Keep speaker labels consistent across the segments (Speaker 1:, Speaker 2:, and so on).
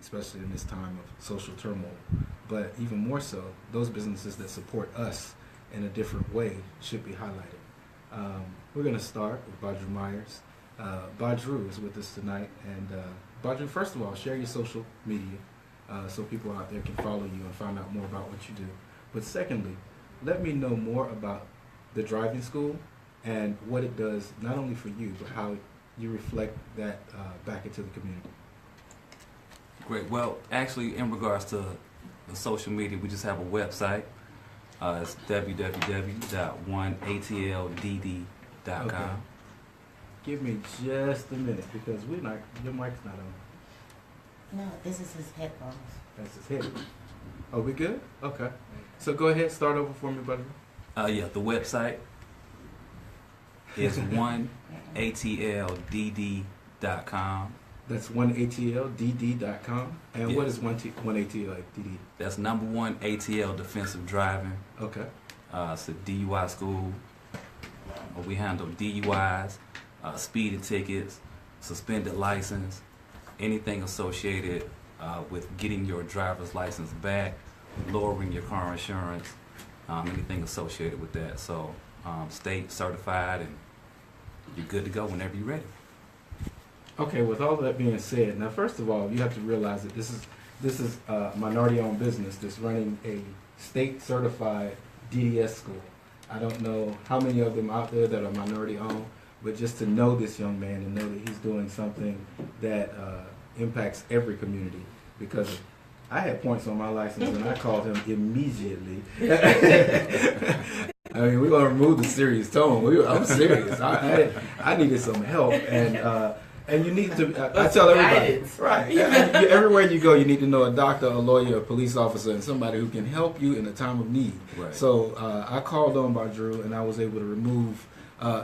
Speaker 1: especially in this time of social turmoil. But even more so, those businesses that support us in a different way should be highlighted. We're going to start with Badru Myers. Badru is with us tonight. And Badru, first of all, share your social media so people out there can follow you and find out more about what you do. But secondly, let me know more about the driving school and what it does, not only for you, but how you reflect that back into the community.
Speaker 2: Great. Well, actually, in regards to the social media, we just have a website. It's www.1ATLDD.com.
Speaker 1: Okay. Give me just a minute because your mic's not on.
Speaker 3: No, this is his headphones.
Speaker 1: That's his head. Oh, we good? Okay. So go ahead, start over for me, brother.
Speaker 2: Yeah, the website is 1ATLDD.com.
Speaker 1: That's 1ATLDD.com. And
Speaker 2: Yeah.
Speaker 1: what is 1ATLDD?
Speaker 2: That's number 1 ATL defensive driving.
Speaker 1: Okay.
Speaker 2: It's a DUI school. We handle DUIs, speeding tickets, suspended license, anything associated with getting your driver's license back, lowering your car insurance, anything associated with that. So state certified, and you're good to go whenever you're ready.
Speaker 1: Okay, with all that being said, now first of all, you have to realize that this is a minority-owned business that's running a state-certified DDS school. I don't know how many of them out there that are minority-owned, but just to know this young man and know that he's doing something that impacts every community, because I had points on my license and I called him immediately. I mean, we're going to remove the serious tone. I'm serious. I needed some help, and you need to, I tell everybody, right, everywhere you go, you need to know a doctor, a lawyer, a police officer, and somebody who can help you in a time of need.
Speaker 2: Right.
Speaker 1: So I called on Badru, and I was able to remove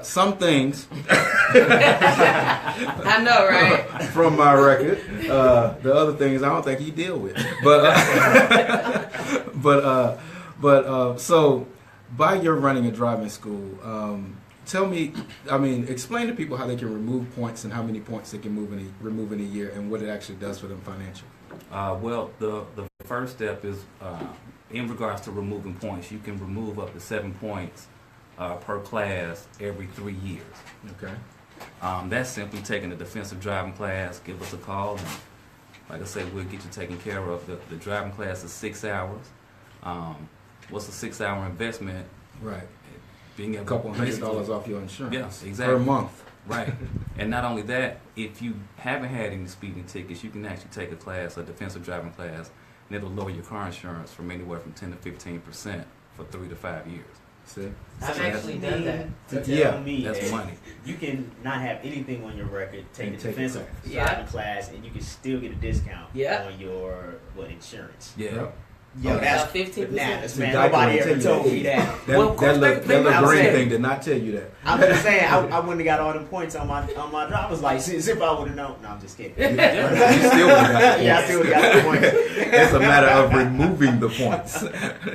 Speaker 1: some things
Speaker 3: I know, right?
Speaker 1: from my record. The other things I don't think he deal with. But so by your running a driving school, tell me, explain to people how they can remove points and how many points they can remove in a year and what it actually does for them financially.
Speaker 2: Well, the first step is in regards to removing points. You can remove up to 7 points per class every 3 years.
Speaker 1: Okay.
Speaker 2: That's simply taking a defensive driving class. Give us a call, and like I said, we'll get you taken care of. The driving class is 6 hours. What's a 6 hour investment?
Speaker 1: Right.
Speaker 2: Being
Speaker 1: A couple $100 off your insurance.
Speaker 2: Yes, exactly.
Speaker 1: Per month.
Speaker 2: Right. And not only that, if you haven't had any speeding tickets, you can actually take a class, a defensive driving class, and it'll lower your car insurance from anywhere from 10 to 15% for 3 to 5 years.
Speaker 1: See?
Speaker 3: I've actually done that.
Speaker 4: To
Speaker 1: Yeah,
Speaker 4: tell me
Speaker 2: that's
Speaker 4: that
Speaker 2: money.
Speaker 4: you can not have anything on your record, take a
Speaker 1: And take a
Speaker 4: defensive
Speaker 1: class.
Speaker 4: driving class, and you can still get a discount
Speaker 3: Yeah.
Speaker 4: on your insurance.
Speaker 2: Yeah.
Speaker 1: Yep.
Speaker 4: Yo,
Speaker 3: Okay.
Speaker 4: that's
Speaker 3: About 15%.
Speaker 4: bananas,
Speaker 1: See,
Speaker 4: man.
Speaker 1: Doc
Speaker 4: Nobody
Speaker 1: didn't
Speaker 4: ever
Speaker 1: tell you
Speaker 4: told me that.
Speaker 1: That
Speaker 3: Well, of course,
Speaker 1: little
Speaker 3: think about
Speaker 1: green
Speaker 3: it.
Speaker 1: thing did not tell you that.
Speaker 4: I'm just saying, I wouldn't have got all the points on my driver's license if I would have known. No, I'm just kidding.
Speaker 1: You still would've got the
Speaker 4: Yeah, I
Speaker 1: points.
Speaker 4: still got the points.
Speaker 1: It's a matter of removing the points.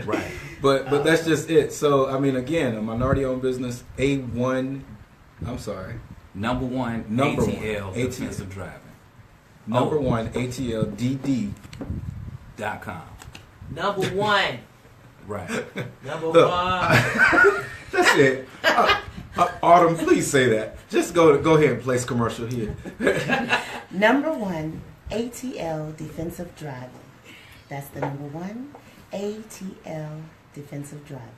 Speaker 2: Right.
Speaker 1: But that's just it. So, again, a minority-owned business, number one,
Speaker 2: ATL
Speaker 1: ATL.
Speaker 2: defensive driving.
Speaker 1: number one, ATLDD.com.
Speaker 3: Number one.
Speaker 2: Right.
Speaker 3: Number
Speaker 1: Look.
Speaker 3: one.
Speaker 1: That's it. Autumn, please say that. Just go ahead and place commercial here.
Speaker 3: Number one, ATL defensive driving. That's the number one, ATL defensive driving.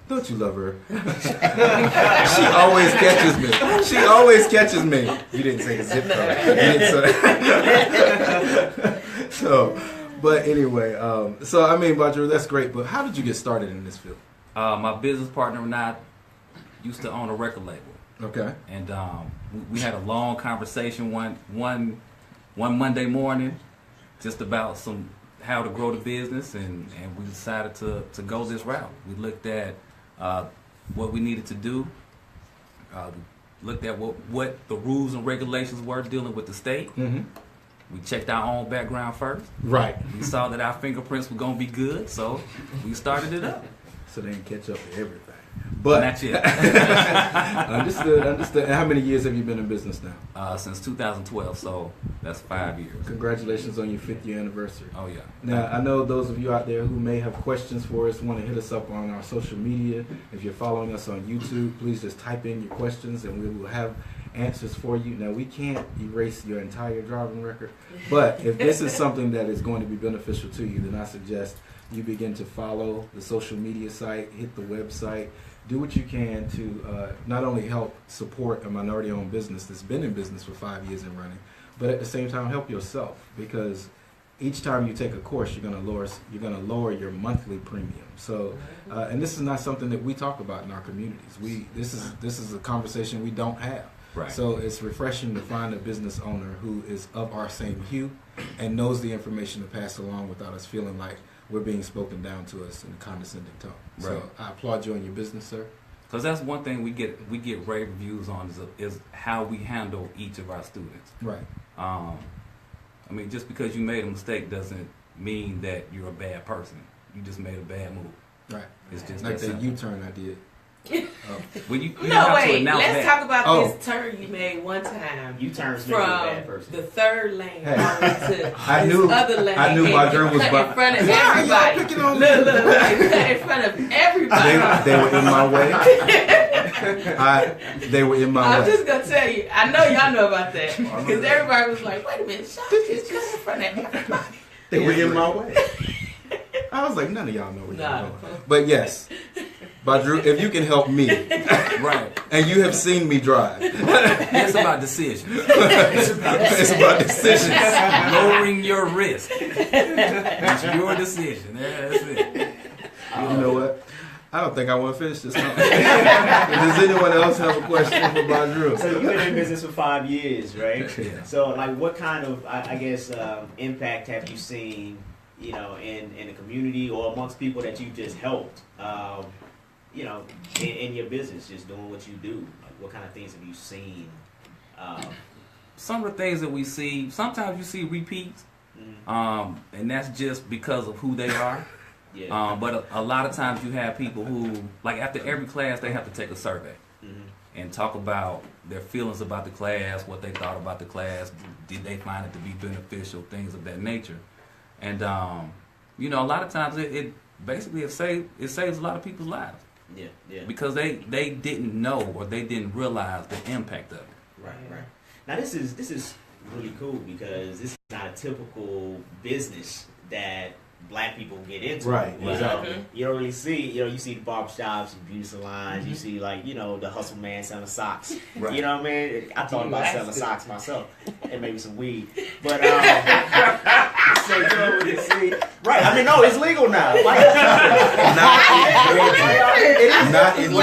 Speaker 1: Don't you love her? She always catches me. She always catches me. You didn't say the zip code. You didn't say. So, but anyway, Badru, that's great. But how did you get started in this field?
Speaker 2: My business partner and I used to own a record label.
Speaker 1: Okay.
Speaker 2: And we had a long conversation one Monday morning just about how to grow the business, and we decided to go this route. We looked at what we needed to do. We looked at what the rules and regulations were dealing with the state.
Speaker 1: Mm-hmm.
Speaker 2: We checked our own background first.
Speaker 1: Right.
Speaker 2: We saw that our fingerprints were going to be good, so we started it up.
Speaker 1: So they can catch up to everything. But
Speaker 2: Not yet.
Speaker 1: understood. And how many years have you been in business now?
Speaker 2: Since 2012, so that's 5 years.
Speaker 1: Congratulations on your 5th year anniversary.
Speaker 2: Oh yeah.
Speaker 1: Now, I know those of you out there who may have questions for us want to hit us up on our social media. If you're following us on YouTube, please just type in your questions and we will have answers for you. Now, we can't erase your entire driving record, but if this is something that is going to be beneficial to you, then I suggest you begin to follow the social media site, hit the website, do what you can to not only help support a minority-owned business that's been in business for 5 years and running, but at the same time help yourself, because each time you take a course, you're going to lower your monthly premium. So, and this is not something that we talk about in our communities. This is a conversation we don't have.
Speaker 2: Right.
Speaker 1: So it's refreshing to find a business owner who is of our same hue and knows the information to pass along without us feeling like we're being spoken down to us in a condescending tone.
Speaker 2: Right.
Speaker 1: So I applaud you on your business, sir.
Speaker 2: Because that's one thing we get rave reviews on is how we handle each of our students.
Speaker 1: Right.
Speaker 2: I mean, just because you made a mistake doesn't mean that you're a bad person. You just made a bad move.
Speaker 1: Right.
Speaker 2: It's just
Speaker 1: Like
Speaker 2: that
Speaker 1: the
Speaker 2: simple.
Speaker 1: U-turn I did.
Speaker 2: Well, you don't
Speaker 5: No,
Speaker 2: have to
Speaker 5: wait.
Speaker 2: announce
Speaker 5: Let's
Speaker 2: that.
Speaker 5: talk about
Speaker 1: Oh.
Speaker 5: this turn you made one time
Speaker 4: You turns me into a bad
Speaker 5: from
Speaker 4: person.
Speaker 5: the third lane
Speaker 1: Hey.
Speaker 5: all the way to
Speaker 1: I
Speaker 5: this
Speaker 1: knew-
Speaker 5: other lane.
Speaker 1: I knew
Speaker 5: and
Speaker 1: my girl
Speaker 5: you
Speaker 1: was
Speaker 5: cut
Speaker 1: about-
Speaker 5: in front of
Speaker 1: Why are y'all
Speaker 5: everybody.
Speaker 1: picking on
Speaker 5: Look,
Speaker 1: me?
Speaker 5: look, you cut in front of everybody.
Speaker 1: They were in my way. They were in my
Speaker 5: I'm
Speaker 1: way.
Speaker 5: just gonna tell you. I know y'all know about that because everybody was like, "Wait a minute, Sean just cut in front of everybody."
Speaker 1: They were in my way. I was like, none of y'all know where
Speaker 5: Nah.
Speaker 1: you're going. But yes, Badru, if you can help me,
Speaker 2: Right.
Speaker 1: and you have seen me drive,
Speaker 2: It's about decisions.
Speaker 1: it's about decisions.
Speaker 2: Lowering your risk. It's your decision. Yeah, that's it.
Speaker 1: You know what? I don't think I want to finish this. Does anyone else have a question for Badru?
Speaker 4: So you've been in business for 5 years, right?
Speaker 1: Yeah.
Speaker 4: So, like, what kind of, I guess, impact have you seen, you know, in the community or amongst people that you just helped, you know, in your business, just doing what you do? Like, what kind of things have you seen?
Speaker 2: Some of the things that we see, sometimes you see repeats, and that's just because of who they are.
Speaker 4: Yeah.
Speaker 2: But a lot of times you have people who, like after every class, they have to take a survey and talk about their feelings about the class, what they thought about the class, did they find it to be beneficial, things of that nature. And you know, a lot of times it basically saves a lot of people's lives.
Speaker 4: Yeah, yeah.
Speaker 2: Because they didn't know or they didn't realize the impact of it.
Speaker 4: Right, right. Now this is really cool because this is not a typical business that Black people get into.
Speaker 1: Right,
Speaker 4: You know?
Speaker 1: exactly.
Speaker 4: You don't really see, you see the barbershops and beauty salons. You see, like, the hustle man selling socks.
Speaker 2: Right.
Speaker 4: You know what I mean? I thought about
Speaker 5: That's
Speaker 4: selling
Speaker 5: good.
Speaker 4: socks myself and maybe some weed. But so you see, right? I mean, no, it's legal now. Like,
Speaker 1: Not in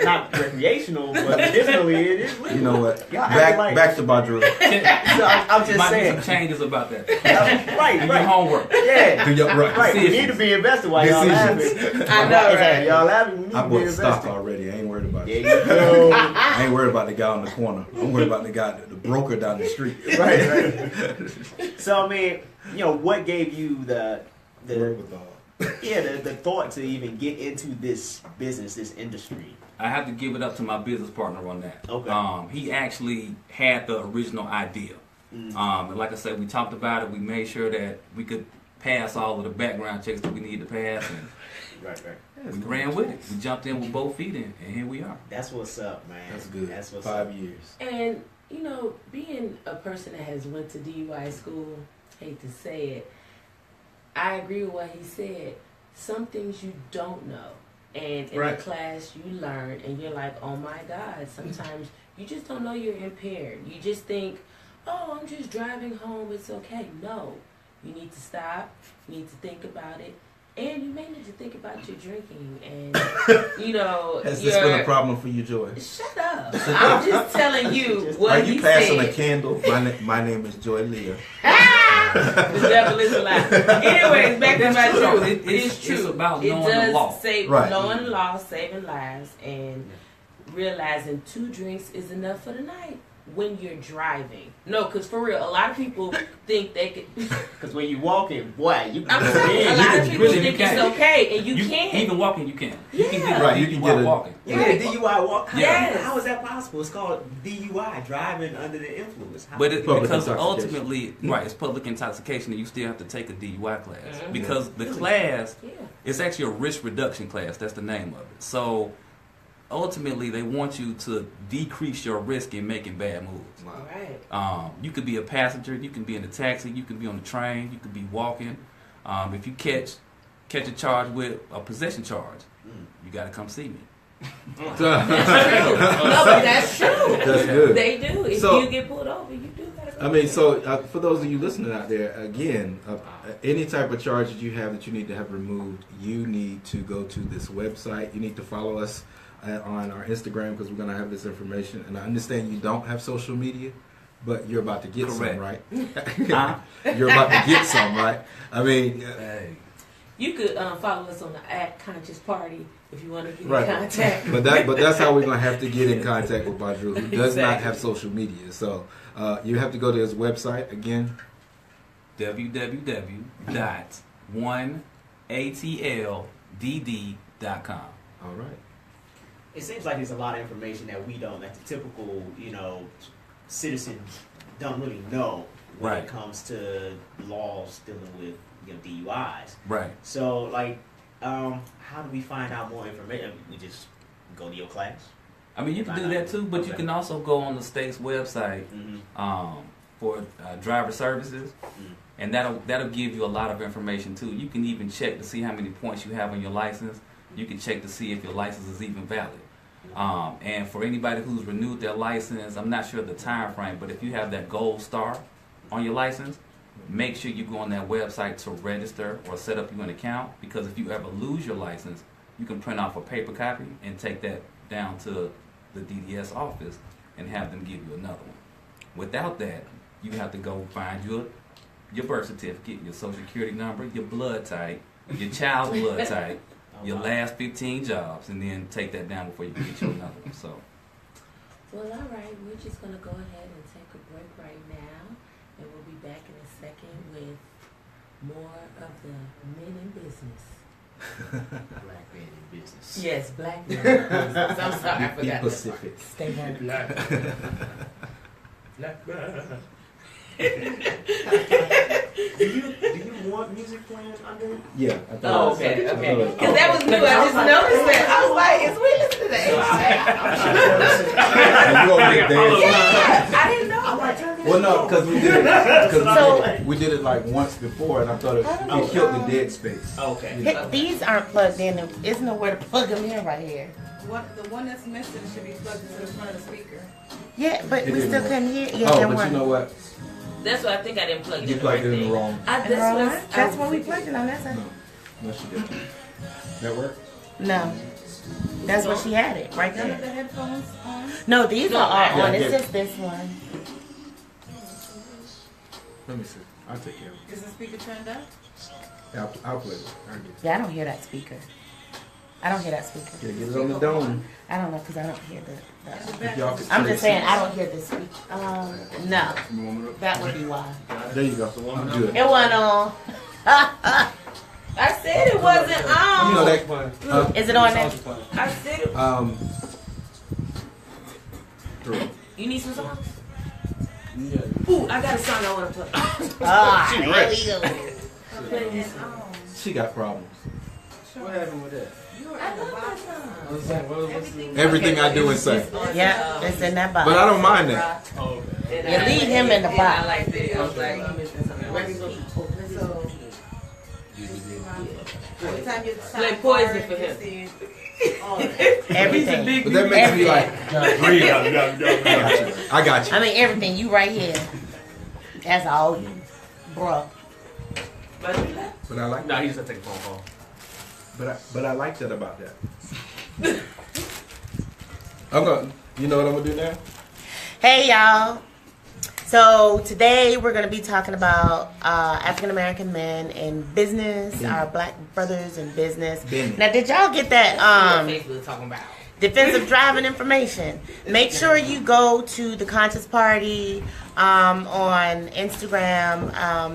Speaker 4: not recreational, but medicinally it is legal.
Speaker 1: You know what?
Speaker 4: Y'all act like-
Speaker 1: Back to Badru.
Speaker 4: So I'm just
Speaker 2: Might be
Speaker 4: saying.
Speaker 2: some changes about that.
Speaker 4: Right,
Speaker 2: Do your
Speaker 4: right.
Speaker 2: homework.
Speaker 4: Yeah.
Speaker 1: Do your- right.
Speaker 4: Right. We
Speaker 2: Decisions.
Speaker 4: need to be invested while y'all
Speaker 1: Decisions.
Speaker 4: laughing.
Speaker 5: I know, right?
Speaker 4: Y'all laughing. We need
Speaker 1: I
Speaker 4: to be
Speaker 1: bought stock
Speaker 4: invested.
Speaker 1: already. I ain't worried about
Speaker 4: There
Speaker 1: it.
Speaker 4: you go.
Speaker 1: I ain't worried about the guy on the corner. I'm worried about the guy, the broker down the street.
Speaker 4: Right, right. So I mean, what gave you the
Speaker 1: Wherewithal.
Speaker 4: the thought to even get into this business, this industry?
Speaker 2: I have to give it up to my business partner on that.
Speaker 4: Okay.
Speaker 2: He actually had the original idea. And like I said, we talked about it. We made sure that we could pass all of the background checks that we needed to pass. And
Speaker 4: Right, right.
Speaker 2: we ran with it. We jumped in with both feet in, and here we are.
Speaker 4: That's what's up, man.
Speaker 1: That's good.
Speaker 4: That's what's
Speaker 1: 5
Speaker 4: up.
Speaker 1: years.
Speaker 5: And being a person that has went to DUI school, hate to say it, I agree with what he said. Some things you don't know, and in
Speaker 1: Right.
Speaker 5: the class you learn, and you're like, oh my God. Sometimes you just don't know you're impaired. You just think, oh, I'm just driving home. It's okay. No, you need to stop. You need to think about it. And you may need to think about your drinking and,
Speaker 1: Has this been a problem for you, Joy?
Speaker 5: Shut up. I'm just telling you what
Speaker 1: Are
Speaker 5: he
Speaker 1: you passing
Speaker 5: said.
Speaker 1: a candle? My name is Joy Leah.
Speaker 5: The devil is a lie. Anyways, back to my
Speaker 2: True, though.
Speaker 5: truth.
Speaker 2: It's
Speaker 5: true.
Speaker 2: about
Speaker 5: It
Speaker 2: knowing the
Speaker 5: does
Speaker 2: law.
Speaker 5: save
Speaker 1: Right.
Speaker 5: knowing the law, saving lives, and realizing 2 drinks is enough for the night. when you're driving. No, because for real, a lot of people think they could.
Speaker 4: Because when you walking, boy, you.
Speaker 5: I'm saying, a lot of people
Speaker 2: really
Speaker 5: think
Speaker 2: can't.
Speaker 5: it's okay, and you can't.
Speaker 2: Even walking, you can. You can
Speaker 5: Yeah.
Speaker 2: get
Speaker 1: Right, you can
Speaker 2: DUI
Speaker 1: get a-
Speaker 2: walking.
Speaker 4: Yeah, DUI walk.
Speaker 5: Yes.
Speaker 4: How is that possible? It's called DUI, driving under the influence. How?
Speaker 2: But
Speaker 1: Public
Speaker 2: because
Speaker 1: intoxication.
Speaker 2: ultimately, right, it's public intoxication, and you still have to take a DUI class
Speaker 5: Mhm.
Speaker 2: because the class
Speaker 5: Yeah.
Speaker 2: is actually a risk reduction class. That's the name of it. So ultimately, they want you to decrease your risk in making bad moves.
Speaker 5: Right.
Speaker 2: You could be a passenger, you can be in a taxi, you can be on the train, you could be walking. If you catch a charge with a possession charge, you got to come see me.
Speaker 5: That's true. No, but that's true.
Speaker 1: That's good.
Speaker 5: They do. If
Speaker 1: So-
Speaker 5: you get pulled over, you do gotta go.
Speaker 1: I mean, so for those of you listening out there, again, any type of charge that you have that you need to have removed, you need to go to this website. You need to follow us on our Instagram because we're going to have this information. And I understand you don't have social media, but you're about to get some,
Speaker 2: Correct.
Speaker 1: right? You're about to get some, right? I mean,
Speaker 5: You could follow us on the @Conscious Party if you want to get
Speaker 1: Right.
Speaker 5: in contact.
Speaker 1: but that's how we're going to have to get in contact with Badru, who does not
Speaker 5: Exactly.
Speaker 1: have social media. So you have to go to his website again.
Speaker 2: www.1ATLDD.com.
Speaker 1: All right.
Speaker 4: It seems like there's a lot of information that we don't, that the typical, citizen don't really know when
Speaker 2: Right.
Speaker 4: it comes to laws dealing with, DUIs.
Speaker 2: Right.
Speaker 4: So, how do we find out more information? We just go to your class.
Speaker 2: I mean, you can do that too, but you
Speaker 4: Okay.
Speaker 2: can also go on the state's website for driver services, and that'll give you a lot of information too. You can even check to see how many points you have on your license. You can check to see if your license is even valid. And for anybody who's renewed their license, I'm not sure the time frame, but if you have that gold star on your license, make sure you go on that website to register or set up you an account, because if you ever lose your license, you can print off a paper copy and take that down to the DDS office and have them give you another one. Without that, you have to go find your birth certificate, your social security number, your blood type, your child's blood type, your last 15 jobs, and then take that down before you can get you another one. So,
Speaker 5: Well, all right. We're just going to go ahead and take a break right now, and we'll be back in a second with more of the men in business.
Speaker 4: Black man in business.
Speaker 5: Yes, black men in business. I'm sorry, I
Speaker 1: Be
Speaker 5: forgot that
Speaker 1: Pacific.
Speaker 5: part. Stay woke.
Speaker 4: Do you want music playing under?
Speaker 1: Yeah. I
Speaker 5: Oh,
Speaker 1: thought
Speaker 5: okay,
Speaker 1: I
Speaker 5: okay.
Speaker 1: thought-
Speaker 5: Because that was new. I just noticed that. I was like, is we listening to that?
Speaker 1: And you over there dancing.
Speaker 5: Yeah, I didn't know.
Speaker 1: Well, no, because we did it.
Speaker 3: So-
Speaker 1: We did it like once before, and I thought it killed the dead space.
Speaker 4: Okay.
Speaker 3: These aren't plugged in. There's nowhere to plug them in right here.
Speaker 6: The one that's missing should be plugged into the front of the speaker.
Speaker 3: Yeah, but
Speaker 1: It
Speaker 3: we
Speaker 1: didn't
Speaker 3: still
Speaker 1: work.
Speaker 3: couldn't hear. Yeah,
Speaker 1: Oh,
Speaker 3: there
Speaker 1: but you
Speaker 3: weren't.
Speaker 1: know what?
Speaker 5: That's why I think I didn't plug it
Speaker 1: You
Speaker 5: in.
Speaker 1: plugged it in the
Speaker 5: thing.
Speaker 1: wrong.
Speaker 3: That's why we plugged it on that side.
Speaker 1: No, no, she didn't. That work?
Speaker 3: No, that's where she had it right
Speaker 6: None of
Speaker 3: there.
Speaker 6: the headphones on.
Speaker 3: No, these are all
Speaker 1: Yeah,
Speaker 3: on. It's
Speaker 1: yeah.
Speaker 3: just this one.
Speaker 1: Let me see. I'll take care of
Speaker 6: Is the speaker turned up?
Speaker 1: it. I'll play it. I'll get it.
Speaker 3: Yeah, I don't hear that speaker. I don't hear that speaker.
Speaker 1: Yeah, get it on the dome.
Speaker 3: I don't know because I don't hear the.
Speaker 1: If y'all could
Speaker 3: I'm
Speaker 1: trade
Speaker 3: just saying
Speaker 1: seats.
Speaker 3: I don't hear the speaker. No, that would be why.
Speaker 1: There you go. I'm good.
Speaker 3: It wasn't on.
Speaker 5: I said it wasn't on.
Speaker 1: You know that.
Speaker 3: Is it on there?
Speaker 5: I said it.
Speaker 1: 3.
Speaker 5: You need some songs? Ooh, I got a song I want to play.
Speaker 3: Ah, there we go.
Speaker 1: She got problems.
Speaker 7: What happened with that?
Speaker 5: I love that song.
Speaker 7: What's that? What's the...
Speaker 1: Everything I do and say.
Speaker 3: Yeah, it's in that box.
Speaker 1: But I don't mind that.
Speaker 7: Oh, okay.
Speaker 3: You leave him in the box.
Speaker 5: I like that. I was like, I'm missing something.
Speaker 6: Every time you
Speaker 5: Play Poison for him.
Speaker 3: Everything.
Speaker 1: But that makes me like,
Speaker 7: Breathe.
Speaker 1: I got you.
Speaker 3: I mean, everything. You right here. That's all you, bro.
Speaker 1: But I like
Speaker 7: No, he's gonna take a phone call.
Speaker 1: But I like that about that. I'm gonna. You know what I'm gonna do now?
Speaker 3: Hey, y'all. So today we're going to be talking about African American men in business, our black brothers in business.
Speaker 1: Business.
Speaker 3: Now, did y'all get that?
Speaker 5: Facebook talking about.
Speaker 3: defensive driving information. Make sure you go to the Conscious Party on Instagram,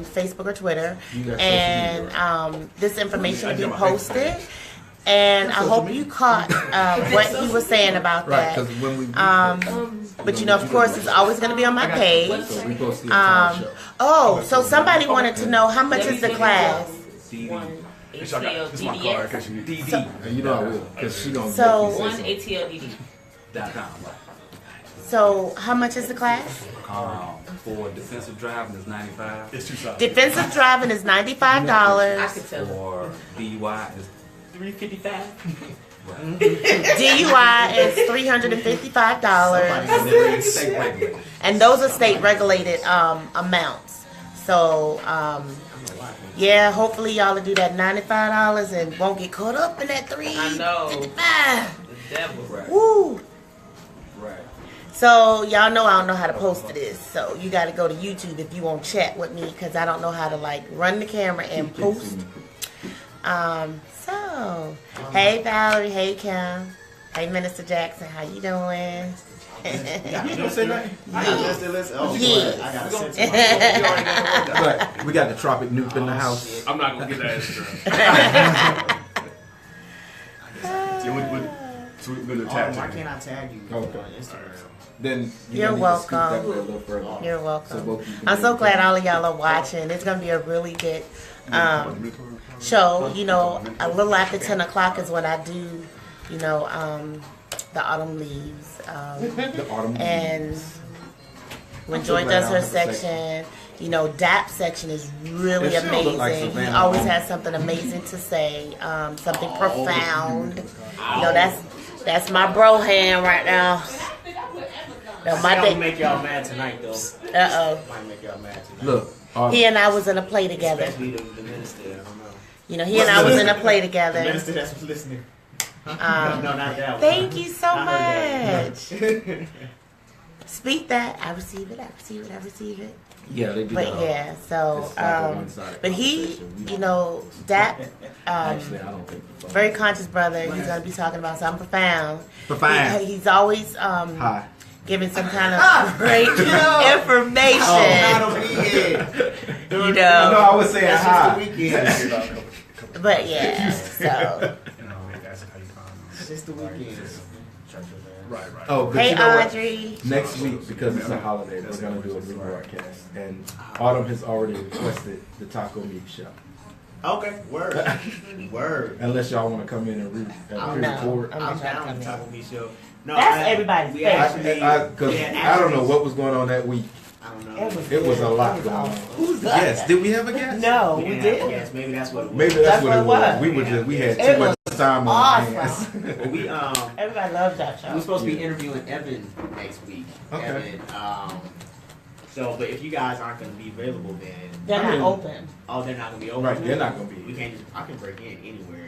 Speaker 3: Facebook, or Twitter,
Speaker 1: You got social
Speaker 3: and this information will be posted. And I hope you caught what he was saying about
Speaker 1: Right,
Speaker 3: that.
Speaker 1: because when we
Speaker 3: But you know, of course, it's always going to be on my page.
Speaker 1: so we post the entire show.
Speaker 3: Oh, so somebody wanted to know how much is the class?
Speaker 5: One
Speaker 7: This is my card in case you need
Speaker 2: DD.
Speaker 1: And you know I will, because she gonna
Speaker 3: So-
Speaker 1: make me say
Speaker 5: 1ATLDD.
Speaker 3: So how much is the class?
Speaker 2: For defensive driving is 95.
Speaker 7: It's 2 sides.
Speaker 3: Defensive driving is $95.
Speaker 5: I could tell.
Speaker 2: For DUI is
Speaker 5: $355.
Speaker 3: DUI is $355,
Speaker 2: state regulated.
Speaker 3: and those are state regulated amounts. So yeah, hopefully y'all will do that $95 and won't get caught up in that
Speaker 5: I know.
Speaker 3: $355.
Speaker 5: The devil.
Speaker 2: Right.
Speaker 3: Woo!
Speaker 2: Right.
Speaker 3: So y'all know I don't know how to post this. So you got to go to YouTube if you want to chat with me, because I don't know how to like run the camera and post. So hey Valerie, hey Kim, hey Minister Jackson, how you doing?
Speaker 1: You don't say nothing?
Speaker 7: I got listen. Oh,
Speaker 3: Yes.
Speaker 7: I got a sense
Speaker 1: But we got the Tropic Nuke in the house.
Speaker 7: I'm not gonna get that extra. Yeah, so we're gonna tag
Speaker 4: Why
Speaker 7: team.
Speaker 4: can't I tag you
Speaker 1: Okay.
Speaker 4: on Instagram?
Speaker 1: Then
Speaker 3: You're
Speaker 1: need to scoot that
Speaker 3: welcome.
Speaker 1: way a little further.
Speaker 3: You're
Speaker 1: So
Speaker 3: welcome.
Speaker 1: both of you can
Speaker 3: I'm so
Speaker 1: be-
Speaker 3: glad all of y'all are watching. It's gonna be a really good show. You know, a little after 10 o'clock is when I do, you know, the autumn leaves.
Speaker 1: The autumn
Speaker 3: And
Speaker 1: leaves.
Speaker 3: when
Speaker 1: I'm so
Speaker 3: Joy
Speaker 1: glad
Speaker 3: does
Speaker 1: I
Speaker 3: her
Speaker 1: don't have a section.
Speaker 3: section, you know, DAP section is really
Speaker 1: It still look like
Speaker 3: amazing. He
Speaker 1: Savannah
Speaker 3: always
Speaker 1: Home.
Speaker 3: has something amazing to say, something profound. You know, that's my bro hand right now. No, my
Speaker 4: I'm gonna
Speaker 3: day.
Speaker 4: make y'all mad tonight, though.
Speaker 3: Uh
Speaker 4: Might make y'all mad tonight.
Speaker 1: Look,
Speaker 3: oh. He and I was in a play together.
Speaker 4: Especially the minister. I don't know.
Speaker 3: You know, he and I was in a play
Speaker 4: The
Speaker 3: together.
Speaker 4: minister that's listening. No, not that one.
Speaker 3: Thank you so
Speaker 4: I heard
Speaker 3: much.
Speaker 4: that.
Speaker 3: Speak that. I receive it. I receive it. I receive it.
Speaker 1: yeah, they do
Speaker 3: But
Speaker 1: that.
Speaker 3: yeah, so
Speaker 1: It's like a one-sided
Speaker 3: but he,
Speaker 1: conversation.
Speaker 3: you know, that
Speaker 1: Actually, I don't think the phone.
Speaker 3: very conscious brother. He's gonna be talking about something profound.
Speaker 1: Profound.
Speaker 3: He's always
Speaker 1: Hi.
Speaker 3: giving some kind of great information. You
Speaker 1: No,
Speaker 3: know,
Speaker 1: I was saying hi.
Speaker 4: Weekend.
Speaker 3: but yeah, so
Speaker 4: It's just the weekend.
Speaker 7: Right.
Speaker 1: Oh, but
Speaker 3: hey
Speaker 1: you know what?
Speaker 3: Audrey.
Speaker 1: Next week, because it's a holiday, we're gonna do a rebroadcast, and Autumn has already requested the taco meat show.
Speaker 4: Okay, word. Word.
Speaker 1: Unless y'all want to come in and
Speaker 3: Oh,
Speaker 1: pre-record.
Speaker 3: no.
Speaker 4: I'm
Speaker 3: trying to
Speaker 4: down
Speaker 3: come
Speaker 4: with
Speaker 3: in.
Speaker 4: Taco Meat Show. No,
Speaker 3: That's everybody's
Speaker 4: we
Speaker 3: favorite.
Speaker 4: actually,
Speaker 1: Because
Speaker 4: yeah,
Speaker 1: I don't know
Speaker 4: actually-
Speaker 1: what was going on that week.
Speaker 4: I don't know.
Speaker 1: It was a lot going on. Who's the guest? Did we have a guest?
Speaker 3: No, we
Speaker 4: didn't have
Speaker 3: didn't.
Speaker 4: a guest. Maybe that's what it was.
Speaker 1: Maybe that's what it was.
Speaker 3: was.
Speaker 1: We were just we had
Speaker 3: It
Speaker 1: too much time on our hands.
Speaker 3: awesome.
Speaker 4: Well, we
Speaker 3: Everybody loves that show.
Speaker 4: we're supposed to be interviewing Evan next week.
Speaker 1: Okay.
Speaker 4: Evan, so, but if you guys aren't going to be available, then
Speaker 3: They're
Speaker 1: I
Speaker 3: not
Speaker 1: mean-
Speaker 3: open.
Speaker 4: oh, they're not going to be open.
Speaker 1: Right, they're not gonna be.
Speaker 4: We can't just. I can break in anywhere.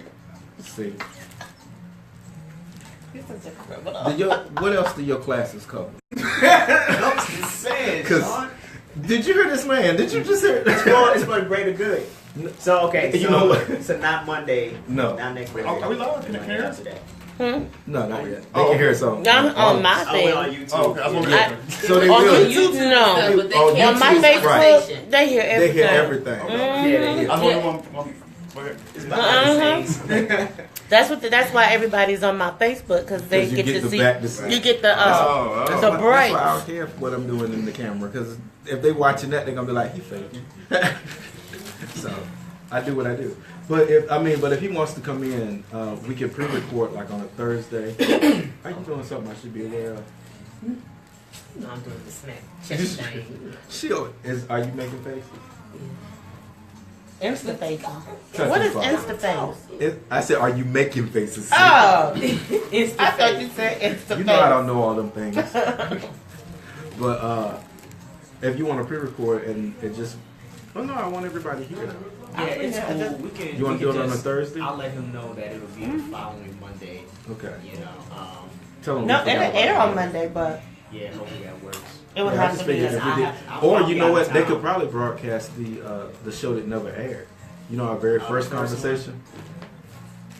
Speaker 1: Let's see.
Speaker 3: This is a criminal.
Speaker 1: What else do your classes cover?
Speaker 4: I'm just saying,
Speaker 1: 'Cause-
Speaker 4: Sean.
Speaker 1: Did you hear this man? Did you just hear?
Speaker 4: It's for the greater good. So okay,
Speaker 1: You
Speaker 4: so,
Speaker 1: know what?
Speaker 4: so not Monday.
Speaker 1: No.
Speaker 4: Not next Monday.
Speaker 7: Are we live? Can I hear?
Speaker 4: After that.
Speaker 1: No, not yet. They can hear it. So
Speaker 3: I'm on my
Speaker 4: Oh, we're on
Speaker 3: thing.
Speaker 4: YouTube.
Speaker 7: Oh, okay. I was wondering.
Speaker 3: I-
Speaker 1: So they
Speaker 3: On
Speaker 1: will.
Speaker 3: YouTube, no.
Speaker 5: But they
Speaker 1: Oh,
Speaker 5: can't
Speaker 3: On my
Speaker 1: YouTube,
Speaker 5: use
Speaker 1: right.
Speaker 3: Facebook, they hear
Speaker 1: They
Speaker 3: everything.
Speaker 1: hear everything.
Speaker 4: Yeah, they hear.
Speaker 7: I was wondering
Speaker 4: It's behind the scenes.
Speaker 3: That's why everybody's on my Facebook, because they
Speaker 1: 'Cause you
Speaker 3: get
Speaker 1: get
Speaker 3: to
Speaker 1: the
Speaker 3: see.
Speaker 1: back to see.
Speaker 3: You get the
Speaker 1: That's
Speaker 3: the
Speaker 1: why-
Speaker 3: breaks.
Speaker 1: That's why I don't care what I'm doing in the camera, because if they watching that, they're gonna be like, he faking. So I do what I do. But if he wants to come in, we can pre-record like on a Thursday. Are you doing something I should be aware of?
Speaker 5: No, I'm doing the snack chest thing.
Speaker 1: Are you making faces?
Speaker 3: Instaface.
Speaker 1: Trust
Speaker 3: What
Speaker 1: me,
Speaker 3: is
Speaker 1: Father.
Speaker 3: Instaface?
Speaker 1: I said, are you making faces?
Speaker 3: Oh, I thought you said Instaface.
Speaker 1: You know I don't know all them things. But if you want to pre-record and it just, oh no, I want everybody here.
Speaker 4: Yeah, it's cool. We can.
Speaker 1: You want
Speaker 4: we
Speaker 1: to do
Speaker 4: can
Speaker 1: it on a
Speaker 4: just-
Speaker 1: Thursday?
Speaker 4: I'll let him know that it'll be the following Monday.
Speaker 1: Okay.
Speaker 4: You know.
Speaker 1: Tell them.
Speaker 3: No,
Speaker 1: we forgot
Speaker 3: it'll
Speaker 1: about
Speaker 3: air
Speaker 1: it.
Speaker 3: on Monday, but
Speaker 4: Yeah, hopefully that works.
Speaker 3: it would
Speaker 1: Yeah, I
Speaker 3: have
Speaker 1: just
Speaker 3: to be.
Speaker 1: figured if we
Speaker 3: I
Speaker 1: did-
Speaker 3: have-
Speaker 1: Or
Speaker 4: I'll
Speaker 1: you
Speaker 4: be
Speaker 1: know
Speaker 4: out
Speaker 1: what?
Speaker 4: of
Speaker 1: They
Speaker 4: town.
Speaker 1: could probably broadcast the show that never aired. You know, our very
Speaker 4: Oh,
Speaker 1: first
Speaker 4: the first
Speaker 1: conversation.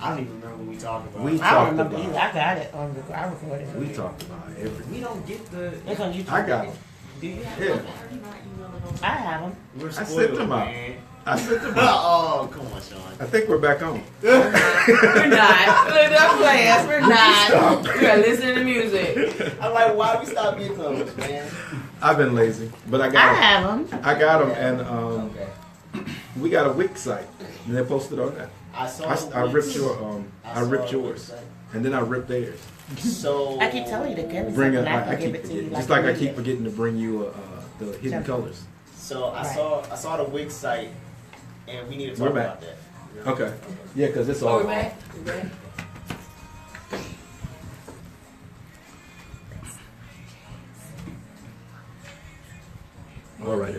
Speaker 4: I don't even remember what we talked about.
Speaker 1: We
Speaker 3: I don't
Speaker 1: talked
Speaker 3: remember
Speaker 1: about
Speaker 3: either. I got it on I recorded it.
Speaker 1: We talked about everything.
Speaker 4: We don't get the.
Speaker 3: It's on YouTube.
Speaker 1: I got them.
Speaker 4: Do you have
Speaker 1: Yeah.
Speaker 4: them? How do you not email those?
Speaker 3: I have them.
Speaker 4: We're
Speaker 1: I sent
Speaker 4: spoiled,
Speaker 1: them out.
Speaker 4: man.
Speaker 1: I sent them out.
Speaker 4: Oh, come on, Sean.
Speaker 1: I think we're back on.
Speaker 5: We're not. Look, don't play us. We're not.
Speaker 1: Stop.
Speaker 5: We are listening to music.
Speaker 4: I'm like, why we stop getting those, man?
Speaker 1: I've been lazy, but I
Speaker 3: I
Speaker 1: got them.
Speaker 3: have them.
Speaker 1: I got them, and
Speaker 4: Okay.
Speaker 1: we got a Wix site, and they posted on that.
Speaker 4: I saw.
Speaker 1: I ripped I ripped yours, and then I ripped theirs.
Speaker 4: So
Speaker 3: I keep telling you to give me
Speaker 1: Bring
Speaker 3: something.
Speaker 1: it.
Speaker 3: I can
Speaker 1: I
Speaker 3: give
Speaker 1: keep
Speaker 3: it to you.
Speaker 1: forgetting. Just like I keep
Speaker 3: immediately.
Speaker 1: forgetting to bring you the hidden
Speaker 3: Jump.
Speaker 1: colors.
Speaker 4: So I
Speaker 3: Right.
Speaker 4: saw the Wix site, and we need to
Speaker 1: We're
Speaker 4: talk
Speaker 1: back.
Speaker 4: about that.
Speaker 1: Okay. Yeah, because it's
Speaker 5: Oh,
Speaker 1: all.
Speaker 5: we're back. We're back.
Speaker 1: All right.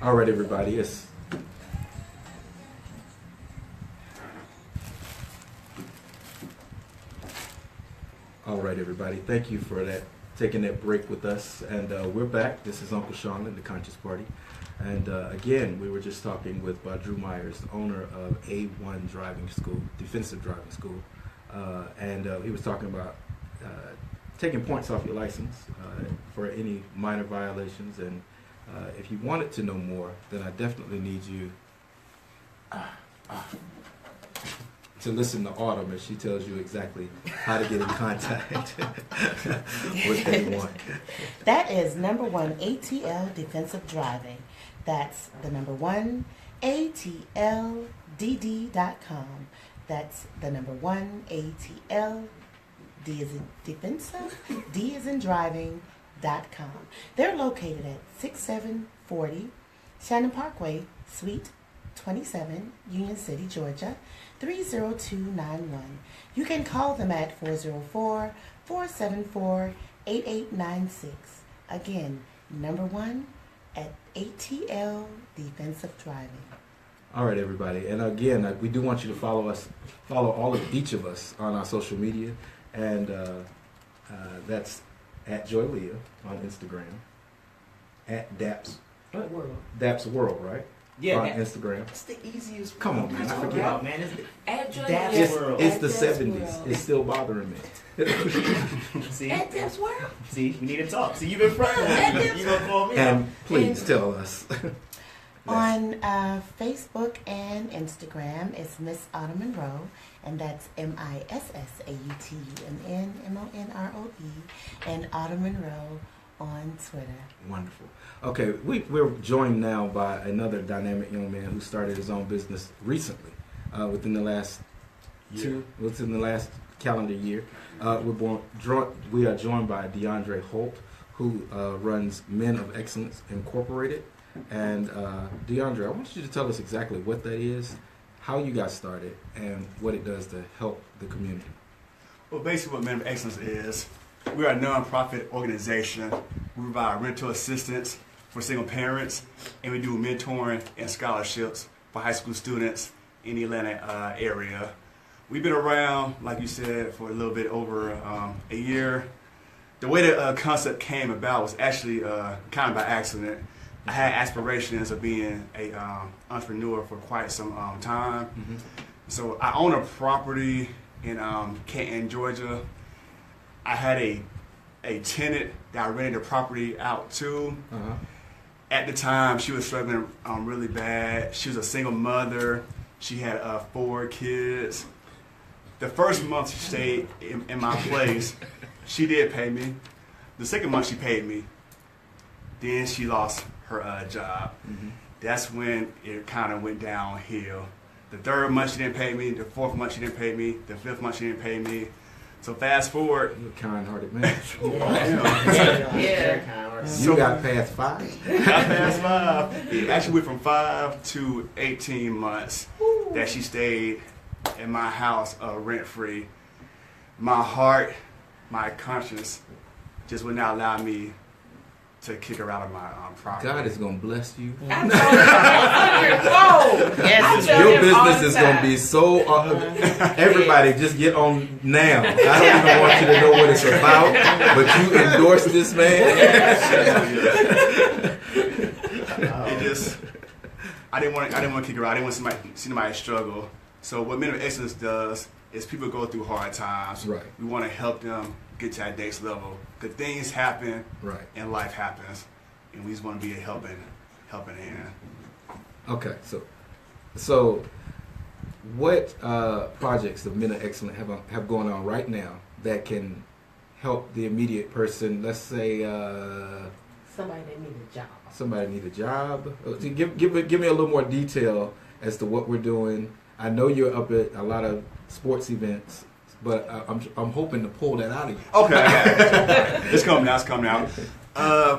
Speaker 1: All right, everybody. Yes. All right, everybody. Thank you for that, taking that break with us. And we're back. This is Uncle Sean and the Conscious Party. And again, we were just talking with Drew Myers, owner of A1 Driving School, Defensive Driving School. And he was talking about taking points off your license for any minor violations. And if you wanted to know more, then I definitely need you to listen to Autumn as she tells you exactly how to get in contact with A1.
Speaker 3: That is number 1 Defensive Driving. That's the number 1ATLDD.com. That's the number 1ATL. D is in defensive, D is in driving.com. They're located at 6740 Shannon Parkway, Suite 27, Union City, Georgia, 30291. You can call them at 404-474-8896. Again, number 1 at ATL Defensive Driving.
Speaker 1: All right, everybody. And again, we do want you to follow each of us on our social media. And that's at Joy Leah on Instagram, at Daps World, right?
Speaker 4: Yeah,
Speaker 1: on Instagram.
Speaker 4: It's the easiest.
Speaker 1: Come on, man, I
Speaker 4: Talk
Speaker 1: forget.
Speaker 4: about, man. It's
Speaker 5: At Joy
Speaker 4: That's
Speaker 5: Leah.
Speaker 4: World.
Speaker 1: It's the
Speaker 5: At Daps
Speaker 1: 70s.
Speaker 5: World.
Speaker 1: It's still bothering me.
Speaker 4: see,
Speaker 5: At Daps World.
Speaker 4: see, we need to talk. See, you've been front. You gonna call me?
Speaker 1: And please tell us.
Speaker 3: On Facebook and Instagram, it's Miss Autumn Monroe, and that's MISSAUTUMNMONROE, and Autumn Monroe on Twitter.
Speaker 1: Wonderful. Okay, we're joined now by another dynamic young man who started his own business recently, within the last calendar year. We are joined by DeAndre Holt, who runs Men of Excellence Incorporated. And DeAndre, I want you to tell us exactly what that is, how you got started, and what it does to help the community.
Speaker 7: Well, basically what Men of Excellence is, we are a non-profit organization. We provide rental assistance for single parents, and we do mentoring and scholarships for high school students in the Atlanta area. We've been around, like you said, for a little bit over a year. The way the concept came about was actually kind of by accident. I had aspirations of being a entrepreneur for quite some time.
Speaker 1: Mm-hmm.
Speaker 7: So I own a property in Canton, Georgia. I had a tenant that I rented the property out to.
Speaker 1: Uh-huh.
Speaker 7: At the time, she was struggling really bad. She was a single mother. She had 4 kids. The first month she stayed in my place, she did pay me. The second month she paid me. Then she lost her job.
Speaker 1: Mm-hmm.
Speaker 7: That's when it kind of went downhill. The third month she didn't pay me. The fourth month she didn't pay me. The fifth month she didn't pay me. So fast forward.
Speaker 1: You're a kind-hearted man.
Speaker 5: Yeah.
Speaker 1: You got past 5.
Speaker 7: I passed 5. It actually went from 5 to 18 months that she stayed in my house rent-free. My heart, my conscience just would not allow me to kick her out of my property.
Speaker 1: God is going to bless you.
Speaker 5: I told you,
Speaker 3: Yes,
Speaker 1: Your business is going to be so... everybody, just get on now. I don't even want you to know what it's about, but you endorse this man.
Speaker 7: It just, I didn't want to kick her out. I didn't want see somebody struggle So what Men of Excellence does is people go through hard times.
Speaker 1: Right.
Speaker 7: We want to help them get to that next level. Good things happen,
Speaker 1: Right.
Speaker 7: and life happens, and we just want to be a helping hand.
Speaker 1: Okay, so what projects the Men of Excellence have going on right now that can help the immediate person? Let's say
Speaker 5: Somebody that need a job.
Speaker 1: somebody need a job. Give me a little more detail as to what we're doing. I know you're up at a lot of sports events, but I'm hoping to pull that out of you.
Speaker 7: Okay, I got it. It's coming out.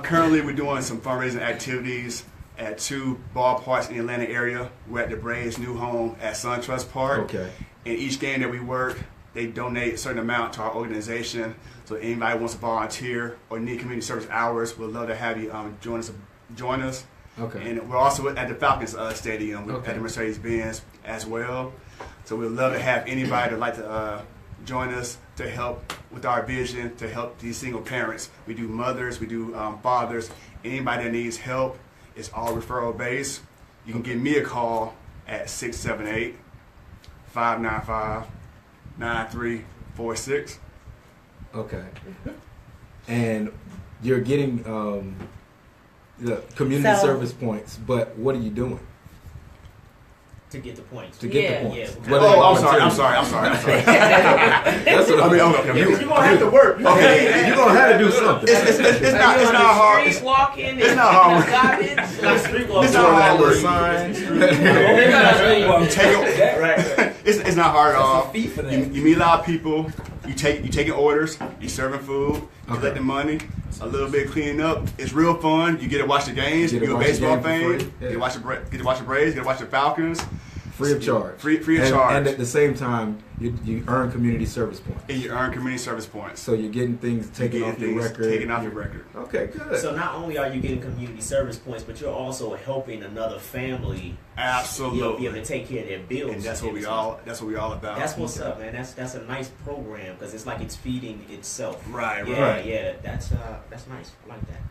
Speaker 7: Currently, we're doing some fundraising activities at 2 ballparks in the Atlanta area. We're at the Braves' new home at SunTrust Park.
Speaker 1: Okay.
Speaker 7: And each game that we work, they donate a certain amount to our organization. So anybody wants to volunteer or need community service hours, we'd love to have you join us.
Speaker 1: Okay.
Speaker 7: And we're also at the Falcons Stadium
Speaker 1: Okay.
Speaker 7: at the Mercedes-Benz as well. So we'd love to have anybody that'd like to join us to help with our vision, to help these single parents. We do mothers, we do fathers. Anybody that needs help, it's all referral based. You can give me a call at 678-595-9346.
Speaker 1: Okay. And you're getting the community
Speaker 3: So-
Speaker 1: service points, but what are you doing
Speaker 4: To get the points.
Speaker 1: to get
Speaker 5: Yeah.
Speaker 1: the points?
Speaker 4: Yeah.
Speaker 1: What are
Speaker 7: Oh,
Speaker 1: you
Speaker 7: I'm sorry.
Speaker 1: That's what
Speaker 7: I mean, okay.
Speaker 4: You're gonna have to work.
Speaker 7: Okay.
Speaker 1: You're gonna have to do something.
Speaker 7: It's not hard.
Speaker 5: Street walking.
Speaker 7: It's not hard.
Speaker 5: Garbage.
Speaker 7: It's not hard work.
Speaker 1: Signs.
Speaker 7: It's not hard at all. You meet a lot of people. You taking orders. You serving food. You
Speaker 1: Okay.
Speaker 7: collecting money. A little bit cleaning up. It's real fun. You get to watch the games.
Speaker 1: You get to
Speaker 7: You're a
Speaker 1: watch the
Speaker 7: baseball
Speaker 1: game for
Speaker 7: fan.
Speaker 1: free. Yeah.
Speaker 7: Get to watch the Braves. Get to watch the Falcons.
Speaker 1: Free of charge.
Speaker 7: Free of
Speaker 1: And-
Speaker 7: charge.
Speaker 1: And at the same time, you earn community service points.
Speaker 7: And you earn community service points.
Speaker 1: So you're getting things taken off your record.
Speaker 7: Taken off your record.
Speaker 1: Okay, good.
Speaker 4: So not only are you getting community service points, but you're also helping another family.
Speaker 7: Absolutely.
Speaker 4: Be able to take care of their bills.
Speaker 7: And that's what we all about.
Speaker 4: That's what's up, man. That's a nice program because it's like it's feeding itself.
Speaker 7: Right,
Speaker 4: Yeah,
Speaker 7: right.
Speaker 4: yeah. That's nice. I like that.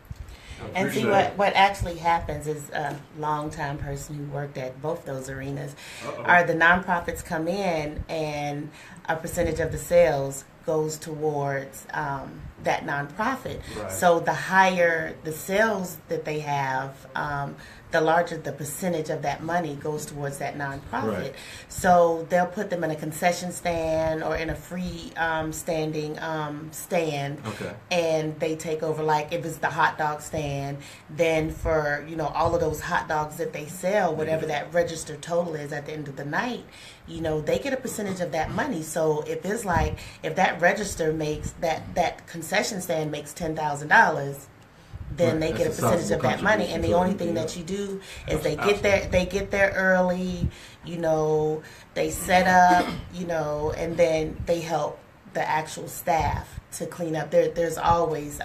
Speaker 3: And see what actually happens is a longtime person who worked at both those arenas are the nonprofits come in and a percentage of the sales goes towards that nonprofit.
Speaker 7: Right.
Speaker 3: So the higher the sales that they have, the larger the percentage of that money goes towards that nonprofit.
Speaker 1: Right.
Speaker 3: So they'll put them in a concession stand or in a free standing stand.
Speaker 1: Okay.
Speaker 3: And they take over, like if it's the hot dog stand, then for all of those hot dogs that they sell, whatever that registered total is at the end of the night, they get a percentage of that money. So if it's like if that register makes that concession stand makes $10,000, then
Speaker 1: Right.
Speaker 3: they get a
Speaker 1: That's a
Speaker 3: percentage of
Speaker 1: sizable
Speaker 3: that money. And the only thing
Speaker 1: contribution
Speaker 3: that you do is they get there early, they set up, and then they help the actual staff to clean up. There's always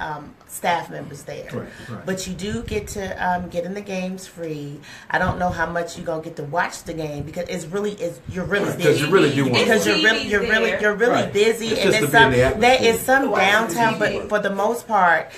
Speaker 3: staff members there.
Speaker 1: Right, right.
Speaker 3: But you do get to get in the games free. I don't know how much you're gonna get to watch the game because you're really busy.
Speaker 1: Because you really do want
Speaker 3: Because
Speaker 1: to.
Speaker 3: you're really
Speaker 1: Right.
Speaker 3: busy,
Speaker 1: It's
Speaker 3: and
Speaker 1: just
Speaker 3: there's
Speaker 1: to be in the
Speaker 3: some there
Speaker 1: atmosphere.
Speaker 3: is some
Speaker 5: Watch the
Speaker 3: downtown,
Speaker 5: TV.
Speaker 3: but for the most part,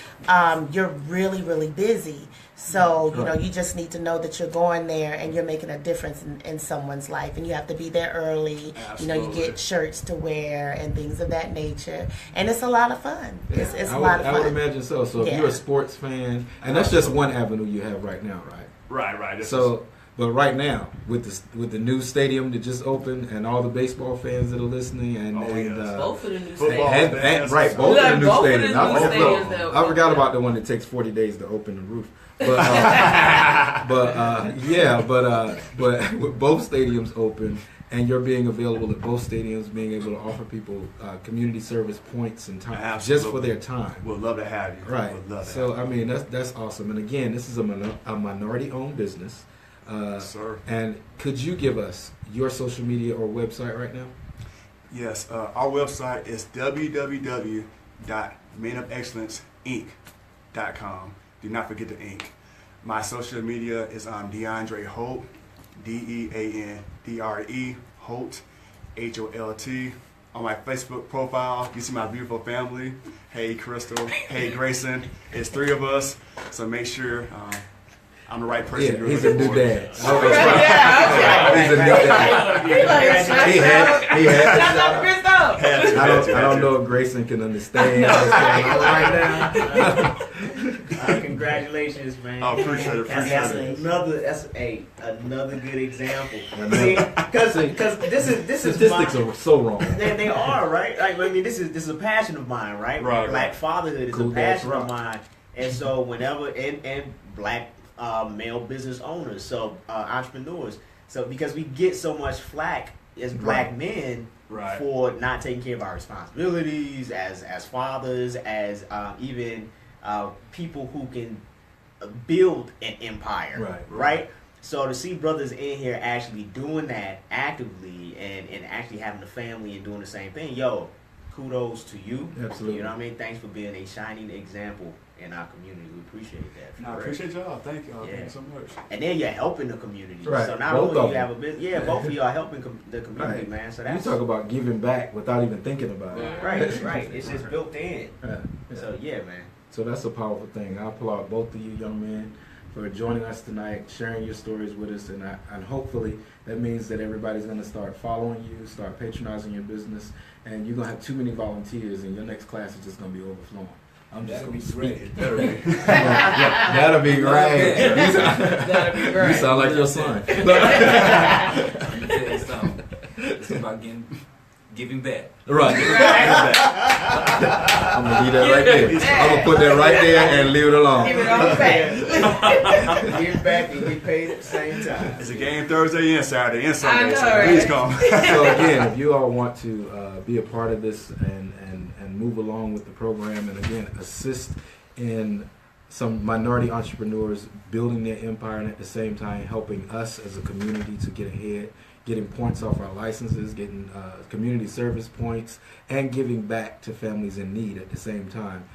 Speaker 3: you're really busy. So
Speaker 1: Right.
Speaker 3: you just need to know that you're going there and you're making a difference in someone's life, and you have to be there early. You
Speaker 7: Absolutely.
Speaker 3: get shirts to wear and things of that nature, and it's a lot of fun. It's a
Speaker 1: I
Speaker 3: lot of
Speaker 1: would,
Speaker 3: fun.
Speaker 1: I would imagine so. So if
Speaker 3: Yeah.
Speaker 1: you're a sports fan, and that's just one avenue you have right now, right?
Speaker 7: Right.
Speaker 1: So, but right now with the new stadium that just opened, and all the baseball fans that are listening, and,
Speaker 7: Oh,
Speaker 1: and
Speaker 7: yes.
Speaker 5: Both of the new
Speaker 7: Football.
Speaker 5: stadiums.
Speaker 1: and right, both
Speaker 5: We
Speaker 1: of
Speaker 5: got
Speaker 1: the new
Speaker 5: both of the
Speaker 1: stadiums.
Speaker 5: new
Speaker 1: I forgot-
Speaker 5: stadiums that
Speaker 1: I
Speaker 5: opened.
Speaker 1: forgot about the one that takes 40 days to open the roof. But but with both stadiums open, and you're being available at both stadiums, being able to offer people community service points and time just for
Speaker 7: Absolutely.
Speaker 1: their time.
Speaker 7: We'd love to have you.
Speaker 1: Right.
Speaker 7: We'd love to
Speaker 1: So
Speaker 7: have
Speaker 1: I mean that's awesome. And again, this is a minority-owned business.
Speaker 7: you. Sir.
Speaker 1: And could you give us your social media or website right now?
Speaker 7: Yes, our website is www.menofexcellenceinc.com. Do not forget the Inc. My social media is DeAndre Holt, DeAndre Holt, HOLT. On my Facebook profile, you see my beautiful family. Hey, Crystal. Hey, Grayson. It's 3 of us, so make sure I'm the right person.
Speaker 1: Yeah,
Speaker 7: you're
Speaker 1: he's a
Speaker 7: looking
Speaker 1: new
Speaker 7: for.
Speaker 1: dad.
Speaker 7: Oh, that's right.
Speaker 1: always admit that. He had.
Speaker 5: Shout out to Christo.
Speaker 1: I don't know if Grayson can understand what's going on right now.
Speaker 4: Congratulations, man.
Speaker 7: I appreciate it.
Speaker 4: That's another good example.
Speaker 1: Another-
Speaker 4: Because this is
Speaker 1: Statistics are so wrong.
Speaker 4: they are right. Like I mean, this is a passion of mine, right?
Speaker 7: Right.
Speaker 4: Black fatherhood is
Speaker 1: Cool
Speaker 4: a
Speaker 1: Dad's
Speaker 4: passion of
Speaker 1: rock.
Speaker 4: mine, and so whenever and black male business owners, so entrepreneurs, so because we get so much flack as black
Speaker 1: Right.
Speaker 4: men
Speaker 7: Right.
Speaker 4: for not taking care of our responsibilities as fathers, as even people who can build an empire,
Speaker 1: Right.
Speaker 4: So to see brothers in here actually doing that actively and actually having a family and doing the same thing, yo, kudos to you.
Speaker 1: Absolutely.
Speaker 4: You know what I mean? Thanks for being a shining example in our community. We appreciate that.
Speaker 7: No, I appreciate y'all. Thank y'all.
Speaker 4: Yeah.
Speaker 7: Thank you so much.
Speaker 4: And then you're helping the community.
Speaker 1: Right.
Speaker 4: So not
Speaker 1: Both
Speaker 4: only
Speaker 1: of
Speaker 4: you
Speaker 1: them.
Speaker 4: have a business, both of you are helping the community,
Speaker 1: Right.
Speaker 4: man. So
Speaker 1: You
Speaker 4: that's
Speaker 1: talk about giving back without even thinking about it.
Speaker 4: right. It's just built in.
Speaker 1: Yeah.
Speaker 4: So yeah, man.
Speaker 1: So that's a powerful thing. I applaud both of you young men for joining us tonight, sharing your stories with us, and hopefully that means that everybody's going to start following you, start patronizing your business, and you're going to have too many volunteers, and your next class is just going to be overflowing. I'm just going to speak.
Speaker 7: Better be.
Speaker 1: That'll be great.
Speaker 5: That'd be great.
Speaker 1: You sound like your son.
Speaker 2: Let me tell you something. It's about giving back.
Speaker 1: Right. I'm gonna leave that right there. I'm gonna put that right there and leave it alone.
Speaker 5: Give it all back.
Speaker 4: Give back and get paid at the same time.
Speaker 7: It's a game Thursday and Saturday and Sunday,
Speaker 5: know,
Speaker 7: so
Speaker 5: right?
Speaker 7: please come.
Speaker 1: So again, if you all want to be a part of this and move along with the program, and again assist in some minority entrepreneurs building their empire, and at the same time helping us as a community to get ahead, getting points off our licenses, getting community service points, and giving back to families in need at the same time,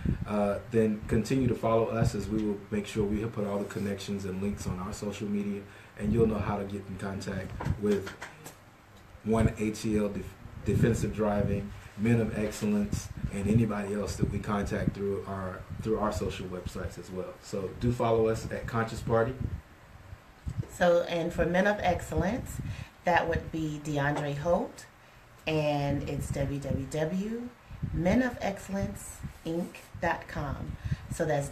Speaker 1: then continue to follow us, as we will make sure we put all the connections and links on our social media, and you'll know how to get in contact with 1ATL Defensive Driving, Men of Excellence, and anybody else that we contact through our social websites as well. So do follow us at Conscious Party.
Speaker 3: So, and for Men of Excellence, that would be DeAndre Holt, and it's www.menofexcellenceinc.com. So that's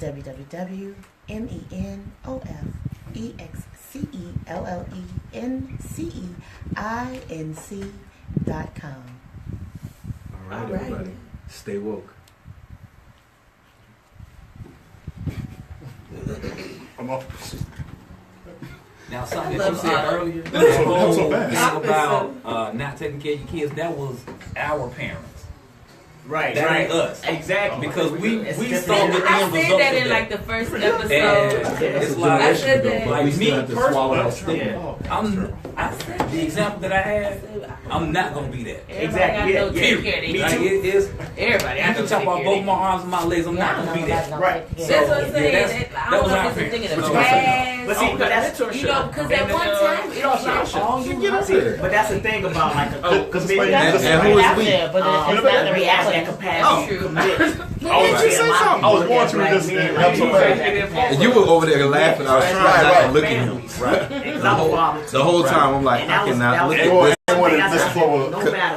Speaker 3: www.menofexcellenceinc.com.
Speaker 1: All right,
Speaker 5: All right.
Speaker 1: everybody. Stay woke.
Speaker 7: I'm off.
Speaker 2: Now, something
Speaker 5: I
Speaker 2: that you
Speaker 5: love
Speaker 2: said
Speaker 5: autumn.
Speaker 2: earlier,
Speaker 7: That was so
Speaker 2: thing
Speaker 7: fast.
Speaker 2: about not taking care of your kids, that was our parents.
Speaker 4: Right,
Speaker 2: That
Speaker 4: right.
Speaker 2: ain't us.
Speaker 4: Exactly.
Speaker 2: Because we
Speaker 4: It's
Speaker 2: saw
Speaker 4: different.
Speaker 2: the
Speaker 5: I
Speaker 2: end
Speaker 5: said
Speaker 2: result
Speaker 5: that
Speaker 2: of
Speaker 5: in like the first episode.
Speaker 2: And it's like,
Speaker 5: I said that.
Speaker 1: But we
Speaker 2: Like
Speaker 1: still
Speaker 2: me
Speaker 1: have to swallow that
Speaker 2: personally,
Speaker 1: stigma.
Speaker 2: I said the example that I had, I'm not gonna be that.
Speaker 5: Everybody
Speaker 4: Exactly,
Speaker 5: got to
Speaker 4: yeah,
Speaker 5: take
Speaker 4: yeah.
Speaker 5: care of
Speaker 4: Me
Speaker 5: their
Speaker 2: Like,
Speaker 4: too.
Speaker 2: it is.
Speaker 5: Everybody
Speaker 2: I
Speaker 5: got
Speaker 2: can
Speaker 5: to
Speaker 2: chop
Speaker 5: take
Speaker 2: off
Speaker 5: care
Speaker 2: both
Speaker 5: of
Speaker 2: my arms and my legs. I'm not gonna be that.
Speaker 4: Right.
Speaker 5: That's what I'm
Speaker 2: So,
Speaker 5: saying.
Speaker 2: yeah,
Speaker 5: I
Speaker 2: that
Speaker 5: don't
Speaker 2: was
Speaker 5: know
Speaker 2: our
Speaker 5: if it's a thing of
Speaker 2: parents.
Speaker 5: the
Speaker 2: What you gonna
Speaker 5: past.
Speaker 4: But see, but that's
Speaker 5: You know, because at one time, it was not all you
Speaker 1: Get up
Speaker 4: See,
Speaker 1: there.
Speaker 4: but that's the thing about like a commitment.
Speaker 1: And who is we?
Speaker 3: But it's not the
Speaker 4: We have that
Speaker 3: reality.
Speaker 4: capacity to commit.
Speaker 1: Did you say something?
Speaker 7: I was going through this
Speaker 1: And you were over there laughing. I was trying not to look at you. The whole time I'm like, I cannot look at this.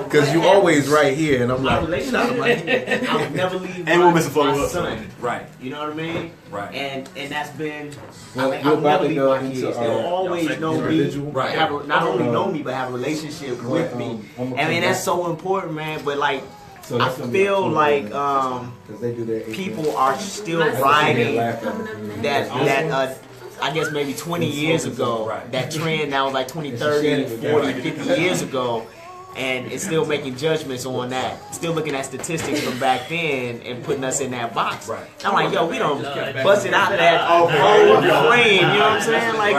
Speaker 1: Because you always right here, and I'm
Speaker 4: My
Speaker 1: like,
Speaker 4: relationship, I would never leave
Speaker 7: And we'll miss the flow
Speaker 4: my
Speaker 7: up.
Speaker 4: son.
Speaker 2: Right.
Speaker 4: You know what I mean?
Speaker 2: Right.
Speaker 4: And that's been.
Speaker 1: Well,
Speaker 4: I
Speaker 1: we're
Speaker 4: would
Speaker 1: about
Speaker 4: never
Speaker 1: to
Speaker 4: leave
Speaker 1: go
Speaker 4: my
Speaker 1: into
Speaker 4: kids.
Speaker 1: our
Speaker 4: They'll always know me.
Speaker 1: individual.
Speaker 2: Right.
Speaker 4: Not only know me, but have a relationship with me. I mean, that's so important, man. But like,
Speaker 1: So
Speaker 4: I
Speaker 1: that's gonna be
Speaker 4: feel
Speaker 1: a cool
Speaker 4: like
Speaker 1: thing, because they do their 18.
Speaker 4: people are still
Speaker 5: My sister
Speaker 4: riding
Speaker 1: laughing.
Speaker 4: that I guess maybe 20 years ago,
Speaker 2: Right.
Speaker 4: that trend that was like 20, 30, 40, 50 years ago, and it's still making judgments on that. Still looking at statistics from back then and putting us in that box.
Speaker 2: Right.
Speaker 4: I'm like, yo, we don't bust it out of that whole frame, you know what I'm saying? Like,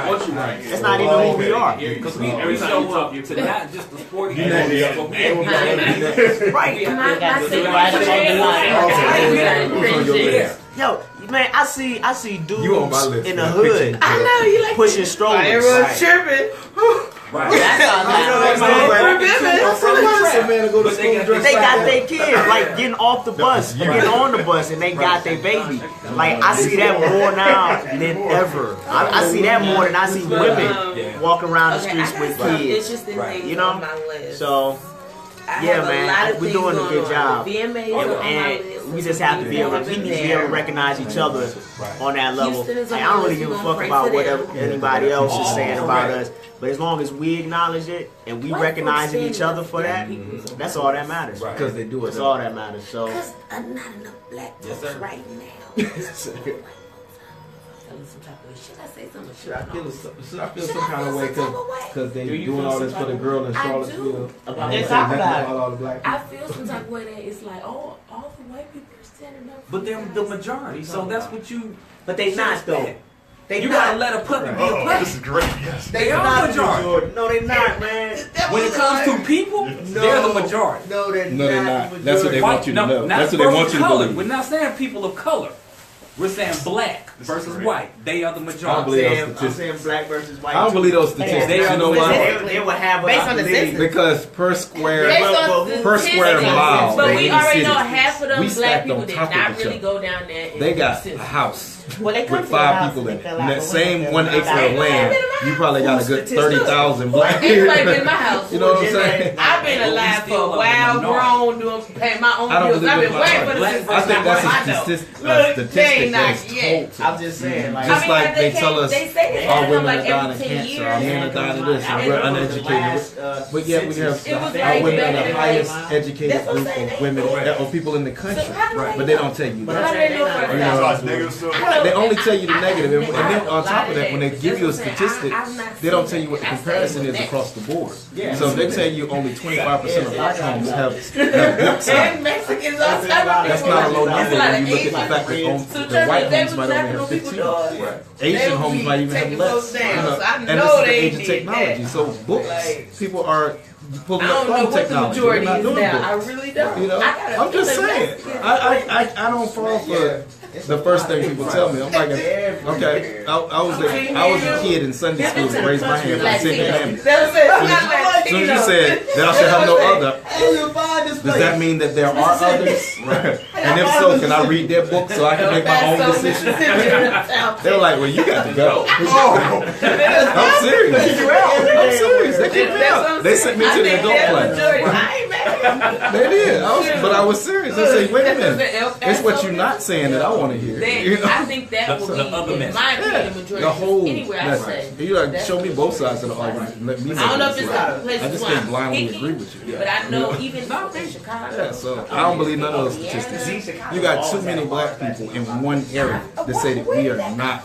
Speaker 4: that's not even who we are.
Speaker 2: Because we show up to not just the sporting
Speaker 1: Yeah.
Speaker 2: events, but we everything.
Speaker 4: Right.
Speaker 5: My sister
Speaker 1: Who's on your list?
Speaker 4: Yo, man, I see dudes
Speaker 1: You on my list.
Speaker 4: in the
Speaker 1: man.
Speaker 4: hood
Speaker 5: I know you like
Speaker 4: pushing strollers.
Speaker 5: everyone's tripping.
Speaker 2: Right.
Speaker 5: That's all
Speaker 4: You know what I'm saying?
Speaker 5: that.
Speaker 4: from the trap.
Speaker 1: Man to go to
Speaker 2: But they
Speaker 1: school
Speaker 2: got-
Speaker 1: dressed
Speaker 4: They
Speaker 1: like
Speaker 4: got
Speaker 1: that.
Speaker 4: their kids like getting off the bus, getting on the bus, and they got their baby. Like I see that more now than ever. I see that more than I see women walking around the
Speaker 5: Okay, I
Speaker 4: streets
Speaker 5: got
Speaker 4: with
Speaker 5: some
Speaker 4: kids.
Speaker 5: interesting
Speaker 2: Right.
Speaker 5: things
Speaker 4: You know?
Speaker 5: on my list.
Speaker 4: So
Speaker 5: I
Speaker 4: yeah,
Speaker 5: have a
Speaker 4: man,
Speaker 5: lot of
Speaker 4: we
Speaker 5: things
Speaker 4: doing a
Speaker 5: going
Speaker 4: good
Speaker 5: on.
Speaker 4: job.
Speaker 5: The VMA is on my
Speaker 4: and
Speaker 5: list.
Speaker 4: we just have to be able to, we need to be able to recognize each other on that level.
Speaker 5: Houston is on
Speaker 4: Like,
Speaker 5: my
Speaker 4: I don't really
Speaker 5: list.
Speaker 4: give
Speaker 5: We
Speaker 4: a
Speaker 5: gonna
Speaker 4: fuck
Speaker 5: pray
Speaker 4: about
Speaker 5: for
Speaker 4: whatever
Speaker 5: them.
Speaker 4: anybody else is saying about
Speaker 2: Correct.
Speaker 4: us, but as long as we acknowledge it and we
Speaker 5: White
Speaker 4: recognizing
Speaker 5: folks
Speaker 4: each other for that,
Speaker 5: stand up for
Speaker 4: that's all that matters.
Speaker 2: Right.
Speaker 1: Because they do it.
Speaker 4: That's all that matters. So
Speaker 5: Because not enough black
Speaker 2: Yes,
Speaker 5: folks
Speaker 2: sir.
Speaker 5: right now. Feeling some type of way. Should I say something?
Speaker 1: Should I feel
Speaker 5: Should
Speaker 1: some
Speaker 5: I
Speaker 1: kind of
Speaker 5: feel
Speaker 1: way
Speaker 5: some type of way?
Speaker 1: because they
Speaker 4: Do you
Speaker 1: doing
Speaker 4: feel
Speaker 1: all
Speaker 4: some
Speaker 1: this for
Speaker 4: type
Speaker 1: the
Speaker 4: of
Speaker 1: girl in
Speaker 5: I
Speaker 1: Charlottesville?
Speaker 5: do.
Speaker 4: About
Speaker 1: They
Speaker 4: that.
Speaker 1: say nothing about all the black
Speaker 5: I
Speaker 1: people.
Speaker 5: feel some type of way that it's like, oh, all the white people are standing up. for
Speaker 2: But they're
Speaker 5: you
Speaker 2: the
Speaker 5: guys.
Speaker 2: majority, so that's what you.
Speaker 4: But they
Speaker 2: should
Speaker 4: not though.
Speaker 2: expect.
Speaker 4: They
Speaker 2: You
Speaker 4: not.
Speaker 2: gotta let a puppy be a
Speaker 7: Oh,
Speaker 2: puppy.
Speaker 7: this is great. Yes.
Speaker 2: They are
Speaker 4: not
Speaker 2: the majority.
Speaker 4: No, they not, man.
Speaker 2: When it comes to people, they're the majority.
Speaker 4: No, they're
Speaker 8: No, they're
Speaker 4: not.
Speaker 8: not. That's what they
Speaker 2: White-
Speaker 8: want you to
Speaker 2: no,
Speaker 8: know.
Speaker 2: not
Speaker 8: That's what they want you to
Speaker 2: color.
Speaker 8: believe.
Speaker 2: We're not saying people of color. We're saying black versus white. They are the
Speaker 1: I don't
Speaker 2: majority.
Speaker 1: believe those
Speaker 4: I'm
Speaker 1: statistics.
Speaker 4: saying black versus white.
Speaker 1: I don't
Speaker 4: too.
Speaker 1: believe those statistics.
Speaker 2: They are
Speaker 1: You know
Speaker 2: the
Speaker 1: why?
Speaker 4: They would have
Speaker 3: Based on the census.
Speaker 1: Because per square
Speaker 3: Based on
Speaker 1: per square
Speaker 3: statistics.
Speaker 1: mile,
Speaker 5: But
Speaker 1: in
Speaker 5: we
Speaker 1: any
Speaker 5: already
Speaker 1: city,
Speaker 5: know half of them
Speaker 1: we
Speaker 5: black
Speaker 1: stacked
Speaker 5: people
Speaker 1: on
Speaker 5: did
Speaker 1: top
Speaker 5: not
Speaker 1: of each
Speaker 5: really
Speaker 1: other.
Speaker 5: go down there. And
Speaker 1: They
Speaker 5: do
Speaker 1: got a
Speaker 5: census.
Speaker 1: house
Speaker 3: Well, they come
Speaker 1: with
Speaker 3: to your
Speaker 1: 5
Speaker 3: house
Speaker 1: people
Speaker 3: and
Speaker 1: in
Speaker 3: they
Speaker 1: it.
Speaker 3: fill
Speaker 1: In
Speaker 3: out
Speaker 1: that
Speaker 3: the
Speaker 1: same
Speaker 3: window.
Speaker 1: 1 acre of land, you probably got a good 30,000 black
Speaker 5: Everybody been in
Speaker 1: people.
Speaker 5: my house.
Speaker 1: You know what I'm saying?
Speaker 5: I've been alive for a while, grown, doing paying my own
Speaker 1: I don't
Speaker 5: bills.
Speaker 1: believe
Speaker 5: I've
Speaker 1: in
Speaker 5: been waiting for the
Speaker 2: black
Speaker 5: census.
Speaker 1: I think that's a
Speaker 5: I know.
Speaker 1: statistic
Speaker 5: Look, they ain't
Speaker 1: that
Speaker 5: not
Speaker 1: is
Speaker 5: yet.
Speaker 1: told.
Speaker 4: I'm just saying, like,
Speaker 1: Just like they tell us
Speaker 5: they say they
Speaker 1: our
Speaker 5: have
Speaker 1: women
Speaker 5: like
Speaker 1: are dying
Speaker 5: every
Speaker 1: of
Speaker 5: 10
Speaker 1: cancer,
Speaker 5: years.
Speaker 1: our men are dying of this, and
Speaker 5: I
Speaker 1: we're
Speaker 5: remember
Speaker 1: uneducated. But yet we have
Speaker 5: It was
Speaker 1: our
Speaker 5: like
Speaker 1: women are
Speaker 5: better
Speaker 1: the
Speaker 5: than
Speaker 1: highest
Speaker 5: like-
Speaker 1: educated
Speaker 5: That's what I'm
Speaker 1: group
Speaker 5: saying.
Speaker 1: of women or people in the country.
Speaker 5: So how do
Speaker 2: Right.
Speaker 1: But they don't tell you
Speaker 4: But
Speaker 1: that.
Speaker 5: How do they know for a
Speaker 1: You know,
Speaker 5: fact?
Speaker 7: So it's negative stuff.
Speaker 5: I know-
Speaker 1: They only tell you the negative, and
Speaker 5: I
Speaker 1: then
Speaker 5: know
Speaker 1: on
Speaker 5: a
Speaker 1: top
Speaker 5: lot
Speaker 1: of that, when they
Speaker 5: that.
Speaker 1: give you a
Speaker 5: That's what I'm saying.
Speaker 1: statistic,
Speaker 5: I've not
Speaker 1: they don't
Speaker 5: seen
Speaker 1: tell you what the
Speaker 5: that. I
Speaker 1: comparison
Speaker 5: say
Speaker 1: is
Speaker 5: that.
Speaker 1: across the board.
Speaker 4: Yeah.
Speaker 1: So if they tell you only 25% of black homes have books in
Speaker 5: And
Speaker 1: it,
Speaker 5: Mexicans on top of
Speaker 1: that's
Speaker 5: people.
Speaker 1: not a low
Speaker 5: That's
Speaker 1: number
Speaker 5: a lot
Speaker 1: when
Speaker 5: of
Speaker 1: you look at the
Speaker 5: Asians.
Speaker 1: fact that
Speaker 5: So
Speaker 1: the
Speaker 5: trust
Speaker 1: white
Speaker 5: me, they
Speaker 1: homes
Speaker 5: was
Speaker 1: might only
Speaker 5: knocking
Speaker 1: have
Speaker 5: on people's
Speaker 1: 15.
Speaker 5: doors.
Speaker 1: Asian
Speaker 5: They
Speaker 1: homes
Speaker 5: would
Speaker 1: might
Speaker 5: be
Speaker 1: even have
Speaker 5: taking
Speaker 1: less.
Speaker 5: folks down, so I
Speaker 1: And
Speaker 5: know
Speaker 1: this is the
Speaker 5: they
Speaker 1: age of
Speaker 5: did
Speaker 1: technology.
Speaker 5: that.
Speaker 1: So books,
Speaker 5: Like,
Speaker 1: people are pulling
Speaker 5: I
Speaker 1: up
Speaker 5: don't know
Speaker 1: from
Speaker 5: what the
Speaker 1: technology.
Speaker 5: majority
Speaker 1: They're
Speaker 5: is
Speaker 1: not doing
Speaker 5: now. I
Speaker 1: books.
Speaker 5: really don't.
Speaker 1: You know,
Speaker 5: I got a
Speaker 1: I'm just
Speaker 5: feeling
Speaker 1: saying.
Speaker 5: Mexicans-
Speaker 1: I don't fall for the first thing people tell me. I'm like, okay, I was a kid in Sunday school that raised my hand for the Ten
Speaker 5: Latino.
Speaker 1: Commandments.
Speaker 5: That's it. I'm not
Speaker 1: As soon as you
Speaker 5: Latino.
Speaker 1: said, thou shalt have no other, does that mean that there are others? And if so, can I read their book so I can make my own decision? They were like, well, you got to go. I'm serious. I'm serious. They kicked me out. They sent me to the adult class.
Speaker 5: I ain't mad.
Speaker 1: They did. But I was serious. I said, wait a minute. It's what you're not saying that I want to hear. You know?
Speaker 5: I think that would
Speaker 2: The other
Speaker 5: be, in
Speaker 2: message.
Speaker 5: my opinion, the majority.
Speaker 1: The whole
Speaker 5: Anywhere I say.
Speaker 1: message. You like show me both sides of the argument and let me make
Speaker 5: I don't know
Speaker 1: a
Speaker 5: if it's
Speaker 1: decision.
Speaker 5: a place
Speaker 1: I just
Speaker 5: where
Speaker 1: can't
Speaker 5: I'm
Speaker 1: blindly
Speaker 5: picky,
Speaker 1: agree with you.
Speaker 5: but I know even in Chicago.
Speaker 1: Yeah, so I don't believe none of those statistics. You got too many black people in one area that say that we are not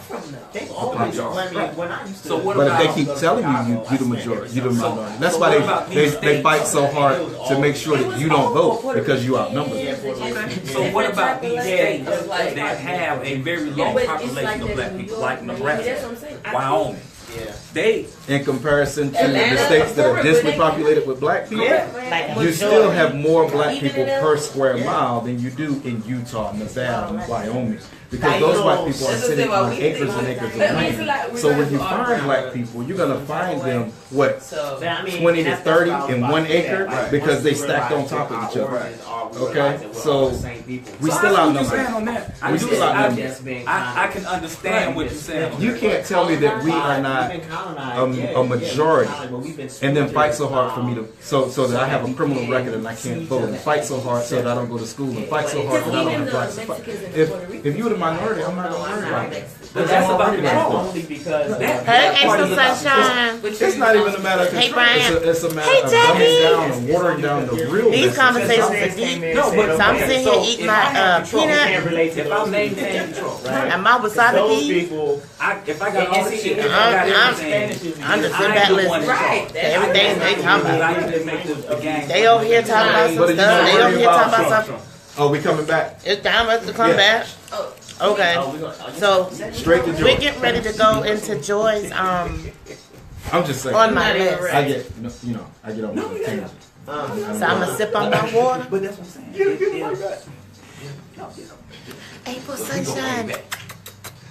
Speaker 4: They
Speaker 1: the
Speaker 4: always
Speaker 1: majority.
Speaker 4: blame me when I used to.
Speaker 2: So what
Speaker 1: But
Speaker 2: about?
Speaker 1: if they keep telling you the majority, you the minority. That's
Speaker 2: so
Speaker 1: why
Speaker 2: what about these
Speaker 1: they
Speaker 2: states?
Speaker 1: fight so hard to make sure that you don't vote because you outnumber
Speaker 5: Yeah,
Speaker 1: them.
Speaker 2: So what about these states
Speaker 5: Like-
Speaker 2: that have a very
Speaker 5: Yeah,
Speaker 2: low
Speaker 5: but it's
Speaker 2: population
Speaker 5: like
Speaker 2: of
Speaker 5: that
Speaker 2: black
Speaker 5: in New
Speaker 2: people,
Speaker 5: York,
Speaker 2: like
Speaker 5: Miami,
Speaker 2: Nebraska,
Speaker 5: that's what I'm saying. I
Speaker 2: Wyoming?
Speaker 4: Yeah.
Speaker 2: They
Speaker 1: In comparison to the
Speaker 5: Atlanta,
Speaker 1: states that are
Speaker 5: but
Speaker 1: densely
Speaker 5: they-
Speaker 1: populated with black people,
Speaker 3: Like
Speaker 1: you still have more black
Speaker 5: Even
Speaker 1: people
Speaker 5: in LA.
Speaker 1: per square mile than you do in Utah, Nevada, and Wyoming. Because those white people are
Speaker 5: That's
Speaker 1: sitting
Speaker 5: what
Speaker 1: on
Speaker 5: we
Speaker 1: acres
Speaker 5: think.
Speaker 1: and acres of
Speaker 5: That means
Speaker 1: land.
Speaker 5: like we're
Speaker 1: So when
Speaker 5: going
Speaker 1: you
Speaker 5: to
Speaker 1: find
Speaker 5: our-
Speaker 1: black people, you're gonna find them what
Speaker 5: So,
Speaker 4: I mean,
Speaker 1: 20 to
Speaker 4: that's
Speaker 1: 30
Speaker 4: what I was
Speaker 1: in
Speaker 4: about
Speaker 1: one
Speaker 4: to say,
Speaker 1: acre
Speaker 4: like,
Speaker 1: because
Speaker 4: once
Speaker 1: they
Speaker 4: we
Speaker 1: stacked on
Speaker 4: realize
Speaker 1: top
Speaker 4: that
Speaker 1: of each
Speaker 4: our
Speaker 1: other.
Speaker 4: origins are, we
Speaker 1: Okay,
Speaker 4: realize that we're
Speaker 1: so
Speaker 4: all the same people.
Speaker 1: we
Speaker 2: So
Speaker 1: still
Speaker 2: I see what
Speaker 1: outnumber.
Speaker 2: you're saying on that.
Speaker 1: We still outnumber.
Speaker 2: I can understand what you're saying. on
Speaker 1: You
Speaker 2: that.
Speaker 1: can't tell me that we are not a majority and then fight so hard for me to so that I have a criminal record and I can't vote and fight so hard so that I don't go to school and fight so hard that I don't have rights to fight. If you're the minority, I'm not gonna worry about it.
Speaker 2: But that's about control.
Speaker 4: Only because
Speaker 2: That-
Speaker 3: Hey,
Speaker 2: that part
Speaker 3: Extra
Speaker 2: is about
Speaker 3: Sunshine.
Speaker 1: It's not even a matter of
Speaker 3: Hey,
Speaker 1: control.
Speaker 3: Brian.
Speaker 1: It's a matter
Speaker 3: Hey,
Speaker 1: of
Speaker 3: Jackie.
Speaker 1: dumbing down and watering down the real
Speaker 3: These
Speaker 1: message.
Speaker 3: conversations are deep.
Speaker 2: No, but
Speaker 3: So I'm sitting here eating my peanut
Speaker 4: relate to
Speaker 2: If
Speaker 4: those
Speaker 2: I'm maintaining control,
Speaker 3: and my
Speaker 4: those
Speaker 3: wasabi peas.
Speaker 4: people.
Speaker 2: if I got all the shit, if I
Speaker 3: I'm-
Speaker 2: got
Speaker 3: I'm-
Speaker 2: everything,
Speaker 3: I'm just
Speaker 2: I
Speaker 3: sitting
Speaker 2: ain't
Speaker 3: back
Speaker 2: the
Speaker 3: listening.
Speaker 2: one in charge.
Speaker 3: To everything they talking
Speaker 2: I
Speaker 3: about.
Speaker 2: usually make the game.
Speaker 3: They over here talking about some
Speaker 1: But
Speaker 3: stuff.
Speaker 1: you don't
Speaker 3: They
Speaker 1: worry
Speaker 3: over here talking
Speaker 1: about
Speaker 3: about something.
Speaker 1: Oh, we coming back?
Speaker 3: It's time for us to come
Speaker 1: Yeah.
Speaker 3: back. Okay. So
Speaker 1: Straight to
Speaker 3: we're
Speaker 1: Joy.
Speaker 3: getting ready to go into Joy's
Speaker 1: I'm just saying.
Speaker 3: on my list.
Speaker 1: I get, I get on my tangent.
Speaker 3: So I'm gonna sip on my water.
Speaker 2: But that's what I'm saying.
Speaker 3: April Sunshine.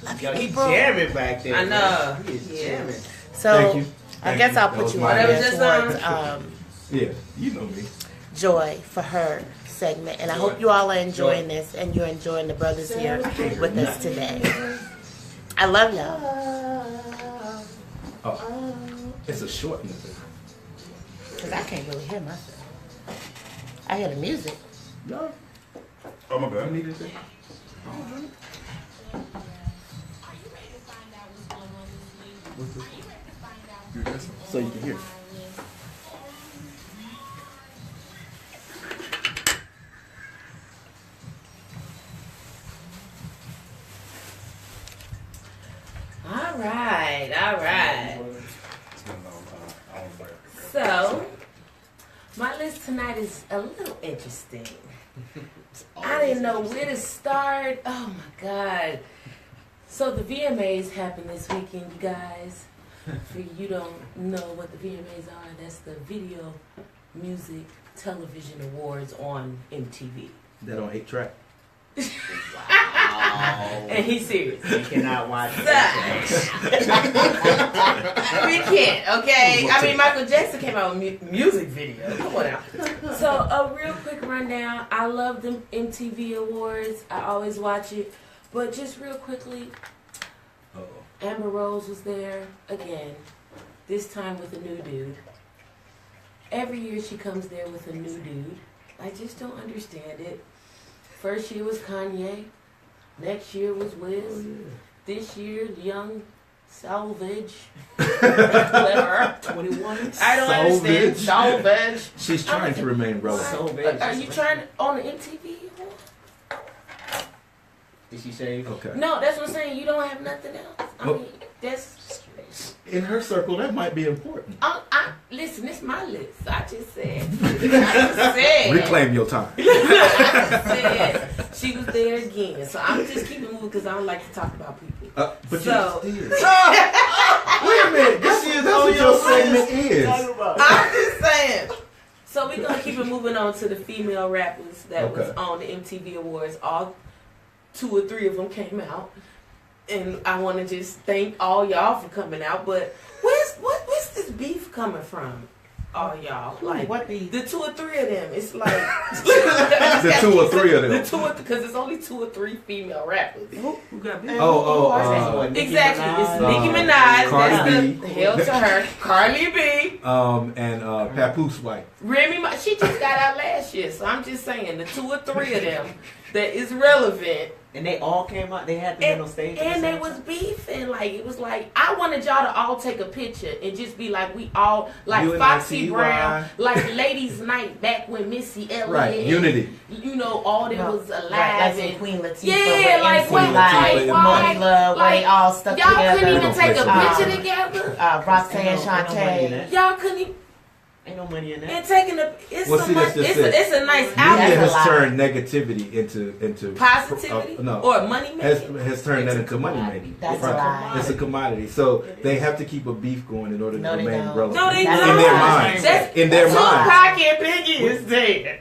Speaker 3: Love you,
Speaker 4: Yo, he
Speaker 3: April.
Speaker 4: jamming back there.
Speaker 5: I know.
Speaker 4: Man. He is
Speaker 5: Yeah.
Speaker 4: jamming.
Speaker 3: So
Speaker 1: Thank you.
Speaker 3: I guess I'll
Speaker 1: That
Speaker 3: put
Speaker 1: was
Speaker 3: you
Speaker 1: my
Speaker 3: on
Speaker 5: That was
Speaker 3: there
Speaker 5: just,
Speaker 3: towards
Speaker 1: Yeah, you know me.
Speaker 3: Joy for her segment. And I hope you all are enjoying this and you're enjoying the brothers here with us today. I love y'all.
Speaker 1: Oh, it's a short music.
Speaker 3: Because I can't really hear myself. I hear the music.
Speaker 1: No,
Speaker 7: Oh, my
Speaker 1: I
Speaker 7: bad.
Speaker 1: needed it. So you can hear.
Speaker 5: All right, all right. So, my list tonight is a little interesting. I didn't know where to start. Oh my God. So the VMAs happened this weekend, you guys. For you don't know what the VMAs are, that's the Video Music Television Awards on MTV.
Speaker 1: That on 8-track.
Speaker 5: And he's serious.
Speaker 4: You cannot watch
Speaker 5: So,
Speaker 4: that.
Speaker 5: we can't, okay? I mean, Michael Jackson came out with music video. Come on now. So, a real quick rundown. I love the MTV Awards. I always watch it. But just real quickly, Amber Rose was there again, this time with a new dude. Every year she comes there with a new dude. I just don't understand it. First year was Kanye. Next year was Wiz. This year, Young Salvage. Whatever.
Speaker 4: 21.
Speaker 5: I don't understand. Salvage.
Speaker 1: She's trying to remain relevant.
Speaker 5: Are you trying to, on the MTV?
Speaker 4: Did she say?
Speaker 1: Okay.
Speaker 5: No, that's what I'm saying. You don't have nothing else. I mean, that's.
Speaker 1: In her circle, that might be important.
Speaker 5: Listen, this is my list. I just said. I just said.
Speaker 1: Reclaim your time.
Speaker 5: I just said she was there again. So I'm just keeping moving because I don't like to talk about people.
Speaker 1: But
Speaker 5: So-
Speaker 1: you just did. Wait a minute. That's what your segment is.
Speaker 5: I'm just saying. So we're going to keep it moving on to the female rappers that was
Speaker 1: Okay.
Speaker 5: on the MTV Awards. All 2 or 3 of them came out. And I want to just thank all y'all for coming out. But where's this beef coming from? All y'all. Like,
Speaker 3: What beef?
Speaker 5: the 2 or 3 of them. It's like.
Speaker 1: The 2 or 3 of them.
Speaker 5: The 2 or because it's only 2 or 3 female rappers.
Speaker 4: Who got beat?
Speaker 5: Exactly. It's
Speaker 1: Uh,
Speaker 5: Nicki Minaj.
Speaker 1: Cardi
Speaker 5: That's
Speaker 1: B.
Speaker 5: the hell to her. Cardi B.
Speaker 1: And Papoose wife.
Speaker 5: Remy Ma, she just got out last year. So I'm just saying the 2 or 3 of them that is relevant.
Speaker 4: And they all came out. They had to be on stage.
Speaker 5: And they was beefing. Like, it was like, I wanted y'all to all take a picture and just be like, we all, like
Speaker 1: UNITY.
Speaker 5: Foxy Brown, like Ladies Night back when Missy Elliott.
Speaker 1: Right. Unity.
Speaker 5: You know, all them was alive.
Speaker 3: Like
Speaker 5: and
Speaker 3: some Queen Latifah.
Speaker 5: Yeah,
Speaker 3: with
Speaker 5: like
Speaker 3: MC
Speaker 5: when
Speaker 3: Light,
Speaker 1: why-
Speaker 3: Money Love, where they all stuck
Speaker 5: y'all
Speaker 3: together.
Speaker 5: couldn't even
Speaker 1: Don't
Speaker 5: take
Speaker 1: play
Speaker 5: a
Speaker 1: some
Speaker 5: picture
Speaker 3: music.
Speaker 5: together.
Speaker 3: Roxanne
Speaker 4: Ain't no money in
Speaker 3: Shante.
Speaker 4: that.
Speaker 5: Y'all couldn't even.
Speaker 4: Ain't no money in that.
Speaker 5: And taking a, it's
Speaker 1: Well,
Speaker 5: so
Speaker 1: see,
Speaker 5: much,
Speaker 1: that's just
Speaker 5: it's
Speaker 1: it.
Speaker 5: a nice
Speaker 1: Media
Speaker 5: outlet.
Speaker 3: That's
Speaker 1: has
Speaker 3: a lie.
Speaker 1: turned negativity into
Speaker 5: Positivity
Speaker 1: no.
Speaker 5: or money making.
Speaker 1: has turned that into money making.
Speaker 3: That's a lie.
Speaker 1: It's a commodity. So they have to keep a beef going in order
Speaker 3: No,
Speaker 1: to
Speaker 3: they
Speaker 1: remain
Speaker 3: don't.
Speaker 1: relevant.
Speaker 5: No, they
Speaker 3: That's
Speaker 5: don't.
Speaker 1: In their minds.
Speaker 5: That's
Speaker 1: In their minds.
Speaker 5: Tupac and Biggie is dead.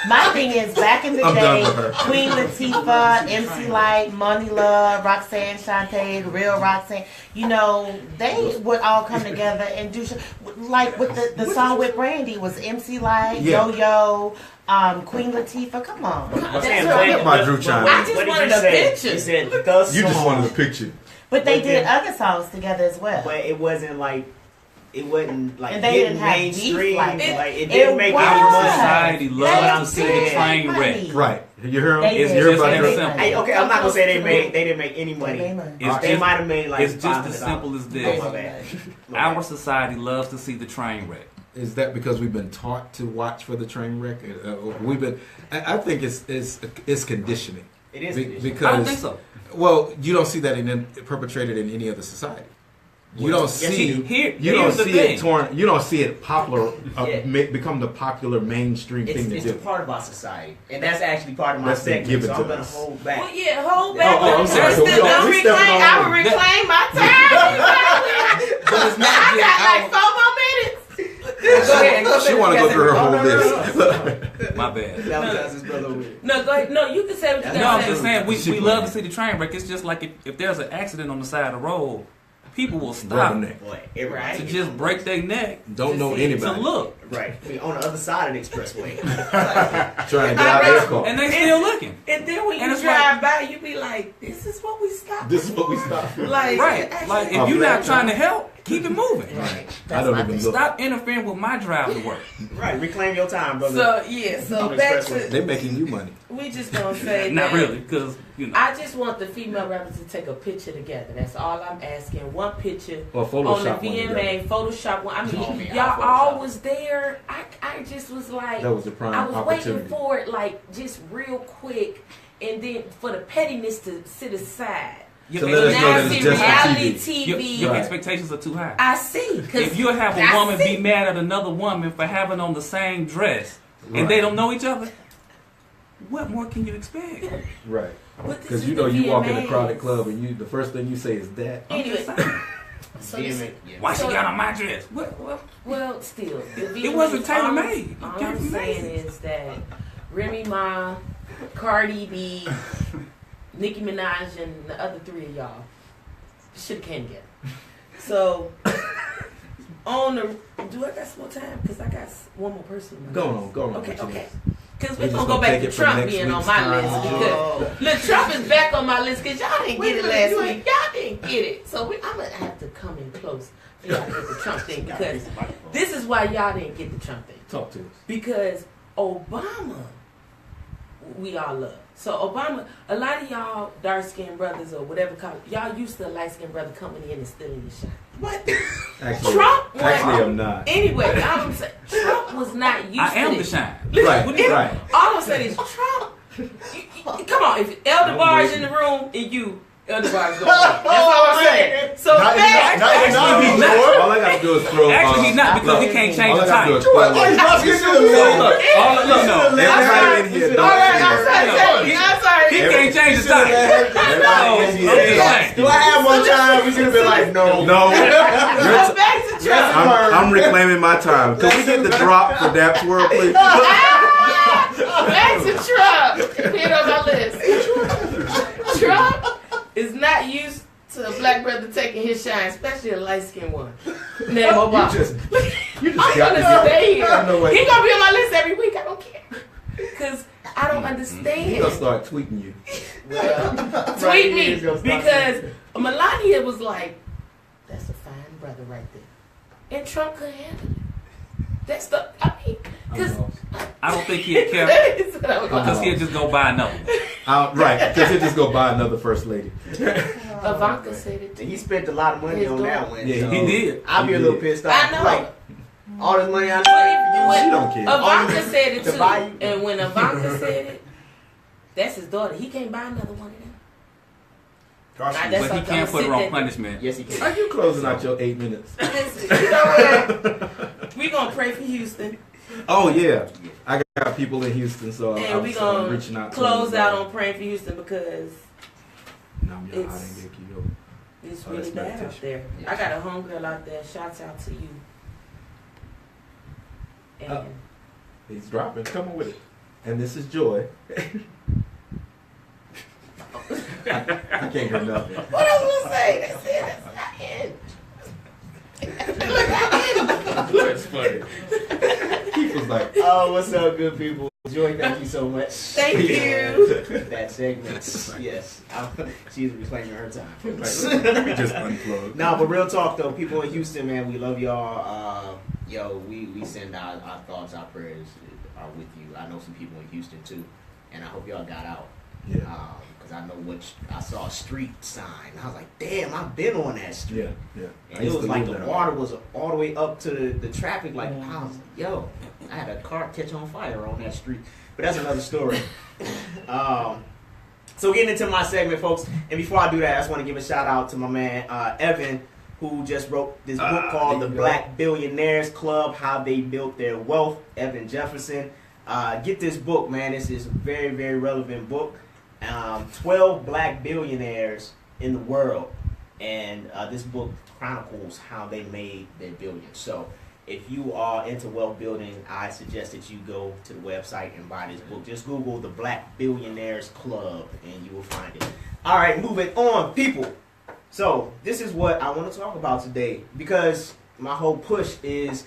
Speaker 3: My thing is, back in the
Speaker 1: I'm done
Speaker 3: day,
Speaker 1: with her.
Speaker 3: Queen Latifah, MC Light, Money Love, Roxanne Shante, Real Roxanne, you know, they would all come together and do shit. Like with the song with Brandy was MC Light,
Speaker 1: Yeah.
Speaker 3: Yo-Yo, Queen Latifah. Come on.
Speaker 4: Saying,
Speaker 1: I'll get my Drew Chime.
Speaker 5: I just
Speaker 4: what did
Speaker 5: wanted
Speaker 4: you
Speaker 5: a
Speaker 4: say?
Speaker 5: picture.
Speaker 4: You said the song.
Speaker 1: You just wanted a picture.
Speaker 3: But they
Speaker 4: But
Speaker 3: did
Speaker 4: then-
Speaker 3: other songs together as well.
Speaker 4: But it wasn't like
Speaker 3: And they
Speaker 4: getting
Speaker 3: didn't have beef
Speaker 4: mainstream.
Speaker 3: like
Speaker 4: Like,
Speaker 3: that.
Speaker 4: it didn't make
Speaker 3: was.
Speaker 4: any
Speaker 2: Our
Speaker 4: money.
Speaker 2: society
Speaker 3: They
Speaker 2: loves to see the
Speaker 3: did
Speaker 2: train
Speaker 3: make
Speaker 2: wreck.
Speaker 3: money.
Speaker 1: Right. You hear him?
Speaker 3: They
Speaker 2: It's
Speaker 3: did.
Speaker 2: just
Speaker 1: Everybody
Speaker 2: that
Speaker 1: knows.
Speaker 2: simple.
Speaker 4: Hey, okay, I'm not gonna say they didn't make any
Speaker 3: They
Speaker 4: money.
Speaker 3: made money.
Speaker 2: It's
Speaker 4: They
Speaker 2: just-
Speaker 4: might have made like
Speaker 2: It's just as
Speaker 4: $500.
Speaker 2: simple as
Speaker 3: They
Speaker 2: this.
Speaker 4: My
Speaker 3: made
Speaker 4: bad.
Speaker 3: money.
Speaker 2: Our society loves to see the train wreck.
Speaker 1: Is that because we've been taught to watch for the train wreck? We've been. I think it's conditioning.
Speaker 4: It is.
Speaker 1: Because
Speaker 2: I don't think so.
Speaker 1: Well, you don't see that perpetrated in any other society. You don't
Speaker 4: Yes,
Speaker 1: see.
Speaker 4: you do.
Speaker 1: You don't
Speaker 2: Here's the
Speaker 1: see
Speaker 2: thing.
Speaker 1: it torn. You don't see it popular.
Speaker 4: Yeah.
Speaker 1: Become the popular mainstream thing to
Speaker 4: It's
Speaker 1: do.
Speaker 4: a part of our society, and that's actually part of my
Speaker 1: That's been
Speaker 4: segment.
Speaker 1: given
Speaker 4: So
Speaker 1: to
Speaker 4: I'm gonna
Speaker 1: us.
Speaker 4: hold back.
Speaker 5: Well, yeah, hold back.
Speaker 1: Oh, I'm sorry. So we
Speaker 5: Don't
Speaker 1: stepping
Speaker 5: reclaim.
Speaker 1: on
Speaker 5: I
Speaker 1: over.
Speaker 5: will reclaim my time.
Speaker 2: But it's not
Speaker 5: I
Speaker 2: just
Speaker 5: got like 4 more minutes. Go ahead.
Speaker 1: She want to go through her whole
Speaker 4: No,
Speaker 1: list.
Speaker 2: our, my bad.
Speaker 4: That was his brother over here.
Speaker 5: No, go ahead. No, you can say what you
Speaker 4: No,
Speaker 2: No,
Speaker 5: got
Speaker 2: I'm
Speaker 5: to
Speaker 2: just
Speaker 5: say.
Speaker 2: saying
Speaker 1: She
Speaker 2: we
Speaker 1: playing.
Speaker 2: love to see the train wreck. It's just like if there's an accident on the side of the road, people will stop
Speaker 1: Rubberneck.
Speaker 4: Boy, everybody.
Speaker 2: to just break their neck
Speaker 1: Don't know
Speaker 2: to
Speaker 1: anybody.
Speaker 2: look,
Speaker 4: Right. I mean, on the other side of the expressway.
Speaker 1: Trying to get out their car.
Speaker 2: and they still looking.
Speaker 5: And then when
Speaker 2: And
Speaker 5: you
Speaker 2: it's
Speaker 5: drive by, you be like, "This is what we stopped."
Speaker 1: This is what we stop.
Speaker 5: Like,
Speaker 2: Right, like if you're not trying to help, keep it moving.
Speaker 3: Right.
Speaker 1: I
Speaker 3: That's
Speaker 1: don't
Speaker 3: my
Speaker 1: even
Speaker 3: thing.
Speaker 1: look.
Speaker 2: Stop interfering with my drive to work.
Speaker 4: Right. Reclaim your time, brother.
Speaker 5: So yeah, so
Speaker 4: On the
Speaker 5: back
Speaker 4: expressway.
Speaker 5: to
Speaker 1: They making you money.
Speaker 5: we just gonna say
Speaker 2: Not
Speaker 5: that
Speaker 2: really, because you know.
Speaker 5: I just want the female rappers to take a picture together. That's all I'm asking. One picture
Speaker 1: Or
Speaker 5: on the
Speaker 1: Photoshop one
Speaker 5: VMA,
Speaker 1: together.
Speaker 5: Photoshop one. I mean,
Speaker 4: Oh, man,
Speaker 5: y'all
Speaker 4: I'll
Speaker 5: all
Speaker 4: Photoshop.
Speaker 5: was there. I just was like,
Speaker 1: That was the prime
Speaker 5: I was
Speaker 1: opportunity.
Speaker 5: waiting for it, like just real quick, and then for the pettiness to sit aside.
Speaker 2: Your,
Speaker 1: So let us know that
Speaker 5: Nasty
Speaker 1: it's just for
Speaker 5: reality
Speaker 1: TV.
Speaker 5: TV.
Speaker 2: your
Speaker 1: Right.
Speaker 2: expectations are too high.
Speaker 5: I see. 'Cause
Speaker 2: If you have a
Speaker 5: I
Speaker 2: woman
Speaker 5: see.
Speaker 2: be mad at another woman for having on the same dress
Speaker 1: Right.
Speaker 2: and they don't know each other, what more can you expect?
Speaker 1: Right.
Speaker 5: But this
Speaker 1: Because
Speaker 5: is
Speaker 1: you know
Speaker 5: the
Speaker 1: you walk in a
Speaker 5: VMAs.
Speaker 1: crowded club and the first thing you say is that.
Speaker 5: Anyway, so this,
Speaker 4: VMA, yeah.
Speaker 2: Why she
Speaker 5: So-
Speaker 2: got on my dress? What?
Speaker 5: well, still, the
Speaker 2: It wasn't
Speaker 5: VMAs,
Speaker 2: tailor-made.
Speaker 5: All
Speaker 2: It came
Speaker 5: I'm
Speaker 2: from
Speaker 5: saying
Speaker 2: Macy's.
Speaker 5: is that Remy Ma, Cardi B, Nicki Minaj, and the other three of y'all should have came together. So, on the, do I got some more time? Because I got one more person.
Speaker 1: Go on.
Speaker 5: Okay,
Speaker 1: with your
Speaker 5: okay.
Speaker 1: list.
Speaker 5: Because
Speaker 1: We
Speaker 5: we're
Speaker 1: just
Speaker 5: going to go
Speaker 1: gonna
Speaker 5: back
Speaker 1: take
Speaker 5: to
Speaker 1: it for
Speaker 5: Trump
Speaker 1: next
Speaker 5: being on
Speaker 1: week's
Speaker 5: my
Speaker 1: time.
Speaker 5: list. Because,
Speaker 4: Oh.
Speaker 5: look, Trump is back on my list because y'all didn't
Speaker 4: Wait
Speaker 5: get
Speaker 4: a
Speaker 5: it
Speaker 4: minute,
Speaker 5: last
Speaker 4: you
Speaker 5: week. Y'all didn't get it. So, I'm going to have to come in close for y'all to get the Trump thing. Because this is why y'all didn't get the Trump thing.
Speaker 1: Talk to us.
Speaker 5: Because Obama, we all love. So Obama, a lot of y'all dark skinned brothers or whatever, y'all used to a light skinned brother coming in and stealing your shine. What?
Speaker 1: Actually,
Speaker 5: Trump?
Speaker 1: I'm not.
Speaker 5: Anyway, I'm saying Trump was not used
Speaker 2: I
Speaker 5: to
Speaker 2: am the
Speaker 5: this.
Speaker 2: shine.
Speaker 1: Right,
Speaker 2: What do you-
Speaker 1: right.
Speaker 5: All I'm saying is Trump. Come on, if Elder Bar's in the room and you, Elder Bar's going. That's all I'm saying. So
Speaker 7: Not
Speaker 5: back.
Speaker 2: Actually, he's not.
Speaker 1: All I gotta do is throw.
Speaker 2: Actually, he's not because he can't change
Speaker 1: all
Speaker 2: the
Speaker 1: I gotta do
Speaker 2: time.
Speaker 1: is throw.
Speaker 7: Oh, he's about to get to the
Speaker 2: So
Speaker 7: man.
Speaker 2: look, no,
Speaker 1: Everybody in here.
Speaker 5: All right, I'm sorry.
Speaker 2: He-
Speaker 5: I'm sorry.
Speaker 2: he can't change the time.
Speaker 1: Everybody in
Speaker 2: I'm
Speaker 1: here.
Speaker 2: just saying.
Speaker 4: Do I have more time? We should have been like, no.
Speaker 1: No.
Speaker 5: So back to Trump.
Speaker 1: I'm reclaiming my time. Can we get the drop for Daps World, please?
Speaker 5: Back to Trump. Hit on my list. Trump is not used to a black brother taking his shine, especially a light skinned one. Name Obama. I'm gonna stay here.
Speaker 1: No way.
Speaker 5: He's gonna be on my list every week. I don't care. Because I don't
Speaker 1: He's
Speaker 5: understand.
Speaker 1: gonna start tweeting you.
Speaker 5: Tweet me. Because Melania was like, that's a fine brother right there. And Trump couldn't handle it. That's the, I mean, because
Speaker 2: I don't think he'd care because he'd just go buy another one.
Speaker 1: Right, because he'll just go buy another first lady.
Speaker 5: Ivanka said it too.
Speaker 4: He spent a lot of money
Speaker 5: His
Speaker 4: on that
Speaker 5: daughter.
Speaker 4: one.
Speaker 1: Yeah,
Speaker 4: so
Speaker 2: he did.
Speaker 4: I'd be a little pissed off.
Speaker 5: I know.
Speaker 4: Like, all this money I
Speaker 5: But if-
Speaker 1: She don't care.
Speaker 5: Ivanka said it
Speaker 4: To
Speaker 5: too.
Speaker 4: buy you.
Speaker 5: And when Ivanka said it, that's his daughter. He can't buy another one of them.
Speaker 7: Gosh,
Speaker 5: That's
Speaker 2: But he
Speaker 5: something
Speaker 2: can't
Speaker 5: I'm
Speaker 2: put her
Speaker 5: sitting
Speaker 2: on
Speaker 5: there-
Speaker 2: punishment.
Speaker 4: Yes, he can.
Speaker 1: Are you closing out your 8 minutes?
Speaker 5: Listen, you know what? We gonna pray for Houston,
Speaker 1: Oh yeah, I got people in Houston, so
Speaker 5: and we
Speaker 1: I'm reaching
Speaker 5: gonna
Speaker 1: out. to
Speaker 5: close
Speaker 1: them.
Speaker 5: out on praying for Houston because
Speaker 1: No, y'all, I
Speaker 5: it's-
Speaker 1: didn't get you.
Speaker 5: it's
Speaker 1: Oh,
Speaker 5: really
Speaker 1: that's
Speaker 5: bad out
Speaker 1: meditation.
Speaker 5: there.
Speaker 4: Yeah.
Speaker 5: I got a homegirl out there. Shouts out to you. And
Speaker 1: He's dropping. Come on with it. And this is Joy. I can't hear nothing.
Speaker 5: what I was gonna say? That's it. That's not it.
Speaker 1: That's funny. Keith was like,
Speaker 4: Oh, what's up, good people? Joy, thank you so much.
Speaker 5: Thank you.
Speaker 4: That segment. Yes. She's reclaiming her time.
Speaker 1: like, let me just unplug.
Speaker 4: No, but real talk though, people in Houston, man, we love y'all. Yo, we send our thoughts, our prayers are with you. I know some people in Houston too, and I hope y'all got out.
Speaker 1: Yeah,
Speaker 4: Because I know I saw a street sign. And I was like, damn, I've been on that street.
Speaker 1: yeah.
Speaker 4: And it was like the water was all the way up to the traffic. Like, I was like, yo, I had a car catch on fire on that street. But that's another story. So getting into my segment, folks. And before I do that, I just want to give a shout out to my man, Evan, who just wrote this book called The Black Billionaires Club, How They Built Their Wealth, Evan Jefferson. Get this book, man. This is a very, very relevant book. 12 black billionaires in the world, and this book chronicles how they made their billions. So if you are into wealth building, I suggest that you go to the website and buy this book. Just Google the Black Billionaires Club and you will find it. All right, moving on, people. So this is what I want to talk about today, because my whole push is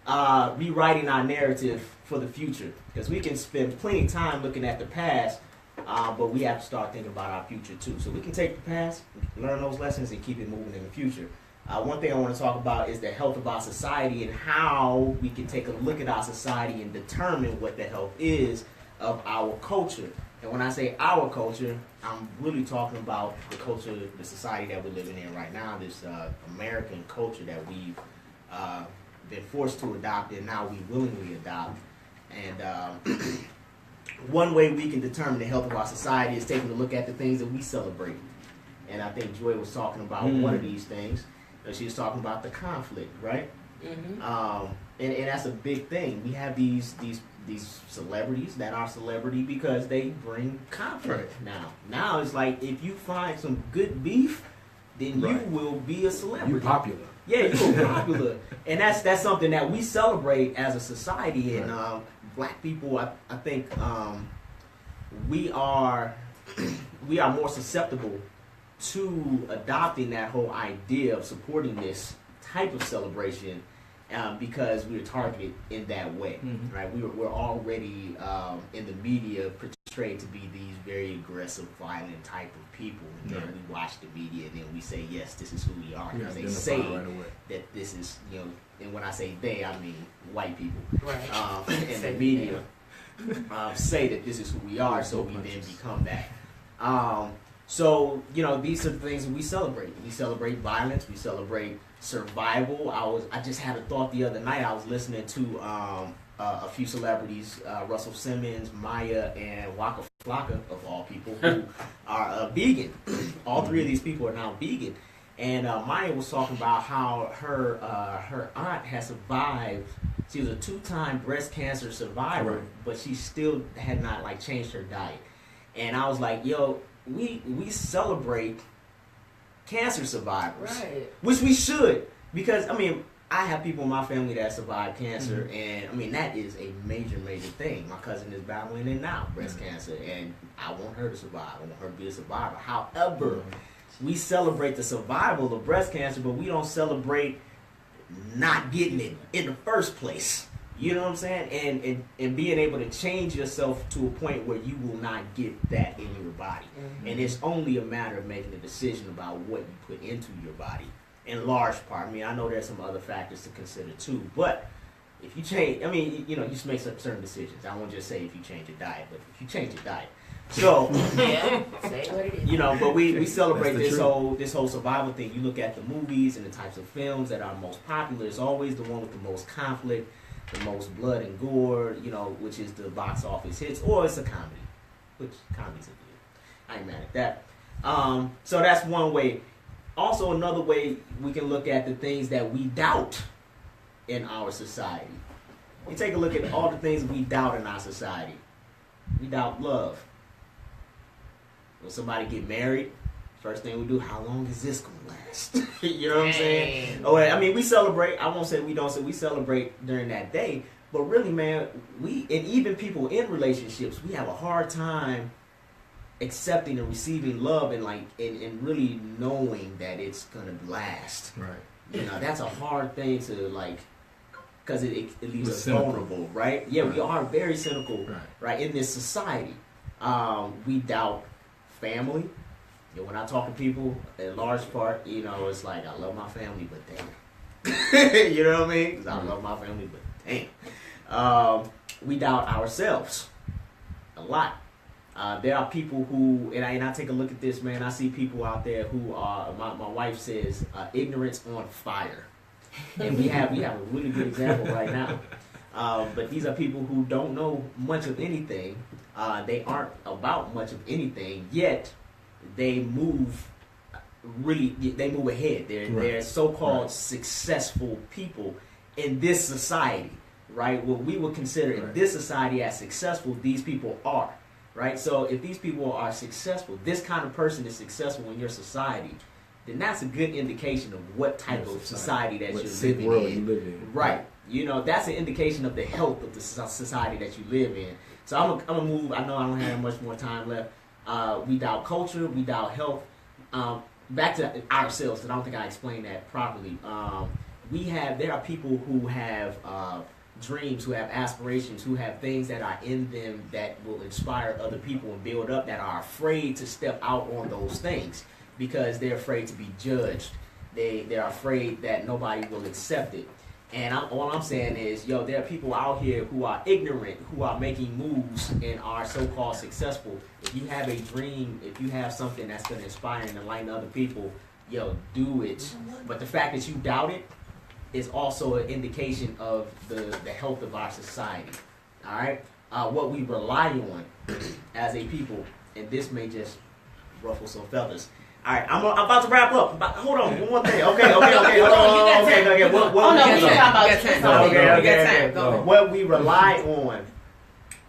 Speaker 4: rewriting our narrative for the future. Because we can spend plenty of time looking at the past, but we have to start thinking about our future too. So we can take the past, learn those lessons, and keep it moving in the future. One thing I want to talk about is the health of our society and how we can take a look at our society and determine what the health is of our culture. And when I say our culture, I'm really talking about the culture, the society that we're living in right now, this American culture that we've been forced to adopt and now we willingly adopt. And one way we can determine the health of our society is taking a look at the things that we celebrate. And I think Joy was talking about one of these things. She was talking about the conflict, right? Mm-hmm. And that's a big thing. We have these celebrities that are celebrity because they bring conflict now. Now it's like if you find some good beef, then you will be a celebrity.
Speaker 1: You're popular.
Speaker 4: Yeah, you're popular. And that's something that we celebrate as a society. And black people, I think we are more susceptible to adopting that whole idea of supporting this type of celebration because we're targeted in that way, right? We're already in the media portrayed to be these very aggressive, violent type of people, and then we watch the media and then we say, yes, this is who we are. Because they say that this is, and when I say they, I mean white people, right? And the media say that this is who we are, so we then become that. So, these are the things that we celebrate. We celebrate violence. We celebrate survival. I just had a thought the other night. I was listening to a few celebrities, Russell Simmons, Maya, and Waka Flocka, of all people, who are vegan. All three of these people are now vegan. And Maya was talking about how her aunt has survived. She was a 2-time breast cancer survivor, but she still had not changed her diet. And I was like, yo, we celebrate cancer survivors, right? Which we should, because I have people in my family that survived cancer, and that is a major thing. My cousin is battling it now, breast cancer, and I want her to survive. I want her to be a survivor. However, we celebrate the survival of breast cancer, but we don't celebrate not getting it in the first place. You know what I'm saying? And being able to change yourself to a point where you will not get that in your body. And it's only a matter of making a decision about what you put into your body. In large part. I know there's some other factors to consider too. But if you change, you just make certain decisions. I won't just say if you change your diet, but if you change your diet. So,
Speaker 5: say what it is.
Speaker 4: But we celebrate this whole survival thing. You look at the movies and the types of films that are most popular. It's always the one with the most conflict, the most blood and gore, which is the box office hits, or it's a comedy, which comedies are good. I ain't mad at that. So that's one way. Also, another way we can look at the things that we doubt in our society. We take a look at all the things we doubt in our society. We doubt love. When somebody get married, first thing we do, how long is this gonna last? You know what I'm saying? Oh, we celebrate. I won't say we don't say we celebrate during that day, but really, man, and even people in relationships, we have a hard time accepting and receiving love and and really knowing that it's gonna last. Right. That's a hard thing to because it leaves us vulnerable, right? Yeah, we are very cynical, right? In this society, we doubt family. When I talk to people, in large part, it's like, I love my family, but damn. You know what I mean? Because I love my family, but damn. We doubt ourselves a lot. There are people who, and I take a look at this, man, I see people out there who are, my wife says, ignorance on fire. And we have a really good example right now. But these are people who don't know much of anything. They aren't about much of anything, yet they move ahead. They're so-called successful people in this society, right? What we would consider in this society as successful, these people are, right? So if these people are successful, this kind of person is successful in your society, then that's a good indication of what type of society that you're living in. Right. That's an indication of the health of the society that you live in. So I'm gonna move. I know I don't have much more time left. We doubt culture. We doubt health. back to ourselves, because I don't think I explained that properly. There are people who have dreams, who have aspirations, who have things that are in them that will inspire other people and build up, that are afraid to step out on those things because they're afraid to be judged. They're afraid that nobody will accept it. And all I'm saying is, there are people out here who are ignorant, who are making moves and are so-called successful. If you have a dream, if you have something that's going to inspire and enlighten other people, do it. But the fact that you doubt it is also an indication of the health of our society. All right? What we rely on as a people, and this may just ruffle some feathers. All right, I'm about to wrap up. Hold on, one more thing. Okay. What we rely on,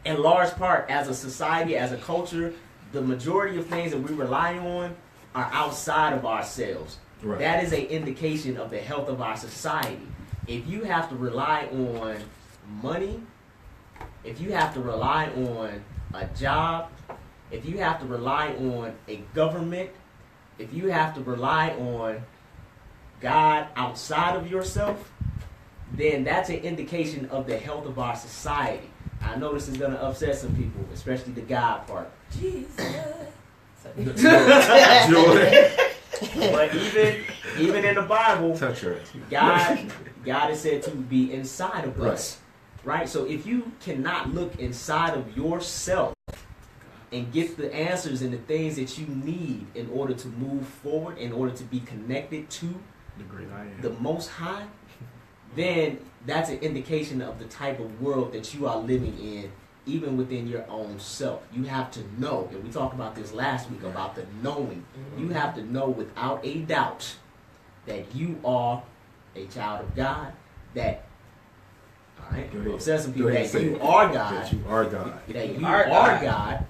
Speaker 4: in large part, as a society, as a culture, the majority of things that we rely on are outside of ourselves. Right. That is an indication of the health of our society. If you have to rely on money, if you have to rely on a job, if you have to rely on a government, if you have to rely on God outside of yourself, then that's an indication of the health of our society. I know this is going to upset some people, especially the God part. Jesus. But even in the Bible, God is said to be inside of us. Right? So if you cannot look inside of yourself and get the answers and the things that you need in order to move forward, in order to be connected to the Most High, then that's an indication of the type of world that you are living in, even within your own self. You have to know, and we talked about this last week about the knowing. You have to know without a doubt that you are a child of God, that some people that you are God. That you are God. That you are God.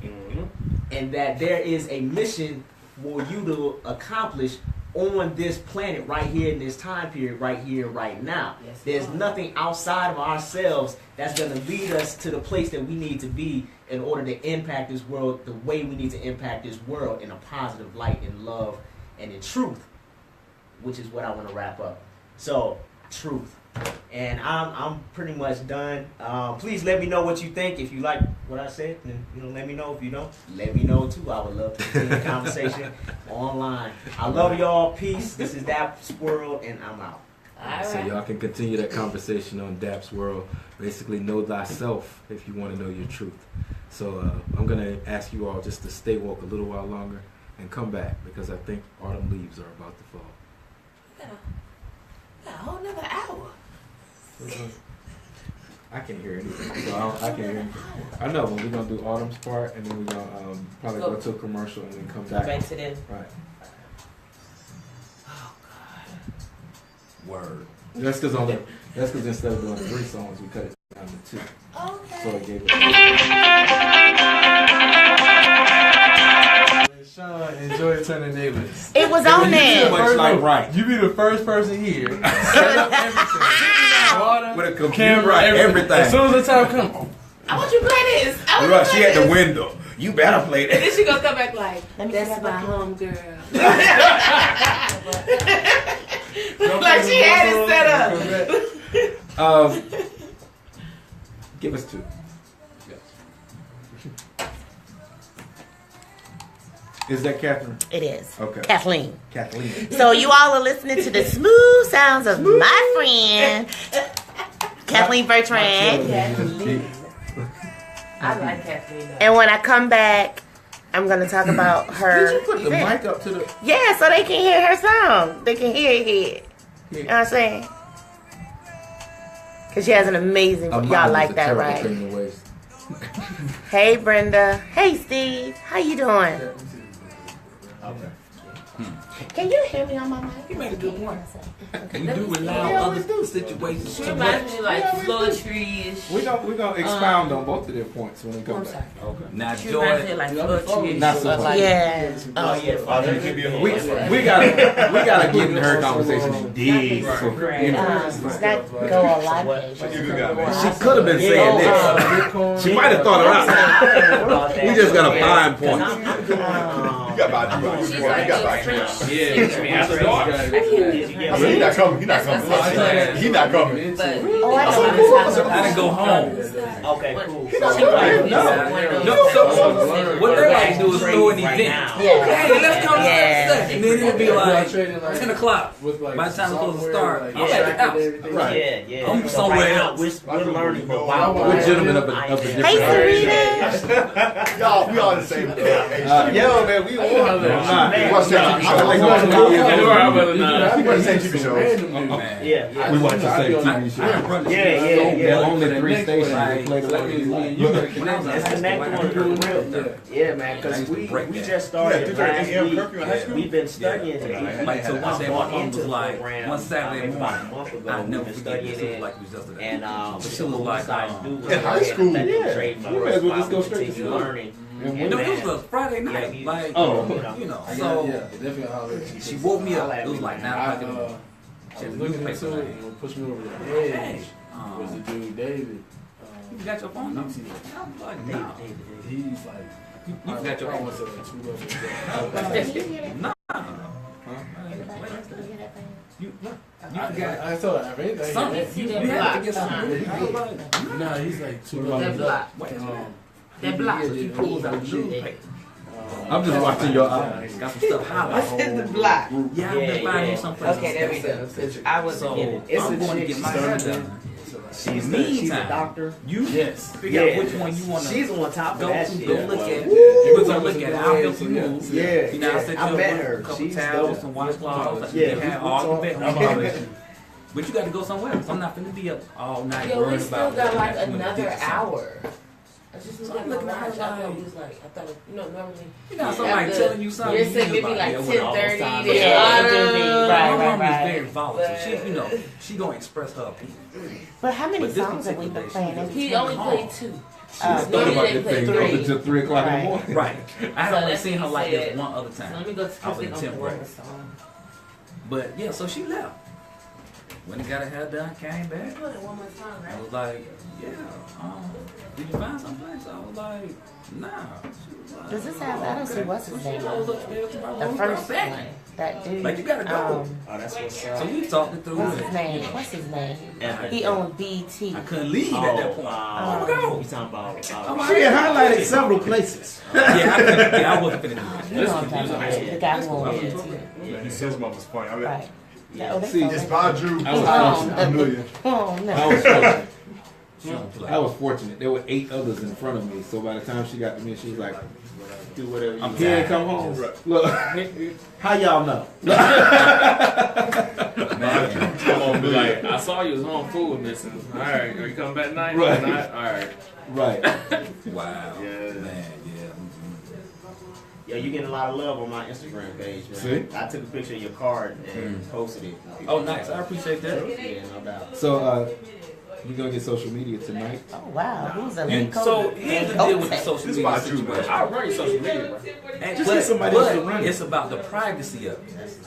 Speaker 4: And that there is a mission for you to accomplish on this planet right here in this time period, right here, right now. Yes, there's nothing outside of ourselves that's going to lead us to the place that we need to be in order to impact this world the way we need to impact this world, in a positive light, in love, and in truth, which is what I want to wrap up. So, truth. And I'm pretty much done. Please let me know what you think. If you like what I said, then let me know. If you don't, let me know too. I would love to continue the conversation online. I love y'all. Peace. This is Dap's World, and I'm out.
Speaker 1: So y'all can continue that conversation on Dap's World. Basically, know thyself if you want to know your truth. So I'm going to ask you all just to stay woke a little while longer and come back, because I think autumn leaves are about to fall.
Speaker 5: Yeah. A whole nother hour.
Speaker 1: I can't hear anything. So I can't hear anything. I know, but we're going to do Autumn's part, and then we're going to probably go to a commercial and then come back.
Speaker 5: Back to them.
Speaker 1: Right.
Speaker 5: Oh, God.
Speaker 2: Word.
Speaker 1: That's because instead of doing 3 songs, we cut it down to 2.
Speaker 5: Okay.
Speaker 1: So it gave it.
Speaker 8: Sean, enjoy Turning Neighbors.
Speaker 3: It was on there.
Speaker 8: You be the first person here. Set up everything. Water,
Speaker 2: With a computer,
Speaker 8: camera, everything. As soon as the time comes,
Speaker 5: I want you to play this.
Speaker 2: She at the window. You better play
Speaker 5: And
Speaker 2: that.
Speaker 5: then she gonna come back like, that's my home girl. Like she had it set up.
Speaker 1: Give us 2. Is that Catherine?
Speaker 3: It is.
Speaker 1: Okay.
Speaker 3: Kathleen.
Speaker 1: Kathleen.
Speaker 3: So you all are listening to the smooth sounds of my friend, Kathleen Bertrand.
Speaker 5: I like Kathleen.
Speaker 3: And when I come back, I'm going to talk about her.
Speaker 1: Did you put the
Speaker 3: event.
Speaker 1: mic up to the...
Speaker 3: Yeah, so they can hear her song. They can hear it here. You know what I'm saying? Because she has an amazing... Y'all like that, right? Hey, Brenda. Hey, Steve. How you doing?
Speaker 1: Okay.
Speaker 3: Can you hear me on my mic?
Speaker 2: You made a good point. We do allow other situations
Speaker 5: She
Speaker 2: to
Speaker 5: reminds me like Floetry-ish.
Speaker 1: We're gonna expound on both of their points when we come back. Okay.
Speaker 2: Now,
Speaker 5: She reminds me
Speaker 2: Joy,
Speaker 5: like Floetry-ish.
Speaker 1: Not so much.
Speaker 3: Yeah.
Speaker 1: We gotta get in her conversation and dig.
Speaker 3: Does that go on live?
Speaker 2: she could have been saying this. She might have thought her out. We just got to find points.
Speaker 7: got Badu. You got Badu.
Speaker 8: Yeah, I mean, after dark.
Speaker 4: Did you get
Speaker 7: He not coming. He not coming. He not coming.
Speaker 5: But
Speaker 3: Oh, I
Speaker 7: That's
Speaker 3: know.
Speaker 7: so cool.
Speaker 2: I didn't go home.
Speaker 4: Okay, cool.
Speaker 7: He not
Speaker 5: She
Speaker 7: coming.
Speaker 5: might
Speaker 2: No.
Speaker 5: no.
Speaker 2: So what they like to do is throw an
Speaker 4: Right
Speaker 2: event.
Speaker 4: now.
Speaker 3: Yeah.
Speaker 2: Hey, let's come to
Speaker 3: Yeah.
Speaker 2: such. And then it'll be like
Speaker 8: trading, like,
Speaker 2: 10 o'clock.
Speaker 8: with like
Speaker 2: By the time it's supposed to start,
Speaker 8: like,
Speaker 2: I'm at the
Speaker 8: tracking
Speaker 2: house.
Speaker 8: everything.
Speaker 7: Right.
Speaker 4: Yeah.
Speaker 2: I'm
Speaker 4: So
Speaker 2: somewhere
Speaker 4: right now,
Speaker 2: else.
Speaker 4: We're learning, but
Speaker 7: We're
Speaker 1: We're gentlemen of a different
Speaker 3: Hey,
Speaker 1: age.
Speaker 3: Serena.
Speaker 7: Y'all, we all the same.
Speaker 1: Yo, man, we all
Speaker 8: Man,
Speaker 7: We watch that TV show.
Speaker 1: like
Speaker 8: You
Speaker 1: watching
Speaker 8: know,
Speaker 1: TV
Speaker 8: I
Speaker 1: shows.
Speaker 8: rather not.
Speaker 7: We watch the same TV shows.
Speaker 2: Man.
Speaker 4: Yeah.
Speaker 1: We watch the same
Speaker 8: I
Speaker 1: TV
Speaker 2: I
Speaker 1: shows.
Speaker 2: run the
Speaker 4: Yeah,
Speaker 2: street.
Speaker 4: yeah.
Speaker 1: They're only 3 stations.
Speaker 2: Right.
Speaker 1: They play the one you like.
Speaker 8: You better
Speaker 2: When I was in
Speaker 4: It's
Speaker 2: high
Speaker 4: the
Speaker 2: school,
Speaker 4: next
Speaker 2: I
Speaker 4: one
Speaker 2: had
Speaker 4: for
Speaker 2: to
Speaker 4: real.
Speaker 2: do it.
Speaker 4: Yeah, man,
Speaker 2: I
Speaker 4: because
Speaker 2: used to
Speaker 4: we
Speaker 2: break
Speaker 4: just
Speaker 2: that.
Speaker 4: started
Speaker 7: Yeah,
Speaker 4: last
Speaker 7: 2:30 a.m.
Speaker 4: week.
Speaker 7: curfew in high school?
Speaker 4: We've been studying it.
Speaker 2: Like, so one day my mom was like, one Saturday
Speaker 4: about a
Speaker 2: morning,
Speaker 4: month ago,
Speaker 2: I
Speaker 4: we've
Speaker 2: never
Speaker 4: been
Speaker 2: forget
Speaker 4: studying
Speaker 2: this. It was
Speaker 4: it.
Speaker 2: like it was yesterday.
Speaker 4: And
Speaker 2: But she
Speaker 4: so
Speaker 2: was
Speaker 4: what we
Speaker 2: like,
Speaker 4: decided to do was
Speaker 7: in high school,
Speaker 4: let them
Speaker 1: yeah.
Speaker 4: trade for
Speaker 1: You
Speaker 4: us
Speaker 1: might as well
Speaker 4: while
Speaker 1: just go
Speaker 4: we
Speaker 1: straight to
Speaker 4: continue
Speaker 1: school.
Speaker 4: learning.
Speaker 2: no, it was a Friday night.
Speaker 4: Yeah,
Speaker 2: Like,
Speaker 1: Oh.
Speaker 2: you know,
Speaker 8: I
Speaker 2: so
Speaker 8: got, yeah, definitely a holiday.
Speaker 2: she woke me up. It was like 9
Speaker 8: I,
Speaker 2: o'clock in the morning.
Speaker 8: I
Speaker 2: She had
Speaker 8: was
Speaker 2: the
Speaker 8: looking
Speaker 2: newspaper
Speaker 8: into it
Speaker 2: in
Speaker 8: and what pushed me over the
Speaker 2: Hey,
Speaker 8: edge was the dude David.
Speaker 2: You got your phone number?
Speaker 8: BT.
Speaker 2: I'm like, no.
Speaker 8: He's like,
Speaker 2: You got your
Speaker 8: I
Speaker 2: phone
Speaker 8: almost
Speaker 2: number?
Speaker 8: said 2 levels down.
Speaker 2: No. You got
Speaker 8: I told her, if anything,
Speaker 2: something.
Speaker 5: see
Speaker 2: You
Speaker 5: that
Speaker 2: have to
Speaker 5: block.
Speaker 2: get something. I was like,
Speaker 8: nah, he's like 2
Speaker 5: That
Speaker 8: levels
Speaker 5: block.
Speaker 8: up.
Speaker 2: what is that?
Speaker 5: That block.
Speaker 8: Yeah,
Speaker 2: She
Speaker 8: yeah,
Speaker 2: pulls out the
Speaker 8: yeah.
Speaker 2: newspaper.
Speaker 1: I'm just watching your eyes.
Speaker 2: Got some stuff highlighted.
Speaker 5: The block.
Speaker 2: Yeah, I've been
Speaker 4: Yeah,
Speaker 2: finding
Speaker 4: yeah.
Speaker 2: some places.
Speaker 5: Okay, there we go. 'Cause I was
Speaker 2: So
Speaker 5: in
Speaker 4: It's
Speaker 2: I'm
Speaker 4: a
Speaker 2: going to
Speaker 4: chick,
Speaker 2: get my
Speaker 4: she's
Speaker 2: hair
Speaker 4: starting
Speaker 2: done.
Speaker 4: She's a
Speaker 2: Meantime,
Speaker 4: doctor.
Speaker 2: you
Speaker 8: Yes.
Speaker 2: figure out which one you want to
Speaker 4: She's on top of
Speaker 2: go
Speaker 4: that
Speaker 2: to.
Speaker 4: shit.
Speaker 2: Go
Speaker 4: boy.
Speaker 2: look at.
Speaker 8: Yeah.
Speaker 2: We're gonna look at it. I'll help you
Speaker 8: Yeah.
Speaker 2: move.
Speaker 4: Yeah,
Speaker 2: You know, I set
Speaker 4: I
Speaker 2: you up
Speaker 4: met
Speaker 2: with
Speaker 4: her.
Speaker 2: a couple
Speaker 4: She's
Speaker 2: towels,
Speaker 4: dope.
Speaker 2: some washcloths.
Speaker 4: Yeah,
Speaker 2: You
Speaker 4: we
Speaker 2: have all the
Speaker 8: I'm
Speaker 2: bedroom.
Speaker 8: hollering.
Speaker 2: But you got to go somewhere else. I'm not finna be up all night
Speaker 5: Yo, we
Speaker 2: worrying
Speaker 5: still
Speaker 2: about.
Speaker 5: got like
Speaker 2: what I'm gonna do
Speaker 5: another
Speaker 2: something.
Speaker 5: hour. I just
Speaker 2: So
Speaker 5: looked
Speaker 2: I'm
Speaker 5: at my
Speaker 2: looking at
Speaker 5: watch.
Speaker 2: her
Speaker 5: I thought
Speaker 2: like-
Speaker 5: it was like, I thought, normally.
Speaker 2: You know, somebody
Speaker 5: after-
Speaker 2: telling you something.
Speaker 5: You're
Speaker 2: you
Speaker 5: saying
Speaker 2: just
Speaker 5: maybe
Speaker 2: like,
Speaker 5: like
Speaker 2: yeah,
Speaker 5: 10:30
Speaker 4: time.
Speaker 5: to
Speaker 3: Yeah, it could be.
Speaker 2: My
Speaker 3: Right,
Speaker 2: mom
Speaker 3: right,
Speaker 2: is very
Speaker 3: right.
Speaker 2: volatile. She, you know, she gonna express her opinion.
Speaker 3: But how many
Speaker 2: But this
Speaker 3: songs have we been
Speaker 2: particular
Speaker 3: playing?
Speaker 2: day,
Speaker 3: in
Speaker 2: she
Speaker 5: He
Speaker 3: between?
Speaker 5: only played 2.
Speaker 3: Oh.
Speaker 5: Normally
Speaker 1: About
Speaker 5: they
Speaker 1: this
Speaker 5: play
Speaker 1: thing
Speaker 5: 3.
Speaker 1: up until 3 o'clock in the morning.
Speaker 2: Right. I
Speaker 5: So
Speaker 2: haven't
Speaker 5: that's
Speaker 2: seen her
Speaker 5: what
Speaker 2: like
Speaker 5: he
Speaker 2: this
Speaker 5: said.
Speaker 2: one other
Speaker 5: So let
Speaker 2: time.
Speaker 5: me go to
Speaker 2: I was in
Speaker 5: the
Speaker 2: 10th grade.
Speaker 5: song.
Speaker 2: But yeah, so she left. When he got her hair done, came back.
Speaker 5: Play it one more time,
Speaker 2: I
Speaker 5: right?
Speaker 2: was like, yeah, did you find someplace? I was like, nah. She was like,
Speaker 3: Does this have? I don't see what's his
Speaker 2: She
Speaker 3: name.
Speaker 2: goes upstairs to my
Speaker 3: The
Speaker 2: room,
Speaker 3: first
Speaker 2: back.
Speaker 3: one. That dude.
Speaker 2: Like, you gotta go.
Speaker 4: Oh, that's what's
Speaker 2: So
Speaker 4: up.
Speaker 2: we talked it through.
Speaker 3: What's
Speaker 2: and,
Speaker 3: his name?
Speaker 2: you know,
Speaker 3: What's his name?
Speaker 4: Yeah.
Speaker 3: He owned BT.
Speaker 2: I couldn't leave at that point. I'm gonna go.
Speaker 4: You talking about?
Speaker 1: She had highlighted several places.
Speaker 2: Yeah, I wasn't finna do that.
Speaker 3: You know what I'm talking about? The guy who owned BT.
Speaker 7: Man, his mom was funny. I mean,
Speaker 3: Right. Yeah, oh, they
Speaker 1: See,
Speaker 3: sold
Speaker 7: it's
Speaker 3: it.
Speaker 7: Badu.
Speaker 1: I was
Speaker 3: Oh,
Speaker 1: fortunate. I knew you.
Speaker 3: Oh
Speaker 1: I
Speaker 3: no.
Speaker 1: was fortunate.
Speaker 2: She don't play.
Speaker 1: I was fortunate. There were 8 others in front of me. So by the time she got to me, she was like,
Speaker 4: Do whatever you
Speaker 2: I'm
Speaker 1: "He ain't
Speaker 2: tired.
Speaker 1: come home." Look, how y'all know?
Speaker 8: I'm gonna be like, I saw you was home food missing. All right, are you coming back tonight?
Speaker 1: Right.
Speaker 8: Not? All right.
Speaker 1: Right.
Speaker 2: Wow.
Speaker 4: Yeah.
Speaker 2: Man, yeah.
Speaker 4: Yeah, you getting a lot of love on my Instagram page, man.
Speaker 1: See?
Speaker 4: I took a picture of your card and posted it.
Speaker 2: Oh, nice. I appreciate that.
Speaker 4: Yeah, no doubt.
Speaker 1: So we're gonna get social media tonight.
Speaker 3: Oh wow. Who's a
Speaker 1: And
Speaker 3: lead
Speaker 2: So
Speaker 3: coder?
Speaker 2: here's the deal with the social
Speaker 7: This
Speaker 2: media
Speaker 7: is Badu, man.
Speaker 2: situation.
Speaker 8: I'll run your social media, bro.
Speaker 2: And,
Speaker 1: Just get somebody else to run it.
Speaker 2: it's about the privacy of it.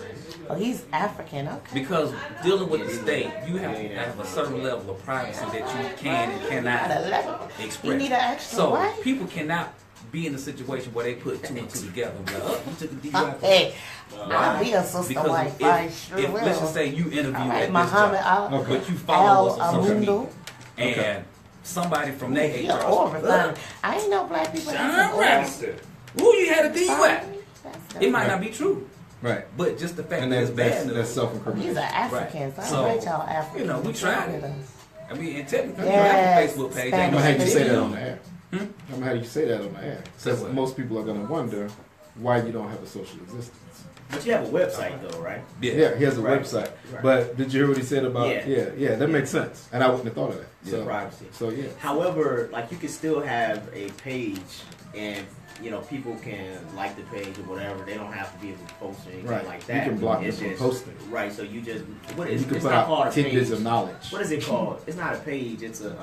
Speaker 3: Oh, he's African. Okay.
Speaker 2: Because dealing with the state, you have to have a certain level of privacy that you can and
Speaker 3: Got a
Speaker 2: cannot
Speaker 3: level. You
Speaker 2: express.
Speaker 3: need an extra
Speaker 2: So
Speaker 3: wife?
Speaker 2: people cannot be in a situation where they put 2 and 2 together and be like, oh, you took a DUI.
Speaker 3: Hey, I'll be a sister
Speaker 2: Because
Speaker 3: wife.
Speaker 2: if,
Speaker 3: I sure
Speaker 2: if
Speaker 3: will.
Speaker 2: let's just say you interview
Speaker 3: All
Speaker 2: at
Speaker 3: right,
Speaker 2: this
Speaker 3: Muhammad
Speaker 2: job,
Speaker 3: Al,
Speaker 2: but you follow us on social media,
Speaker 3: Amundo.
Speaker 2: and somebody from their
Speaker 3: Yeah,
Speaker 2: HR,
Speaker 3: or refinement. I ain't know black people
Speaker 2: John
Speaker 3: have
Speaker 2: Ramsey, ooh, you had a DUI.
Speaker 3: That's
Speaker 2: It might not be true,
Speaker 1: Right.
Speaker 2: but just the fact
Speaker 1: And
Speaker 2: that it's
Speaker 1: that's
Speaker 2: bad news.
Speaker 1: that's
Speaker 3: He's
Speaker 1: self-incrimination.
Speaker 3: an African, so I
Speaker 2: So,
Speaker 3: bet y'all African.
Speaker 2: you know, we tried it. I mean, and technically, you
Speaker 3: Yes,
Speaker 2: have a Facebook page.
Speaker 1: I'm
Speaker 2: Ain't no
Speaker 1: gonna have you say
Speaker 2: big
Speaker 1: that
Speaker 2: deal.
Speaker 1: on the air. I'm gonna have you say that on the air.
Speaker 2: Say
Speaker 1: Because
Speaker 2: what?
Speaker 1: most people are gonna wonder why you don't have a social existence.
Speaker 4: But you have a website though, right?
Speaker 1: Yeah, he has a
Speaker 4: Right.
Speaker 1: website.
Speaker 4: Right.
Speaker 1: But did you hear what he said about?
Speaker 4: Yeah.
Speaker 1: Yeah, that makes sense. And I wouldn't have thought of that.
Speaker 4: Yeah, privacy.
Speaker 1: So yeah.
Speaker 4: However, like you can still have a page, and you know people can like the page or whatever. They don't have to be able to post or anything
Speaker 1: Right.
Speaker 4: like
Speaker 1: You
Speaker 4: that.
Speaker 1: can block
Speaker 4: It's
Speaker 1: them from
Speaker 4: just-
Speaker 1: posting.
Speaker 4: Right. So you just what
Speaker 1: You
Speaker 4: is
Speaker 1: can
Speaker 4: it's
Speaker 1: put
Speaker 4: not called a
Speaker 1: out tidbits
Speaker 4: page.
Speaker 1: of knowledge.
Speaker 4: What is it called? It's not a page. It's a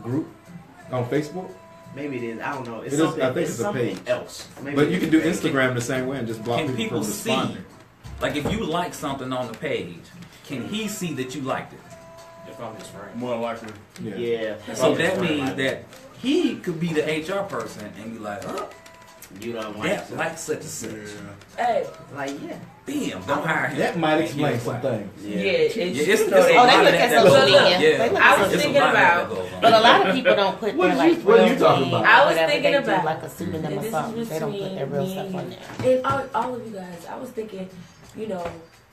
Speaker 1: Group on Facebook.
Speaker 4: maybe it is. I don't know. It's
Speaker 1: It is-
Speaker 4: something.
Speaker 1: I think
Speaker 4: it's
Speaker 1: it's a
Speaker 4: something
Speaker 1: page.
Speaker 4: else. Maybe
Speaker 1: But you
Speaker 4: it's
Speaker 1: can do
Speaker 4: a page.
Speaker 1: Instagram the same way and just block
Speaker 2: Can
Speaker 1: people
Speaker 2: people
Speaker 1: from
Speaker 2: see?
Speaker 1: responding.
Speaker 2: Like, if you like something on the page, can he see that you liked it?
Speaker 8: If I'm his friend.
Speaker 7: More than likely.
Speaker 1: Yeah.
Speaker 4: Yeah.
Speaker 2: So that means that he could be the HR person and be like, oh,
Speaker 4: You don't
Speaker 2: That like such and such.
Speaker 5: Hey,
Speaker 4: like yeah.
Speaker 2: Damn, don't hire him.
Speaker 8: That might explain some things.
Speaker 5: yeah,
Speaker 2: it's
Speaker 5: it's
Speaker 2: a
Speaker 3: Oh, they
Speaker 2: lot of
Speaker 3: look
Speaker 2: that
Speaker 3: at
Speaker 2: goes
Speaker 3: social
Speaker 2: on.
Speaker 3: media.
Speaker 2: Yeah.
Speaker 3: They look
Speaker 5: I
Speaker 3: at
Speaker 5: was
Speaker 3: social
Speaker 5: thinking
Speaker 3: media.
Speaker 5: about-
Speaker 3: But a lot of people don't put
Speaker 8: What
Speaker 3: their
Speaker 8: is
Speaker 3: like
Speaker 8: you- what are
Speaker 3: real
Speaker 8: you talking
Speaker 3: name
Speaker 8: about?
Speaker 3: or
Speaker 5: I was
Speaker 3: whatever.
Speaker 5: thinking
Speaker 3: They do
Speaker 5: about-
Speaker 3: like a pseudonym
Speaker 5: and
Speaker 3: or
Speaker 5: this
Speaker 3: something.
Speaker 5: is
Speaker 3: They don't put
Speaker 5: between
Speaker 3: their real
Speaker 5: me
Speaker 3: stuff on there.
Speaker 5: and all of you guys. I was thinking, you know,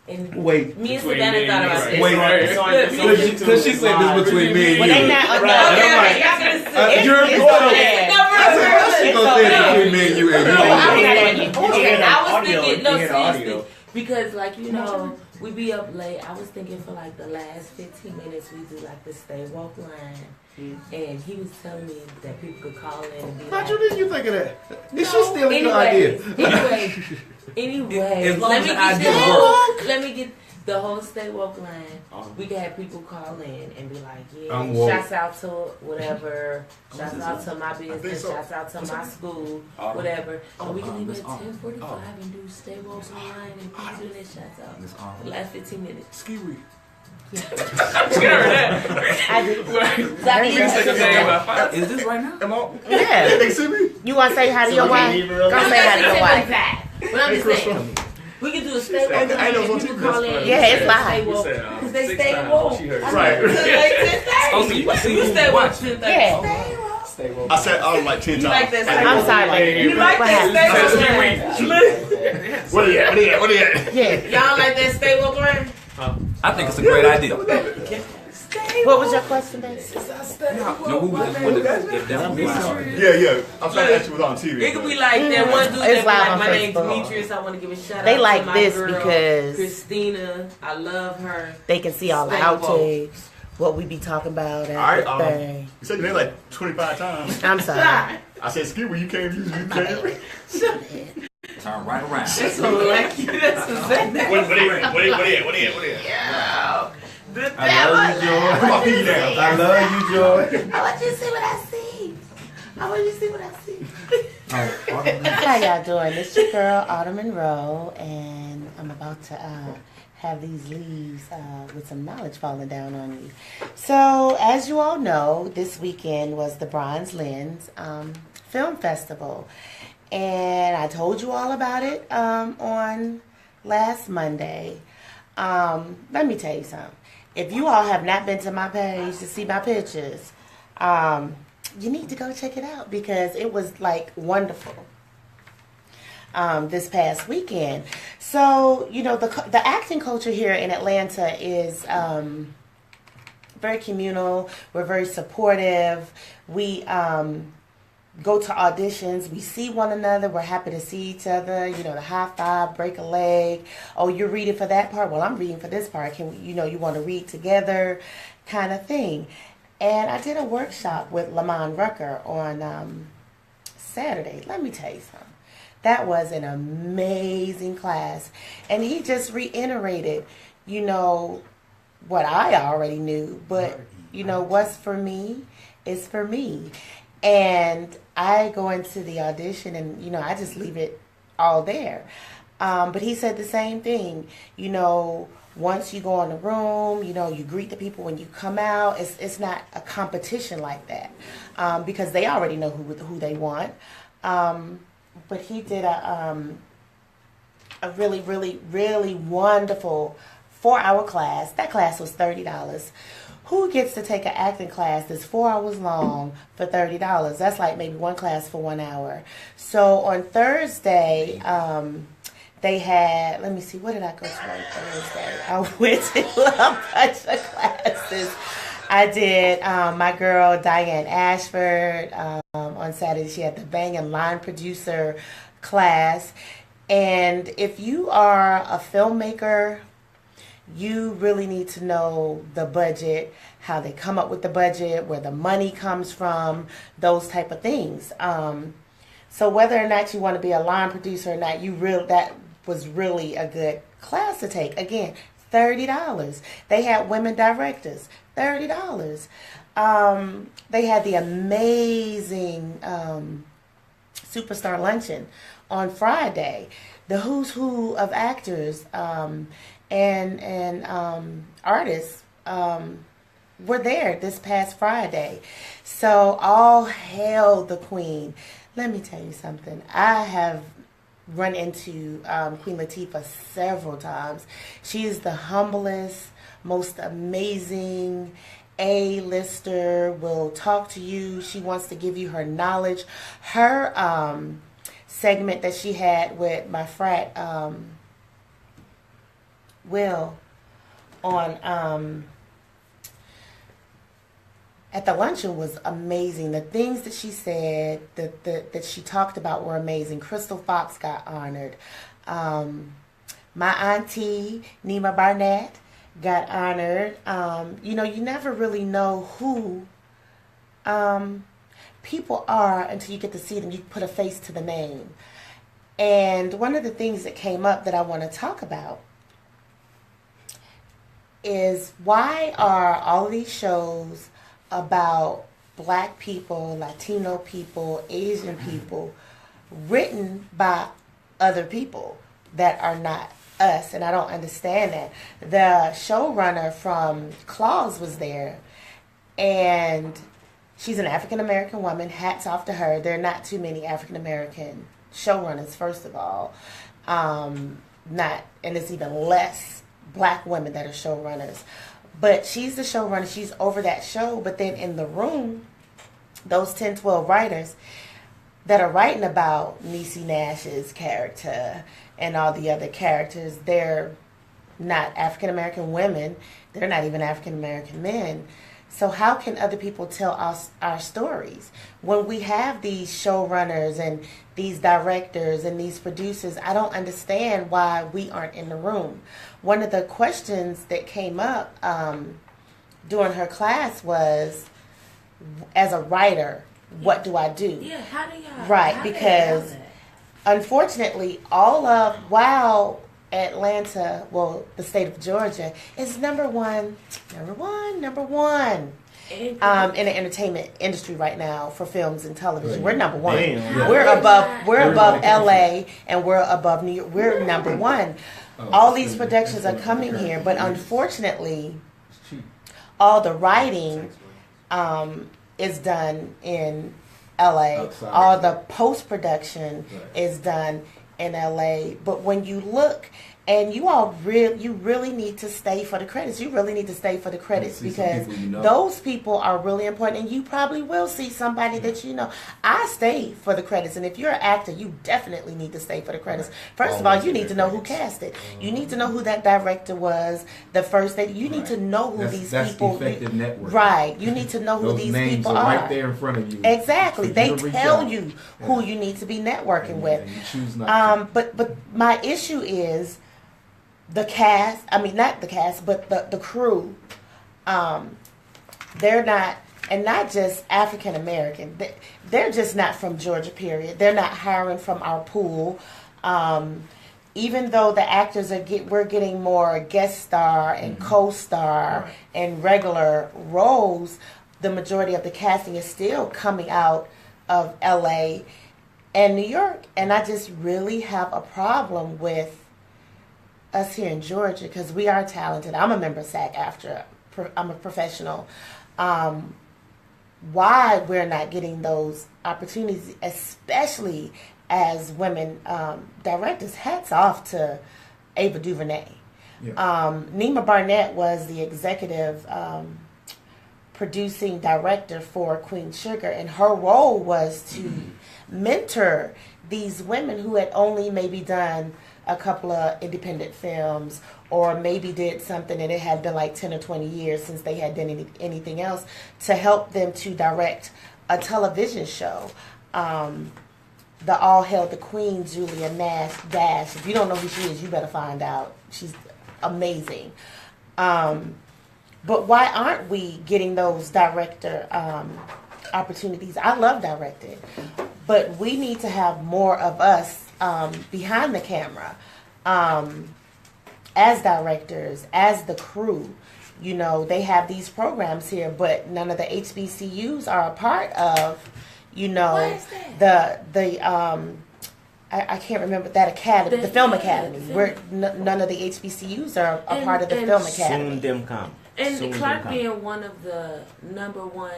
Speaker 5: and
Speaker 8: Wait.
Speaker 5: me and
Speaker 8: Between
Speaker 5: Savannah
Speaker 8: me
Speaker 5: thought
Speaker 8: and
Speaker 5: about
Speaker 8: you.
Speaker 5: this.
Speaker 8: Wait. Because she said this between me and
Speaker 3: Well,
Speaker 8: you.
Speaker 3: they not.
Speaker 5: Okay,
Speaker 3: No,
Speaker 5: okay,
Speaker 3: it's-
Speaker 5: y'all can listen.
Speaker 8: You're
Speaker 3: it's
Speaker 8: going.
Speaker 3: on there.
Speaker 5: No,
Speaker 8: I said, how she
Speaker 3: It's
Speaker 8: gonna
Speaker 3: on
Speaker 8: say
Speaker 3: there.
Speaker 8: between me and you and you?
Speaker 3: No, I'm not
Speaker 8: don't-
Speaker 3: on you.
Speaker 5: Okay,
Speaker 4: the
Speaker 5: I was
Speaker 4: audio,
Speaker 5: thinking, no,
Speaker 4: you hear the audio.
Speaker 5: seriously, because like you know, we be up late. I was thinking for like the last 15 minutes, we do like the stay woke line, and he was telling me that people could call in and be
Speaker 8: How
Speaker 5: like,
Speaker 8: did you think of that? Is she stealing your
Speaker 5: anyway,
Speaker 8: idea?
Speaker 5: anyway,
Speaker 2: As long
Speaker 5: let
Speaker 2: as
Speaker 5: me
Speaker 2: the
Speaker 5: get
Speaker 2: idea
Speaker 5: the
Speaker 2: works.
Speaker 5: whole, let me get the whole stay woke line. We can have people call in and be like, yeah,
Speaker 8: I'm woke.
Speaker 5: shouts out to whatever, shouts out to my business,
Speaker 7: so.
Speaker 5: shouts out to my school, whatever. And we can leave at 10:45 and do stay woke line and people do their shouts out.
Speaker 2: Miss Arnold.
Speaker 5: The last 15 minutes.
Speaker 7: Ski week.
Speaker 3: I do. There you go.
Speaker 2: Is this right now?
Speaker 7: Am I?
Speaker 3: Yeah.
Speaker 7: They see me?
Speaker 3: You want to say hi to your wife? Go say hi to your wife.
Speaker 5: But I'm just saying, we can do a stay woke line
Speaker 7: I know
Speaker 5: and
Speaker 7: it's on
Speaker 5: people
Speaker 7: TV.
Speaker 5: call in.
Speaker 3: Yeah, it's
Speaker 5: and
Speaker 3: live.
Speaker 5: stay woke, because they stay woke.
Speaker 7: Right.
Speaker 2: Oh, so you can see
Speaker 5: You
Speaker 2: who's
Speaker 5: stay woke
Speaker 2: watching.
Speaker 5: till
Speaker 3: Yeah.
Speaker 7: I said I was like 10 times.
Speaker 5: You like that?
Speaker 3: I'm sorry, lady.
Speaker 5: You like
Speaker 3: What
Speaker 5: that
Speaker 3: happened?
Speaker 5: stay woke line?
Speaker 7: What are you at? What are you at? What are you at?
Speaker 3: Yeah.
Speaker 5: Y'all like that stay woke line?
Speaker 2: I think it's a great idea.
Speaker 3: What was your question, baby?
Speaker 2: No, who was if that was my
Speaker 7: Yeah. I'm trying to ask you was on TV.
Speaker 5: It could be like that one dude that
Speaker 3: It's
Speaker 5: be
Speaker 3: live
Speaker 5: like,
Speaker 3: on
Speaker 5: my name's
Speaker 3: Facebook.
Speaker 5: Demetrius, I want to give a shout
Speaker 3: They
Speaker 5: out
Speaker 3: like
Speaker 5: to my
Speaker 3: this
Speaker 5: girl,
Speaker 3: because-
Speaker 5: Christina, I love her.
Speaker 3: They can see all the
Speaker 5: Stay woke.
Speaker 3: outtakes, what we be talking about, and
Speaker 7: All right,
Speaker 3: everything.
Speaker 7: You said your name like 25 times.
Speaker 3: I'm sorry.
Speaker 7: I said ski week. You can't use it. You can't.
Speaker 2: turn right around.
Speaker 5: That's so like you. That's exactly.
Speaker 7: What are you at? What are you at?
Speaker 5: Yeah.
Speaker 8: I love you, Joy.
Speaker 7: I'll pin you down.
Speaker 8: I love you, Joy.
Speaker 3: I want you to see what I see. I want you to see what I see.
Speaker 8: Oh,
Speaker 3: How y'all doing? It's your girl, Autumn Monroe, and I'm about to have these leaves with some knowledge falling down on you. So, as you all know, this weekend was the Bronze Lens Film Festival. And I told you all about it on last Monday. Let me tell you something. If you all have not been to my page to see my pictures, you need to go check it out because it was like wonderful this past weekend. So, you know, the acting culture here in Atlanta is very communal. We're very supportive. We go to auditions. We see one another. We're happy to see each other. You know, the high five, break a leg. Oh, you're reading for that part? Well, I'm reading for this part. Can we, you know, you want to read together kind of thing. And I did a workshop with Lamont Rucker on Saturday. Let me tell you something. That was an amazing class. And he just reiterated, you know, what I already knew. But, you know, what's for me is for me. And I go into the audition and, you know, I just leave it all there. But he said the same thing. You know, once you go in the room, you know, you greet the people when you come out. It's not a competition like that because they already know who they want. But he did a really, really, really wonderful 4-hour class. That class was $30. Who gets to take an acting class that's 4 hours long for $30? That's like maybe one class for 1 hour. So on Thursday, they had, let me see, what did I go to on Thursday? I went to a bunch of classes. I did my girl Diane Ashford on Saturday. She had the Bang and Line Producer class. And if you are a filmmaker, you really need to know the budget, how they come up with the budget, where the money comes from, those type of things. So whether or not you want to be a line producer or not, that was really a good class to take. Again, $30. They had women directors, $30. They had the amazing Superstar Luncheon on Friday. The who's who of actors and artists were there this past Friday. So all hail the queen. Let me tell you something. I have run into Queen Latifah several times. She is the humblest, most amazing A-lister, will talk to you. She wants to give you her knowledge. Her segment that she had with my frat Will on at the luncheon was amazing. The things that she said, that she talked about were amazing. Crystal Fox got honored. My auntie, Nima Barnett, got honored. You know, you never really know who people are until you get to see them. You put a face to the name. And one of the things that came up that I want to talk about is, why are all of these shows about Black people, Latino people, Asian people, written by other people that are not us? And I don't understand that. The showrunner from Claws was there, and she's an African American woman. Hats off to her. There are not too many African American showrunners, first of all. And it's even less Black women that are showrunners. But she's the showrunner. She's over that show. But then in the room, those 10, 12 writers that are writing about Niecy Nash's character and all the other characters, they're not African American women. They're not even African American men. So how can other people tell us our stories? When we have these showrunners and these directors and these producers, I don't understand why we aren't in the room. One of the questions that came up during her class was, as a writer, what do I do?
Speaker 5: Yeah, how do y'all?
Speaker 3: Right,
Speaker 5: how do
Speaker 3: because
Speaker 5: y'all
Speaker 3: unfortunately, while Atlanta, well, the state of Georgia, is number one in the entertainment industry right now for films and television. We're number one.
Speaker 1: Damn.
Speaker 3: We're above
Speaker 1: Everybody
Speaker 3: LA, and we're above New York. We're number one. All these productions are coming here, but unfortunately, all the writing is done in LA.
Speaker 1: Outside.
Speaker 3: All the post-production is done in LA. But when you look, and you really need to stay for the credits. You really need to stay for the credits, because those people are really important, and you probably will see somebody that you know. I stay for the credits, and if you're an actor, you definitely need to stay for the credits. First of all, you need to know who cast it. You need to know who that director was. You need to know who these people.
Speaker 1: That's effective network.
Speaker 3: Right. You need to know who
Speaker 1: Those
Speaker 3: these
Speaker 1: names
Speaker 3: people
Speaker 1: are
Speaker 3: are.
Speaker 1: right there in front of you.
Speaker 3: Exactly.
Speaker 1: For
Speaker 3: They
Speaker 1: you to reach
Speaker 3: tell
Speaker 1: out.
Speaker 3: you who you need to be networking with.
Speaker 1: And you choose not to.
Speaker 3: But my issue is the cast. I mean, not the cast, but the crew. They're not, and not just African American. They're just not from Georgia. Period. They're not hiring from our pool. Even though the actors we're getting more guest star and co-star and regular roles, the majority of the casting is still coming out of LA and New York. And I just really have a problem with us here in Georgia, because we are talented. I'm a member of SAG-AFTRA. I'm a professional. Why we're not getting those opportunities, especially as women directors? Hats off to Ava DuVernay.
Speaker 1: Yeah.
Speaker 3: Nima Barnett was the executive producing director for Queen Sugar, and her role was to mentor these women who had only maybe done a couple of independent films, or maybe did something and it had been like 10 or 20 years since they had done anything else, to help them to direct a television show. The All Hail the Queen, Julia Dash. If you don't know who she is, you better find out. She's amazing. But why aren't we getting those director opportunities? I love directing, but we need to have more of us behind the camera, as directors, as the crew. You know, they have these programs here, but none of the HBCUs are a part of, you know, I can't remember that academy, the Film Academy, where none of the HBCUs are a part of the Film Academy.
Speaker 4: Soon them come.
Speaker 5: And
Speaker 4: Soon as
Speaker 5: Clark
Speaker 4: they come.
Speaker 5: being one of the #1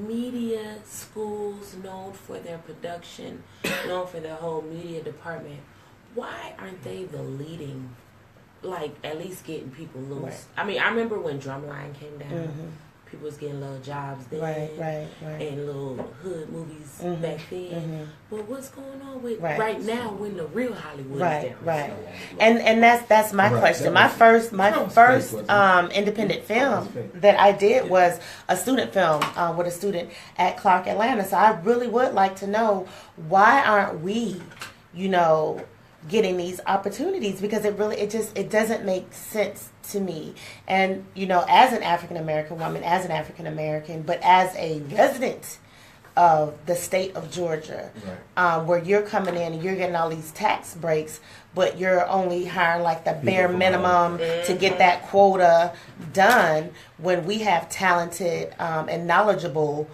Speaker 5: media schools known for their production, known for their whole media department, why aren't they the leading, like at least getting people loose?
Speaker 3: Right.
Speaker 5: I mean, I remember when Drumline came down,
Speaker 3: Mm-hmm.
Speaker 5: people was getting little jobs then,
Speaker 3: Right.
Speaker 5: and little hood movies
Speaker 3: Mhm.
Speaker 5: back then.
Speaker 3: Mhm.
Speaker 5: But what's going on with
Speaker 3: Right.
Speaker 5: right now when the real Hollywood
Speaker 3: Right,
Speaker 5: is down?
Speaker 3: right. And that's my
Speaker 1: Right,
Speaker 3: question.
Speaker 1: that
Speaker 3: My
Speaker 1: was-
Speaker 3: first
Speaker 1: that was fake, wasn't it?
Speaker 3: independent
Speaker 1: That was
Speaker 3: film
Speaker 1: fake.
Speaker 3: that I did was a student film with a student at Clark Atlanta. So I really would like to know, why aren't we, getting these opportunities? Because it doesn't make sense to me. And as an African American woman, as an African American, but as a resident of the state of Georgia, where you're coming in and you're getting all these tax breaks, but you're only hiring like the bare
Speaker 1: from
Speaker 3: minimum to get that quota done, when we have talented and knowledgeable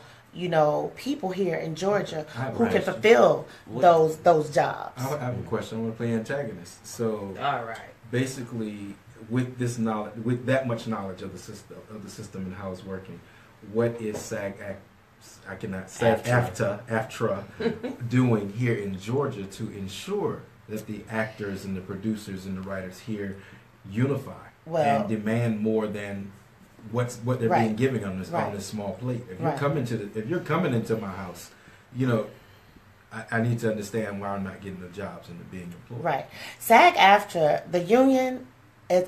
Speaker 3: people here in Georgia
Speaker 1: I have a
Speaker 3: who can
Speaker 1: question.
Speaker 3: fulfill those jobs.
Speaker 1: I have a question. I want to play antagonist. So
Speaker 5: All right.
Speaker 1: basically, with this knowledge, with that much knowledge of the system and how it's working, what is AFTRA doing here in Georgia to ensure that the actors and the producers and the writers here unify and demand more than what they're
Speaker 3: Right.
Speaker 1: being given on this
Speaker 3: Right.
Speaker 1: small plate? If
Speaker 3: Right.
Speaker 1: you're coming into my house, I need to understand why I'm not getting the jobs and being employed.
Speaker 3: Right. SAG-AFTRA, the union,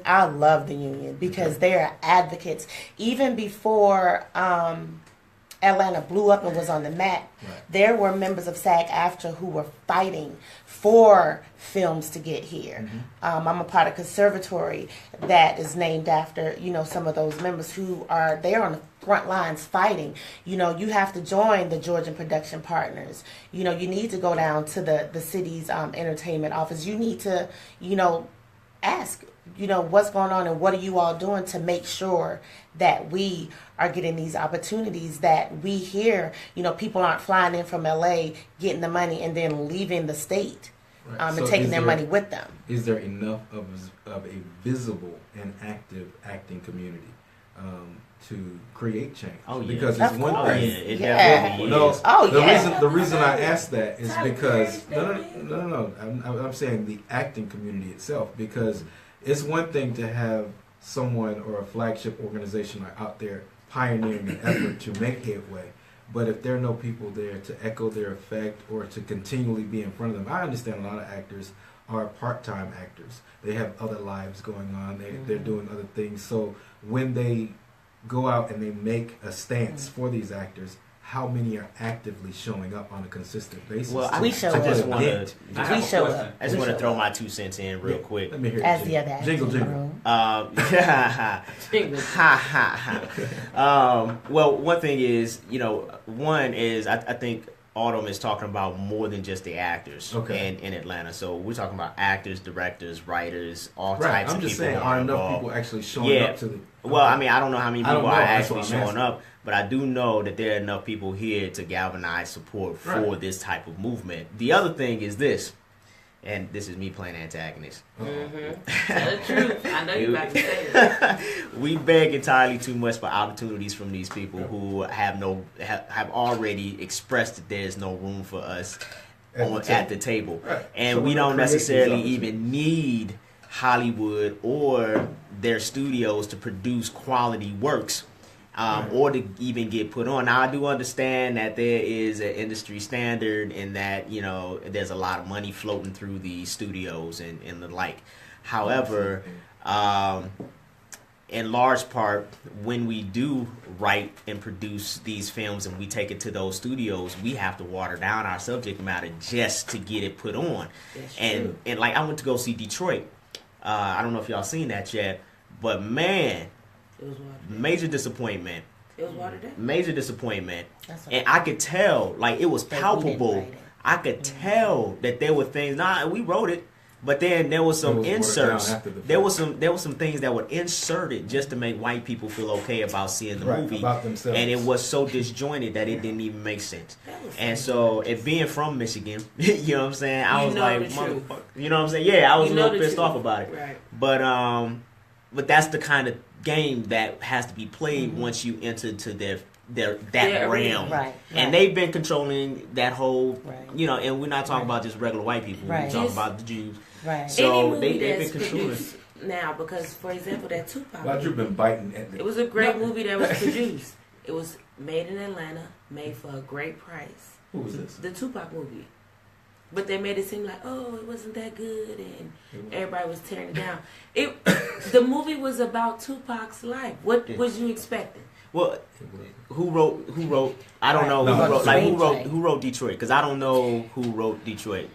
Speaker 3: I love the union because they are advocates. Even before Atlanta blew up and was on the map, there were members of SAG-AFTRA who were fighting for films to get here. I'm a part of conservatory that is named after, some of those members who they're on the front lines fighting. You have to join the Georgian Production Partners. You need to go down to the city's entertainment office. You need to, ask, what's going on and what are you all doing to make sure that we are getting these opportunities, that we here, people aren't flying in from LA, getting the money and then leaving the state and
Speaker 1: So
Speaker 3: taking
Speaker 1: is
Speaker 3: their
Speaker 1: there-
Speaker 3: money with them.
Speaker 1: Is there enough of a visible and active acting community to create change?
Speaker 4: Oh, yeah.
Speaker 1: Because it's
Speaker 3: Of
Speaker 1: one
Speaker 3: course.
Speaker 1: thing.
Speaker 4: It
Speaker 3: Yeah.
Speaker 4: definitely
Speaker 1: No,
Speaker 4: is.
Speaker 3: Oh,
Speaker 1: the
Speaker 3: yeah.
Speaker 1: reason I ask that is
Speaker 5: Tyler
Speaker 1: because
Speaker 5: Perry's
Speaker 1: no. I'm saying the acting community itself, because it's one thing to have someone or a flagship organization out there pioneering an effort to make headway, but if there are no people there to echo their effect or to continually be in front of them, I understand a lot of actors are part-time actors. They have other lives going on. They're doing other things. So when they go out and they make a stance for these actors, how many are actively showing up on a consistent basis?
Speaker 4: Well,
Speaker 3: We show
Speaker 4: I just
Speaker 3: up.
Speaker 4: want to.
Speaker 5: I have
Speaker 3: We
Speaker 5: a
Speaker 3: show
Speaker 5: question.
Speaker 3: up.
Speaker 4: I just
Speaker 3: We
Speaker 4: want to
Speaker 3: show
Speaker 4: throw
Speaker 3: up.
Speaker 4: my 2 cents in real quick.
Speaker 1: Let me hear
Speaker 3: As
Speaker 1: it.
Speaker 3: the other actors
Speaker 1: Jingle,
Speaker 3: in the
Speaker 1: jingle.
Speaker 3: room.
Speaker 4: Well, one thing is, one is I think Autumn is talking about more than just the actors in Atlanta. So we're talking about actors, directors, writers, all
Speaker 1: Right.
Speaker 4: types
Speaker 1: I'm
Speaker 4: of
Speaker 1: just
Speaker 4: people
Speaker 1: saying,
Speaker 4: who
Speaker 1: are
Speaker 4: are
Speaker 1: enough
Speaker 4: involved.
Speaker 1: people actually showing up to the?
Speaker 4: Well, I mean, I don't know how many
Speaker 1: I don't
Speaker 4: people
Speaker 1: know.
Speaker 4: are
Speaker 1: That's what
Speaker 4: actually
Speaker 1: I'm
Speaker 4: showing
Speaker 1: asking.
Speaker 4: up, but I do know that there are enough people here to galvanize support for
Speaker 1: Right.
Speaker 4: this type of movement. The other thing is this, and this is me playing antagonist.
Speaker 5: Tell the truth. I know you're about to say that.
Speaker 4: We beg entirely too much for opportunities from these people who have already expressed that there's no room for us at the table.
Speaker 1: Right.
Speaker 4: And
Speaker 1: So
Speaker 4: we
Speaker 1: we're
Speaker 4: don't
Speaker 1: gonna create these
Speaker 4: necessarily
Speaker 1: opportunities.
Speaker 4: even need Hollywood or their studios to produce quality works or to even get put on. Now, I do understand that there is an industry standard and that, there's a lot of money floating through the studios and the like. However, in large part, when we do write and produce these films and we take it to those studios, we have to water down our subject matter just to get it put on. And like, I went to go see Detroit. I don't know if y'all seen that yet, but man,
Speaker 5: It was watered down.
Speaker 4: major disappointment.
Speaker 5: It was watered down.
Speaker 4: Major disappointment.
Speaker 3: That's what
Speaker 4: And I could tell, like, it was
Speaker 3: That we didn't
Speaker 4: palpable.
Speaker 3: write it.
Speaker 4: I could tell that there were things. We wrote it, but then there was some
Speaker 1: It was watered down
Speaker 4: inserts.
Speaker 1: after the
Speaker 4: There
Speaker 1: fact.
Speaker 4: was some things that were inserted just to make white people feel okay about seeing the
Speaker 1: Right,
Speaker 4: movie,
Speaker 1: about themselves.
Speaker 4: and it was so disjointed that it didn't even make sense.
Speaker 5: That was
Speaker 4: And so, it being from Michigan, you know what I'm saying, I
Speaker 5: You
Speaker 4: was
Speaker 5: know
Speaker 4: like,
Speaker 5: the truth.
Speaker 4: motherfucker, you know what I'm saying? Yeah, I was
Speaker 5: You
Speaker 4: a
Speaker 5: know
Speaker 4: little
Speaker 5: the
Speaker 4: pissed
Speaker 5: truth.
Speaker 4: off about it.
Speaker 5: Right.
Speaker 4: But that's the kind of game that has to be played once you enter to that
Speaker 5: Yeah,
Speaker 4: realm.
Speaker 3: Right.
Speaker 4: And they've been controlling that whole,
Speaker 3: Right.
Speaker 4: and we're not talking about just regular white people.
Speaker 3: Right.
Speaker 4: We're talking about the Jews.
Speaker 3: Right.
Speaker 4: So
Speaker 5: Any movie
Speaker 4: they've
Speaker 5: that's
Speaker 4: been controlling.
Speaker 5: produced now, because for example, that Tupac
Speaker 1: Roger
Speaker 5: movie,
Speaker 1: been biting at
Speaker 5: it
Speaker 1: the.
Speaker 5: was a great movie that was produced. It was made in Atlanta, made for a great price.
Speaker 1: Who was this?
Speaker 5: The Tupac movie. But they made it seem like, oh, it wasn't that good, and everybody was tearing it down. The movie was about Tupac's life. What was you expecting?
Speaker 4: Well, who wrote? I don't know
Speaker 1: No,
Speaker 4: who wrote. Like
Speaker 3: screenplay.
Speaker 4: who wrote Detroit? Because I don't know who wrote Detroit.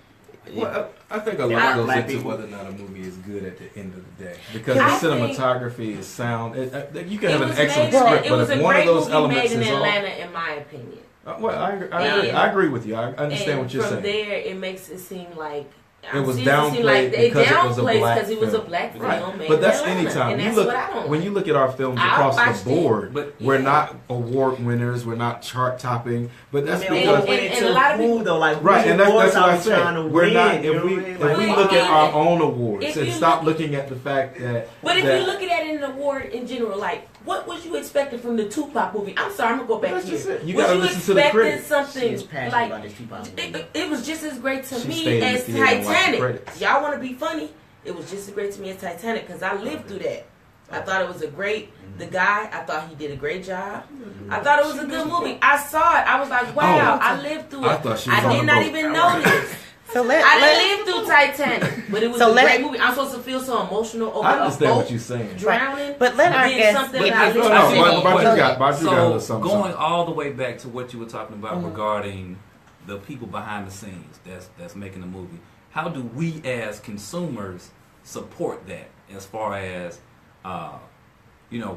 Speaker 1: Well, I think a
Speaker 4: Yeah,
Speaker 1: lot goes
Speaker 4: black
Speaker 1: into
Speaker 4: people.
Speaker 1: whether or not a movie is good at the end of the day, because
Speaker 5: I
Speaker 1: the
Speaker 5: think-
Speaker 1: cinematography is sound. You can
Speaker 5: It
Speaker 1: have an
Speaker 5: was
Speaker 1: excellent
Speaker 5: made-
Speaker 1: script,
Speaker 5: it
Speaker 1: but
Speaker 5: was
Speaker 1: if
Speaker 5: a
Speaker 1: one of
Speaker 5: great
Speaker 1: those
Speaker 5: movie
Speaker 1: elements
Speaker 5: made in
Speaker 1: is off,
Speaker 5: Atlanta, in my opinion.
Speaker 1: I agree with you. I understand
Speaker 5: And
Speaker 1: what you're
Speaker 5: from
Speaker 1: saying.
Speaker 5: there, it makes it seem like
Speaker 1: It was
Speaker 5: seem like
Speaker 1: downplayed
Speaker 5: they
Speaker 1: because it was a
Speaker 5: downplayed
Speaker 1: black
Speaker 5: because it was a
Speaker 1: film.
Speaker 5: black film
Speaker 1: Right,
Speaker 5: made
Speaker 1: but that's
Speaker 5: in Atlanta,
Speaker 1: anytime
Speaker 5: and
Speaker 1: you
Speaker 5: that's
Speaker 1: look
Speaker 5: what I don't.
Speaker 1: when you look at our films
Speaker 5: I
Speaker 1: across
Speaker 5: watched
Speaker 1: the
Speaker 5: it,
Speaker 1: board.
Speaker 2: but-
Speaker 1: We're not award winners. We're not chart topping. But that's
Speaker 4: I mean,
Speaker 1: because
Speaker 5: and a lot of
Speaker 4: who
Speaker 5: people-
Speaker 4: though, like
Speaker 1: right, and that's what I
Speaker 4: trying
Speaker 1: said.
Speaker 4: to
Speaker 1: We're
Speaker 4: win,
Speaker 1: not.
Speaker 4: you
Speaker 1: If
Speaker 4: know
Speaker 1: we
Speaker 4: what I mean?
Speaker 1: if
Speaker 4: Like,
Speaker 1: we
Speaker 5: Well,
Speaker 1: look at
Speaker 5: yeah.
Speaker 1: our own awards
Speaker 5: If
Speaker 1: and
Speaker 5: you
Speaker 1: stop
Speaker 5: look-
Speaker 1: looking at the fact that.
Speaker 5: But if
Speaker 1: that,
Speaker 5: you're looking at it in an award in general, like what was you expecting from the Tupac movie? I'm sorry, I'm gonna go back
Speaker 1: That's
Speaker 5: here.
Speaker 1: just it. You
Speaker 5: Was
Speaker 1: gotta listen to the
Speaker 5: expecting
Speaker 1: critics.
Speaker 5: something
Speaker 4: She's passionate
Speaker 5: like
Speaker 4: about this Tupac movie.
Speaker 5: it was just as great to
Speaker 1: She
Speaker 5: me
Speaker 1: stayed in the
Speaker 5: as
Speaker 1: theater and watched the
Speaker 5: Titanic.
Speaker 1: credits.
Speaker 5: Y'all want to be funny? It was just as great to me as Titanic because I lived through that. I thought it was a great. The guy, I thought he did a great job. I thought it was a good movie. I saw it. I was like, wow, I lived through it.
Speaker 1: I thought she was on
Speaker 5: did
Speaker 1: the
Speaker 5: not
Speaker 1: boat.
Speaker 5: even know this.
Speaker 3: So
Speaker 5: I lived through Titanic, but it was
Speaker 3: So
Speaker 5: a
Speaker 3: let-
Speaker 5: great movie. I'm supposed to feel so emotional over
Speaker 1: I
Speaker 5: a
Speaker 1: understand
Speaker 5: boat
Speaker 1: what you're saying.
Speaker 5: drowning.
Speaker 3: But let our
Speaker 5: then
Speaker 3: guests-
Speaker 5: something
Speaker 3: if
Speaker 5: that I
Speaker 3: you-
Speaker 1: No,
Speaker 5: lived
Speaker 1: no,
Speaker 5: through.
Speaker 1: Baju got a
Speaker 2: So
Speaker 1: little something.
Speaker 2: going all the way back to what you were talking about
Speaker 3: Mm-hmm.
Speaker 2: regarding the people behind the scenes that's making the movie, how do we as consumers support that as far as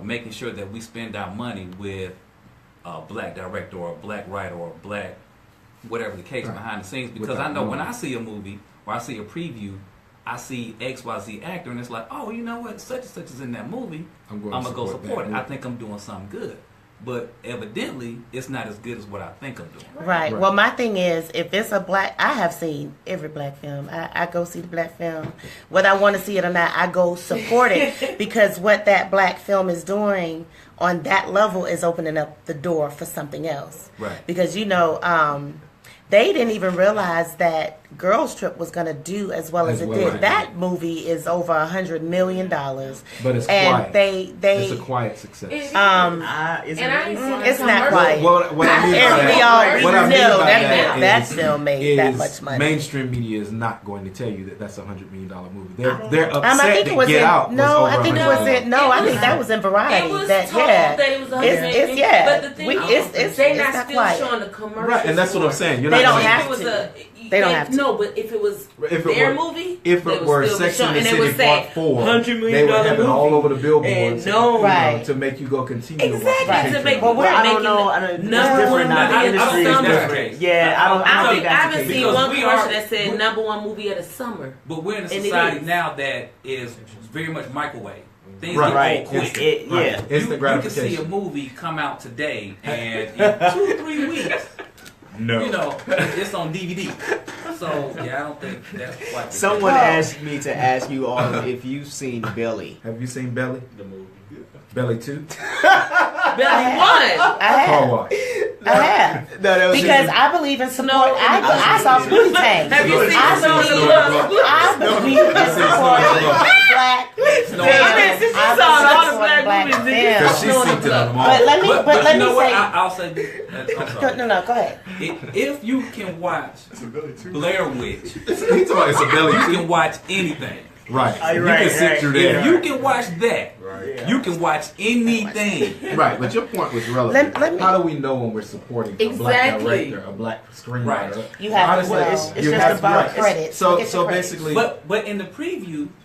Speaker 2: making sure that we spend our money with a black director or a black writer or a black whatever the case
Speaker 1: Right.
Speaker 2: behind the scenes? Because
Speaker 1: Without
Speaker 2: I know when
Speaker 1: knowing.
Speaker 2: I see a movie or I see a preview, I see XYZ actor and it's like, oh, you know what, such and such is in that movie.
Speaker 1: I'm
Speaker 2: I'm gonna go
Speaker 1: that
Speaker 2: support it. I
Speaker 1: movie.
Speaker 2: think I'm doing something good, but evidently it's not as good as what I think I'm doing.
Speaker 3: Right.
Speaker 1: Right.
Speaker 3: Well, my thing is, if it's a black, I have seen every black film. I go see the black film, whether I want to see it or not. I go support it because what that black film is doing on that level is opening up the door for something else.
Speaker 2: Right.
Speaker 3: Because they didn't even realize that Girls Trip was going to do as well as it
Speaker 1: well
Speaker 3: did.
Speaker 1: as it
Speaker 3: That
Speaker 1: did.
Speaker 3: movie is over $100 million.
Speaker 1: But it's
Speaker 3: and
Speaker 1: quiet.
Speaker 3: they
Speaker 1: It's a quiet success.
Speaker 5: It's
Speaker 3: it's
Speaker 5: And I ain't seen
Speaker 3: it's
Speaker 5: a
Speaker 3: not
Speaker 5: commercial.
Speaker 3: quiet.
Speaker 1: What I mean by
Speaker 3: And we
Speaker 1: that, what I mean
Speaker 3: know
Speaker 1: by
Speaker 3: that
Speaker 1: that
Speaker 3: still made that
Speaker 1: is
Speaker 3: much money.
Speaker 1: mainstream media is not going to tell you that that's $100 million movie. They're upset
Speaker 3: I think
Speaker 1: that
Speaker 3: it was
Speaker 1: Get
Speaker 3: in,
Speaker 1: Out was
Speaker 3: no,
Speaker 1: over
Speaker 3: I think it
Speaker 1: $100
Speaker 3: was
Speaker 1: million.
Speaker 3: in, no, I think that was in Variety.
Speaker 5: It was
Speaker 3: that
Speaker 5: told
Speaker 3: yeah,
Speaker 5: that it was
Speaker 3: it's yeah.
Speaker 5: But the thing is, they
Speaker 3: it's
Speaker 5: not still
Speaker 3: quiet.
Speaker 5: showing the commercials.
Speaker 1: Right, and that's what I'm
Speaker 5: for it.
Speaker 1: saying. You're
Speaker 3: They
Speaker 1: not
Speaker 3: don't
Speaker 1: gonna-
Speaker 3: have
Speaker 5: If it was
Speaker 3: to. They don't have to.
Speaker 5: No, but if it was
Speaker 1: If it
Speaker 5: their
Speaker 1: were-
Speaker 5: movie,
Speaker 1: If
Speaker 5: they
Speaker 1: it
Speaker 5: would
Speaker 1: were
Speaker 5: still be
Speaker 1: Sex and
Speaker 5: showing-
Speaker 1: the
Speaker 5: and they
Speaker 1: City
Speaker 5: would say,
Speaker 1: Part 4,
Speaker 5: $100
Speaker 1: they
Speaker 5: million
Speaker 1: would have it all
Speaker 5: movie.
Speaker 1: over the billboards
Speaker 5: And no,
Speaker 3: Right.
Speaker 1: to make you go continue to watch
Speaker 5: Exactly,
Speaker 1: the
Speaker 3: Right.
Speaker 5: to
Speaker 1: picture.
Speaker 5: make
Speaker 3: Well,
Speaker 5: we're
Speaker 3: I
Speaker 4: I
Speaker 5: making
Speaker 4: don't know.
Speaker 5: the
Speaker 4: I don't,
Speaker 5: number
Speaker 4: it's different
Speaker 5: one
Speaker 4: now. The
Speaker 5: movie of
Speaker 4: industry
Speaker 5: the
Speaker 4: is
Speaker 5: summer.
Speaker 4: different. Yeah, I don't
Speaker 5: I
Speaker 4: think that's the
Speaker 5: haven't
Speaker 4: case.
Speaker 5: seen
Speaker 2: Because
Speaker 5: one
Speaker 2: we
Speaker 5: commercial
Speaker 2: are-
Speaker 5: that said number one movie of the summer.
Speaker 2: But we're in a
Speaker 5: And it
Speaker 2: society
Speaker 5: is.
Speaker 2: now that is very much microwave. Things
Speaker 1: Right.
Speaker 2: get
Speaker 4: Right.
Speaker 2: old quick.
Speaker 4: Yeah.
Speaker 1: Right. Instant
Speaker 2: You can see a
Speaker 1: gratification.
Speaker 2: movie come out today, and in 2-3 weeks,
Speaker 1: No.
Speaker 2: it's on DVD. So yeah, I don't think that's quite. the
Speaker 4: Someone
Speaker 3: Oh.
Speaker 4: asked me to ask you all if you've seen Belly.
Speaker 1: Have you seen Belly?
Speaker 4: The movie.
Speaker 1: Belly 2?
Speaker 5: Belly one.
Speaker 3: I
Speaker 1: Car
Speaker 3: have.
Speaker 1: wash.
Speaker 3: I have.
Speaker 4: No, that was
Speaker 3: Because I believe in support.
Speaker 5: No,
Speaker 3: I saw Booty Tank.
Speaker 5: Have you seen
Speaker 3: I
Speaker 5: Snow in the
Speaker 3: believe-
Speaker 5: Love?
Speaker 3: I believe in supporting black
Speaker 2: Snow in the
Speaker 3: films.
Speaker 2: Love.
Speaker 5: I mean, since you
Speaker 3: I
Speaker 5: saw
Speaker 3: believe
Speaker 5: all
Speaker 3: in
Speaker 5: the black
Speaker 3: supporting
Speaker 5: movies, then
Speaker 3: films.
Speaker 1: Because she's
Speaker 5: Snow in
Speaker 1: seen
Speaker 5: the
Speaker 1: to
Speaker 5: Love.
Speaker 1: them all.
Speaker 3: But let me, but let
Speaker 2: you know
Speaker 3: me
Speaker 2: what?
Speaker 3: say,
Speaker 2: I'll say this. I'm sorry.
Speaker 3: no, go ahead.
Speaker 2: If you can watch Blair Witch,
Speaker 1: He's talking about it's a Belly
Speaker 2: you
Speaker 1: 2.
Speaker 2: can watch anything.
Speaker 1: Right.
Speaker 4: Oh,
Speaker 1: You
Speaker 4: right,
Speaker 1: can sit
Speaker 4: right.
Speaker 1: through
Speaker 2: If
Speaker 1: that.
Speaker 2: you can watch that,
Speaker 4: Yeah.
Speaker 2: you can watch anything.
Speaker 1: Right, but your point was relevant.
Speaker 3: Let me-
Speaker 1: How do we know when we're supporting a black
Speaker 5: Exactly.
Speaker 1: director, a black screenwriter?
Speaker 2: Right.
Speaker 3: You have to,
Speaker 1: Honestly,
Speaker 3: well,
Speaker 1: it's
Speaker 3: it's
Speaker 1: you
Speaker 3: just
Speaker 1: have
Speaker 3: about
Speaker 1: right.
Speaker 3: credits.
Speaker 1: So
Speaker 3: Look at
Speaker 1: so
Speaker 3: your credits.
Speaker 1: basically,
Speaker 2: But in the preview, when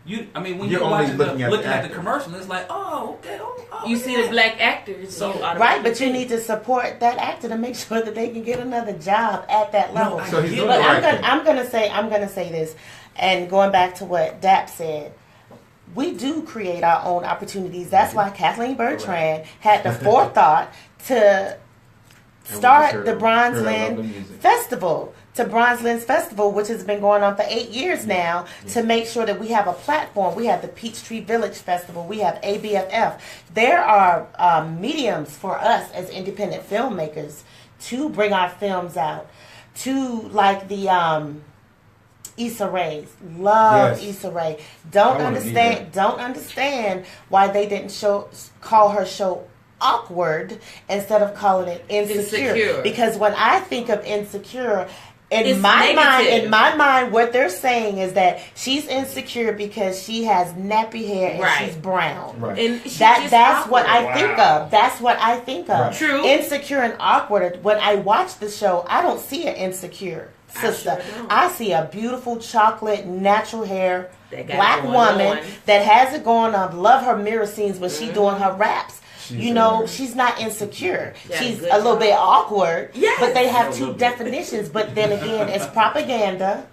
Speaker 1: You're
Speaker 2: you're
Speaker 1: only
Speaker 2: watching
Speaker 1: looking at the
Speaker 2: looking at the
Speaker 1: actor.
Speaker 2: commercial, it's like, oh, okay,
Speaker 5: You see the black actors,
Speaker 2: So-
Speaker 5: you
Speaker 3: Right,
Speaker 5: automatically
Speaker 3: but you need to support that actor to make sure that they can get another job at that level.
Speaker 2: I
Speaker 1: so he's
Speaker 2: get
Speaker 1: doing
Speaker 3: But
Speaker 1: the
Speaker 3: I'm
Speaker 1: right
Speaker 3: gonna,
Speaker 1: thing.
Speaker 3: I'm gonna say this, and going back to what Dap said, we do create our own opportunities. That's why Kathleen Bertrand had the forethought to start start the
Speaker 1: heard all the
Speaker 3: Bronzeland
Speaker 1: music.
Speaker 3: Festival, Bronzeland's Festival, which has been going on for 8 years now, to make sure that we have a platform. We have the Peachtree Village Festival. We have ABFF. There are mediums for us as independent filmmakers to bring our films out. To like the Issa Rae's. Love
Speaker 1: Yes.
Speaker 3: Issa Rae.
Speaker 1: I wanna meet her.
Speaker 3: Don't understand why they didn't call her show awkward instead of calling it insecure.
Speaker 5: Insecure.
Speaker 3: Because when I think of insecure, in
Speaker 5: It's
Speaker 3: my
Speaker 5: negative.
Speaker 3: mind, what they're saying is that she's insecure because she has nappy hair and
Speaker 5: Right.
Speaker 3: she's brown.
Speaker 1: Right.
Speaker 5: And she's
Speaker 3: That's
Speaker 5: just
Speaker 3: what I
Speaker 5: awkward.
Speaker 3: think of. That's what I think of.
Speaker 1: Right.
Speaker 5: True.
Speaker 3: Insecure and awkward. When I watch the show, I don't see an insecure sister.
Speaker 5: sure don't.
Speaker 3: I see a beautiful chocolate, natural hair,
Speaker 5: That got
Speaker 3: black
Speaker 5: going
Speaker 3: woman
Speaker 5: on.
Speaker 3: that has it going on. Love her mirror scenes when she doing her raps.
Speaker 1: She's
Speaker 3: You know,
Speaker 1: hilarious.
Speaker 3: she's not insecure.
Speaker 5: Yeah,
Speaker 3: She's
Speaker 5: good
Speaker 3: a little
Speaker 5: job.
Speaker 3: bit awkward.
Speaker 5: Yes.
Speaker 3: But they have two definitions. But then again, it's propaganda.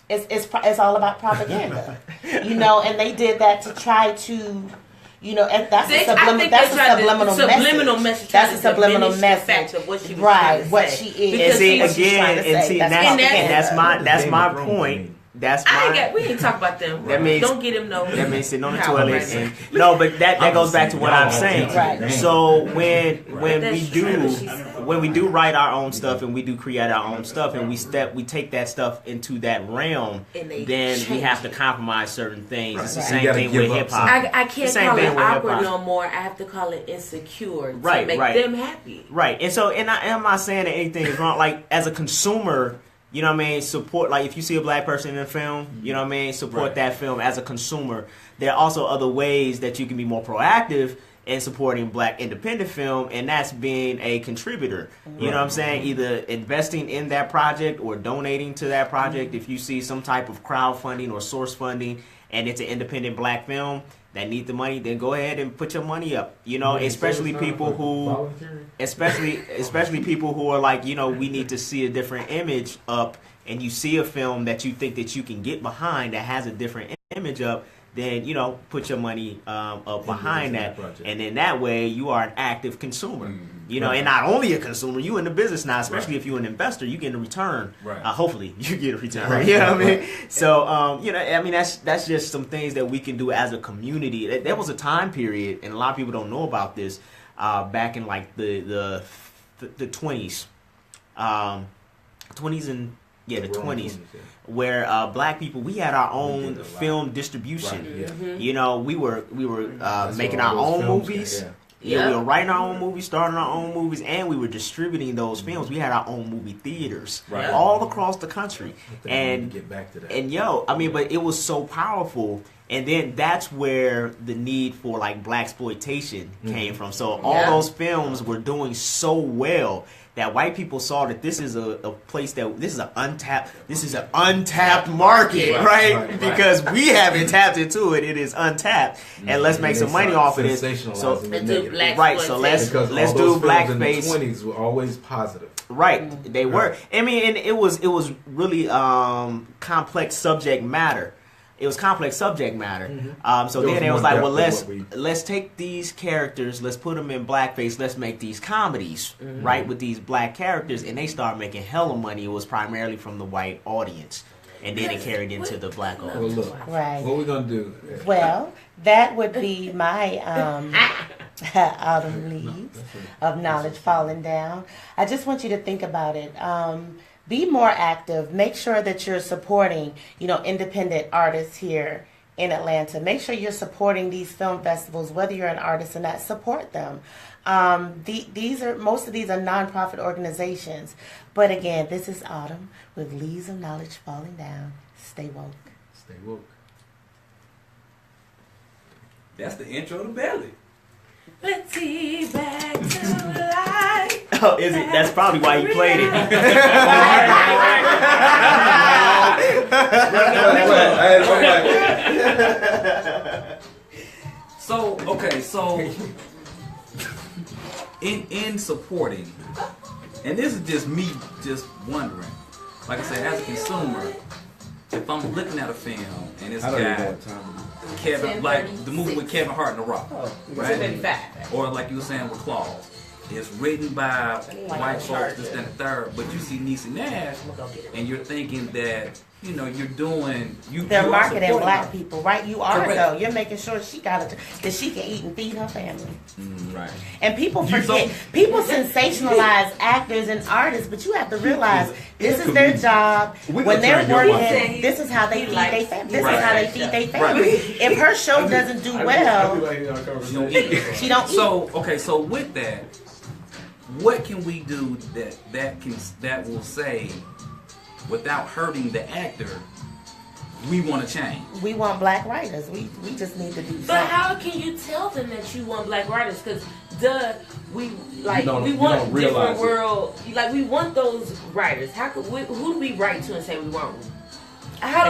Speaker 3: It's all about propaganda. You know, and they did that to try to, you know, and that's a subliminal message. That's a subliminal message.
Speaker 5: Fact of what she was
Speaker 3: Right,
Speaker 5: trying to
Speaker 3: what
Speaker 5: say.
Speaker 3: she is.
Speaker 5: Because
Speaker 4: And see,
Speaker 3: what she's
Speaker 4: again,
Speaker 3: trying to
Speaker 4: and
Speaker 3: say.
Speaker 4: see,
Speaker 3: That's
Speaker 4: that's,
Speaker 3: propaganda.
Speaker 4: and that's
Speaker 1: Game
Speaker 4: my
Speaker 1: of Thrones to
Speaker 4: point.
Speaker 1: me.
Speaker 4: That's
Speaker 5: I ain't
Speaker 4: my.
Speaker 5: got. We ain't talk about them.
Speaker 4: That means-
Speaker 5: don't get him no.
Speaker 4: That means sitting on the
Speaker 5: power
Speaker 4: toilet.
Speaker 5: right
Speaker 4: And,
Speaker 5: now.
Speaker 4: no, but that goes back to what I'm saying.
Speaker 3: Right.
Speaker 4: So when
Speaker 5: That's
Speaker 4: we
Speaker 5: true,
Speaker 4: do
Speaker 5: what she said.
Speaker 4: when we do write our own stuff and we do create our own stuff and we take that stuff into that realm,
Speaker 5: And they
Speaker 4: then we
Speaker 5: change
Speaker 4: have to
Speaker 5: it.
Speaker 4: compromise certain things. It's the
Speaker 3: Right.
Speaker 4: same
Speaker 1: You gotta
Speaker 4: thing
Speaker 1: give
Speaker 4: with
Speaker 1: up
Speaker 4: hip hop.
Speaker 5: I can't
Speaker 4: Same
Speaker 5: call
Speaker 4: thing
Speaker 5: it
Speaker 4: with
Speaker 5: awkward
Speaker 4: hip-hop.
Speaker 5: no more. I have to call it insecure to
Speaker 4: Right,
Speaker 5: make
Speaker 4: right.
Speaker 5: them happy.
Speaker 4: Right. And so, I'm not saying that anything is wrong. Like, as a consumer, you know what I mean, support, like, if you see a black person in a film, you know what I mean, support
Speaker 1: Right.
Speaker 4: that film as a consumer. There are also other ways that you can be more proactive in supporting black independent film, and that's being a contributor. You know what I'm saying? Either investing in that project or donating to that project. If you see some type of crowdfunding or source funding and it's an independent black film that need the money, then go ahead and put your money up. You know, especially people who especially people who are like, you know, we need to see a different image up, and you see a film that you think that you can get behind that has a different image up, then, you know, put your money up behind that,
Speaker 1: project.
Speaker 4: and then that way you are an active consumer. You know, and not only a consumer, you in the business now, especially if you're an investor, you get a return.
Speaker 1: Right.
Speaker 4: Hopefully you get a return.
Speaker 1: Right.
Speaker 4: You know what I mean?
Speaker 1: Right.
Speaker 4: So, you know, I mean, that's just some things that we can do as a community. There was a time period, and a lot of people don't know about this, back in like the 20s, 20s and the 20s, where black people, we had our own
Speaker 1: did a lot.
Speaker 4: film distribution.
Speaker 1: Right, yeah.
Speaker 4: You know, we were
Speaker 1: That's
Speaker 4: making
Speaker 1: where
Speaker 4: our
Speaker 1: all those
Speaker 4: own
Speaker 1: films
Speaker 4: movies.
Speaker 1: came,
Speaker 4: Yeah, we
Speaker 5: Yeah.
Speaker 4: were writing our own movies, starting our own movies, and we were distributing those films. We had our own movie theaters
Speaker 1: Right.
Speaker 4: all across the country.
Speaker 1: I think we
Speaker 4: And
Speaker 1: need to get back to that.
Speaker 4: and I mean, but it was so powerful. And then that's where the need for like black exploitation came from. So all
Speaker 5: Yeah.
Speaker 4: those films were doing so well that white people saw that this is a place this is an untapped market,
Speaker 5: Right,
Speaker 4: right?
Speaker 1: right.
Speaker 4: Because we haven't tapped into it. It is untapped, and let's make some money off of this. So
Speaker 1: Sensationalizing the
Speaker 5: And do
Speaker 1: negative.
Speaker 5: black
Speaker 4: right, so let's
Speaker 1: Because
Speaker 4: let's
Speaker 1: all those
Speaker 4: do
Speaker 1: films in the
Speaker 4: blackface.
Speaker 1: 20s were always positive.
Speaker 4: Right, they were. I mean, and it was really complex subject matter. It was complex subject matter. So
Speaker 1: There
Speaker 4: then
Speaker 1: was
Speaker 4: it was
Speaker 1: more
Speaker 4: like,
Speaker 1: depth
Speaker 4: well,
Speaker 1: than what
Speaker 4: let's take these characters, let's put them in blackface, let's make these comedies, right, with these black characters, and they started making hella money. It was primarily from the white audience, and then it carried into the black
Speaker 1: Well,
Speaker 4: audience.
Speaker 1: look,
Speaker 3: Right.
Speaker 1: what we're gonna do?
Speaker 3: Well, that would be my autumn leaves of knowledge falling down. I just want you to think about it. Be more active. Make sure that you're supporting, independent artists here in Atlanta. Make sure you're supporting these film festivals, whether you're an artist or not. Support them. Most of these are nonprofit organizations. But again, this is Autumn with leaves of knowledge falling down. Stay woke.
Speaker 1: Stay woke.
Speaker 2: That's the intro to Belly.
Speaker 5: Let's see back to life.
Speaker 4: Oh, is it? That's probably why you played it.
Speaker 2: So in supporting, and this is just me just wondering, like I said, as a consumer, if I'm looking at a film and this
Speaker 1: I don't even know
Speaker 2: guy
Speaker 1: what time it is.
Speaker 2: Kevin, like the movie with Kevin Hart and The Rock, right?
Speaker 5: 10:35.
Speaker 2: Or like you were saying with Claws, it's written by
Speaker 3: Like
Speaker 2: white
Speaker 3: a
Speaker 2: folks,
Speaker 3: charger.
Speaker 2: this, that, and the third, but you see Niecy Nash,
Speaker 3: I'm gonna go get it.
Speaker 2: and you're thinking that, you know, you're doing,
Speaker 3: They're
Speaker 2: you are
Speaker 3: marketing
Speaker 2: supporting
Speaker 3: black
Speaker 2: her.
Speaker 3: people, right? You are
Speaker 2: Correct.
Speaker 3: though. You're making sure that she can eat and feed her family.
Speaker 8: Right.
Speaker 3: And people
Speaker 2: You
Speaker 3: forget, people sensationalize actors and artists, but you have to realize this is their job.
Speaker 1: We
Speaker 3: When
Speaker 1: gonna
Speaker 3: they're
Speaker 1: turn your mic
Speaker 3: working,
Speaker 5: on.
Speaker 3: this is how they feed their family. This
Speaker 2: Right.
Speaker 3: is how they feed their family. If her show doesn't do
Speaker 8: I
Speaker 3: well,
Speaker 8: feel like in our
Speaker 2: She don't
Speaker 8: conversation.
Speaker 2: eat.
Speaker 3: she don't eat.
Speaker 2: So okay, so with that, what can we do that will say, without hurting the actor, we want to change?
Speaker 3: We want black writers. We just need to do
Speaker 5: But
Speaker 3: something.
Speaker 5: how can you tell them that you want black writers? Because we
Speaker 8: You
Speaker 5: want
Speaker 8: don't realize
Speaker 5: different
Speaker 8: it.
Speaker 5: world. Like we want those writers. Who do we write to and say we want them? How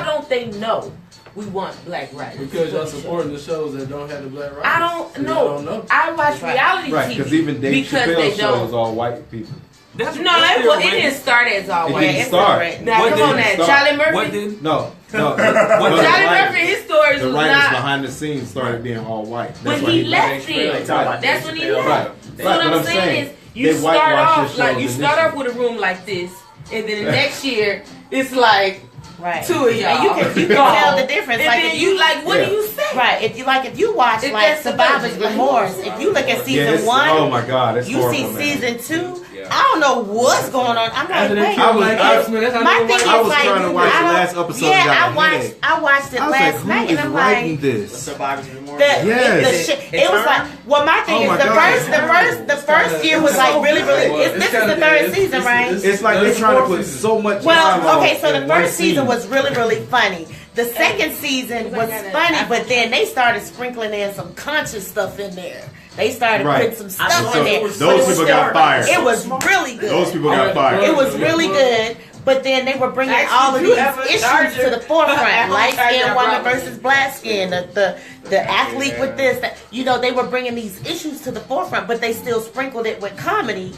Speaker 5: don't they know we want black writers?
Speaker 8: Because y'all supporting the shows that don't have the black writers.
Speaker 5: I don't
Speaker 8: So y'all
Speaker 5: know.
Speaker 8: don't know.
Speaker 5: I watch reality
Speaker 9: Right,
Speaker 5: TV
Speaker 9: because even Dave
Speaker 5: because they
Speaker 9: Chappelle's show
Speaker 5: don't.
Speaker 9: is all white people.
Speaker 2: That's
Speaker 5: No,
Speaker 2: that's
Speaker 5: it
Speaker 2: still
Speaker 5: didn't
Speaker 2: racist.
Speaker 5: start as all
Speaker 9: It
Speaker 5: white.
Speaker 9: didn't
Speaker 3: it's
Speaker 9: start.
Speaker 3: right.
Speaker 5: Now
Speaker 2: What
Speaker 5: come
Speaker 2: did
Speaker 5: on,
Speaker 2: it
Speaker 5: that
Speaker 9: start?
Speaker 5: Charlie Murphy.
Speaker 2: What did?
Speaker 9: No.
Speaker 2: What
Speaker 5: Charlie
Speaker 2: did-
Speaker 5: Murphy, his stories
Speaker 9: The
Speaker 5: was
Speaker 9: writers
Speaker 5: not.
Speaker 9: behind the scenes started being all white.
Speaker 5: When
Speaker 9: why
Speaker 5: he
Speaker 9: black.
Speaker 5: left it,
Speaker 4: Right.
Speaker 5: that's when he
Speaker 4: Right.
Speaker 5: left.
Speaker 9: Right.
Speaker 5: So
Speaker 9: Right,
Speaker 5: what
Speaker 9: but
Speaker 5: I'm
Speaker 9: I'm
Speaker 5: saying
Speaker 9: saying,
Speaker 5: is, you
Speaker 9: they
Speaker 5: start
Speaker 9: whitewash
Speaker 5: off
Speaker 9: his
Speaker 5: like
Speaker 9: shows
Speaker 5: you start
Speaker 9: initially.
Speaker 5: off with a room like this, and then the next year it's like
Speaker 3: Right.
Speaker 5: two of y'all.
Speaker 3: And you can
Speaker 5: gone.
Speaker 3: tell the difference.
Speaker 5: And
Speaker 3: Like
Speaker 5: then
Speaker 3: if
Speaker 5: you like, what
Speaker 9: Yeah.
Speaker 5: do you say?
Speaker 3: Right. If you watch
Speaker 5: If
Speaker 3: like
Speaker 5: that's the
Speaker 3: Survivor's
Speaker 5: budget, like,
Speaker 3: Remorse, if you look at
Speaker 9: Yeah,
Speaker 3: season
Speaker 9: it's-
Speaker 3: one,
Speaker 9: oh my God, it's
Speaker 3: you
Speaker 9: horrible,
Speaker 3: see
Speaker 9: man.
Speaker 3: season two.
Speaker 2: Yeah.
Speaker 3: I don't know what's going on. I'm like,
Speaker 8: After they
Speaker 3: wait.
Speaker 8: killed Mike
Speaker 9: I was-
Speaker 8: Epps, man, that's how
Speaker 3: My
Speaker 8: they
Speaker 3: thing
Speaker 8: were
Speaker 3: is
Speaker 8: white.
Speaker 9: I was
Speaker 3: like,
Speaker 9: trying to watch
Speaker 3: I
Speaker 9: the
Speaker 3: don't-
Speaker 9: last episode.
Speaker 3: Yeah,
Speaker 9: and got
Speaker 3: I
Speaker 9: a
Speaker 3: watched
Speaker 9: headache.
Speaker 3: it
Speaker 9: I was
Speaker 3: last
Speaker 9: like,
Speaker 3: night,
Speaker 9: who is
Speaker 3: and I'm
Speaker 9: writing
Speaker 3: like.
Speaker 9: this?
Speaker 4: Survivor's remorse.
Speaker 9: Yes.
Speaker 3: It was like, well, my thing
Speaker 9: Oh
Speaker 3: is
Speaker 9: my
Speaker 3: the
Speaker 9: God.
Speaker 3: first year was like really. This is the third season, right?
Speaker 9: It's like they're trying to put so much time
Speaker 3: Well, okay,
Speaker 9: on
Speaker 3: so the
Speaker 9: in one
Speaker 3: first season
Speaker 9: scene.
Speaker 3: was really funny. The second season was funny, but then they started sprinkling in some conscious stuff in there. They started
Speaker 9: Right.
Speaker 3: putting some stuff
Speaker 9: So
Speaker 3: in there.
Speaker 9: those
Speaker 3: but it was
Speaker 9: people
Speaker 3: still-
Speaker 9: got fired.
Speaker 3: It was really good.
Speaker 9: Those people got fired.
Speaker 3: It was really good, but then they were bringing
Speaker 5: Actually,
Speaker 3: all of
Speaker 5: you
Speaker 3: these
Speaker 5: ever
Speaker 3: issues
Speaker 5: charge
Speaker 3: to the forefront.
Speaker 5: at home
Speaker 3: Light
Speaker 5: charge
Speaker 3: skinned
Speaker 5: your
Speaker 3: woman
Speaker 5: problems.
Speaker 3: versus black skin. The athlete with this. They were bringing these issues to the forefront, but they still sprinkled it with comedy.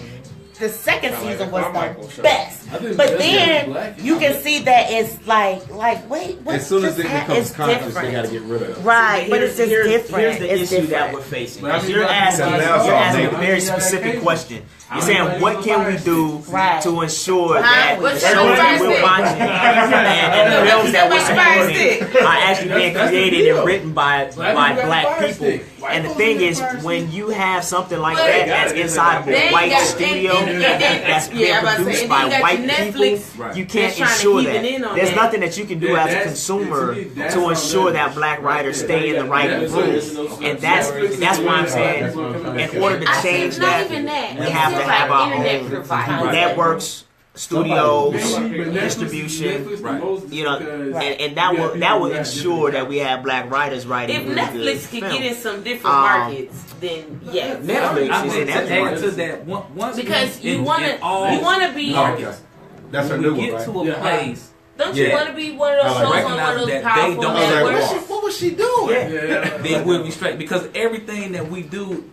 Speaker 3: The second
Speaker 8: Sound like
Speaker 3: season
Speaker 8: a
Speaker 3: was
Speaker 8: Carmichael
Speaker 3: the
Speaker 8: show.
Speaker 3: best.
Speaker 8: I think
Speaker 3: But
Speaker 8: the best
Speaker 3: then
Speaker 8: is black.
Speaker 3: you can see that it's like wait, what
Speaker 9: As soon as
Speaker 3: just
Speaker 9: it
Speaker 3: happened?
Speaker 9: becomes
Speaker 3: It's
Speaker 9: conscious,
Speaker 3: different.
Speaker 9: they got to get rid of it.
Speaker 3: Right, but it's just different.
Speaker 4: Here's the
Speaker 3: it's
Speaker 4: issue
Speaker 3: different.
Speaker 4: that we're facing.
Speaker 8: But I mean,
Speaker 4: You're
Speaker 8: black
Speaker 4: asking,
Speaker 8: people
Speaker 9: now
Speaker 4: you're
Speaker 9: it's
Speaker 4: asking
Speaker 9: all
Speaker 4: a very
Speaker 8: day.
Speaker 4: specific question. You're
Speaker 8: I
Speaker 4: saying,
Speaker 8: mean,
Speaker 4: what can we do
Speaker 3: Right.
Speaker 4: to ensure
Speaker 3: How-
Speaker 4: that the
Speaker 5: what's
Speaker 4: shows
Speaker 5: your
Speaker 4: that we're
Speaker 5: stick?
Speaker 4: watching and the films that we're
Speaker 5: What's your fire
Speaker 4: supporting
Speaker 5: stick?
Speaker 4: are actually being
Speaker 8: That's the
Speaker 4: created
Speaker 8: deal.
Speaker 4: and written by
Speaker 8: Black people got
Speaker 4: black
Speaker 8: fire
Speaker 4: people?
Speaker 8: stick. White
Speaker 4: And the
Speaker 8: folks
Speaker 4: thing
Speaker 8: got
Speaker 4: is,
Speaker 8: fire
Speaker 4: when
Speaker 8: stick.
Speaker 4: you have something like
Speaker 5: Well,
Speaker 4: that
Speaker 8: they
Speaker 4: that's
Speaker 8: got it.
Speaker 4: inside of
Speaker 5: Then
Speaker 4: a
Speaker 5: you
Speaker 4: white
Speaker 5: got-
Speaker 4: studio
Speaker 5: and
Speaker 4: that's being
Speaker 5: yeah, I'm about to say,
Speaker 4: produced
Speaker 5: and
Speaker 4: by
Speaker 5: then you got
Speaker 4: white
Speaker 5: your
Speaker 4: people,
Speaker 5: Netflix
Speaker 2: Right.
Speaker 4: you can't
Speaker 5: that's trying to
Speaker 4: ensure
Speaker 5: keep it
Speaker 4: that.
Speaker 5: in on
Speaker 4: There's
Speaker 5: that.
Speaker 4: nothing that you can do
Speaker 8: Yeah,
Speaker 4: as a
Speaker 8: that's-
Speaker 4: consumer
Speaker 8: to me, that's
Speaker 4: to
Speaker 8: what I'm
Speaker 4: ensure
Speaker 8: saying.
Speaker 4: that black writers stay in the right
Speaker 8: Yeah,
Speaker 4: room. And that's why I'm saying, in order to
Speaker 5: I think
Speaker 4: change
Speaker 5: it's not
Speaker 4: that,
Speaker 5: even that.
Speaker 4: we
Speaker 5: It's
Speaker 4: have
Speaker 5: just
Speaker 4: to have
Speaker 5: like
Speaker 4: our
Speaker 5: internet
Speaker 4: own
Speaker 5: providers.
Speaker 4: networks, studios,
Speaker 8: But
Speaker 4: distribution,
Speaker 8: Netflix
Speaker 2: right.
Speaker 8: promotes
Speaker 4: you know,
Speaker 8: because
Speaker 4: and that will ensure that we have black writers writing
Speaker 5: If
Speaker 4: really good
Speaker 5: Netflix could get in
Speaker 4: films.
Speaker 5: some different markets, then yes.
Speaker 4: Netflix
Speaker 2: I
Speaker 4: is
Speaker 2: think
Speaker 4: in
Speaker 2: to
Speaker 4: every
Speaker 2: add to that, once
Speaker 5: Because
Speaker 2: we,
Speaker 5: you
Speaker 2: in
Speaker 5: wanna
Speaker 2: all
Speaker 5: be.
Speaker 2: markets,
Speaker 9: That's a
Speaker 2: when
Speaker 9: new
Speaker 2: we
Speaker 9: one,
Speaker 2: get
Speaker 9: right?
Speaker 2: to a
Speaker 8: Yeah.
Speaker 2: place,
Speaker 5: Don't you
Speaker 2: Yeah.
Speaker 5: want to be one of those
Speaker 9: I like
Speaker 5: shows on one of
Speaker 2: recognizing
Speaker 5: those
Speaker 2: that they
Speaker 5: powerful
Speaker 2: don't-
Speaker 5: networks?
Speaker 9: What was she doing?
Speaker 4: Yeah.
Speaker 2: then we'll be straight. Because everything that we do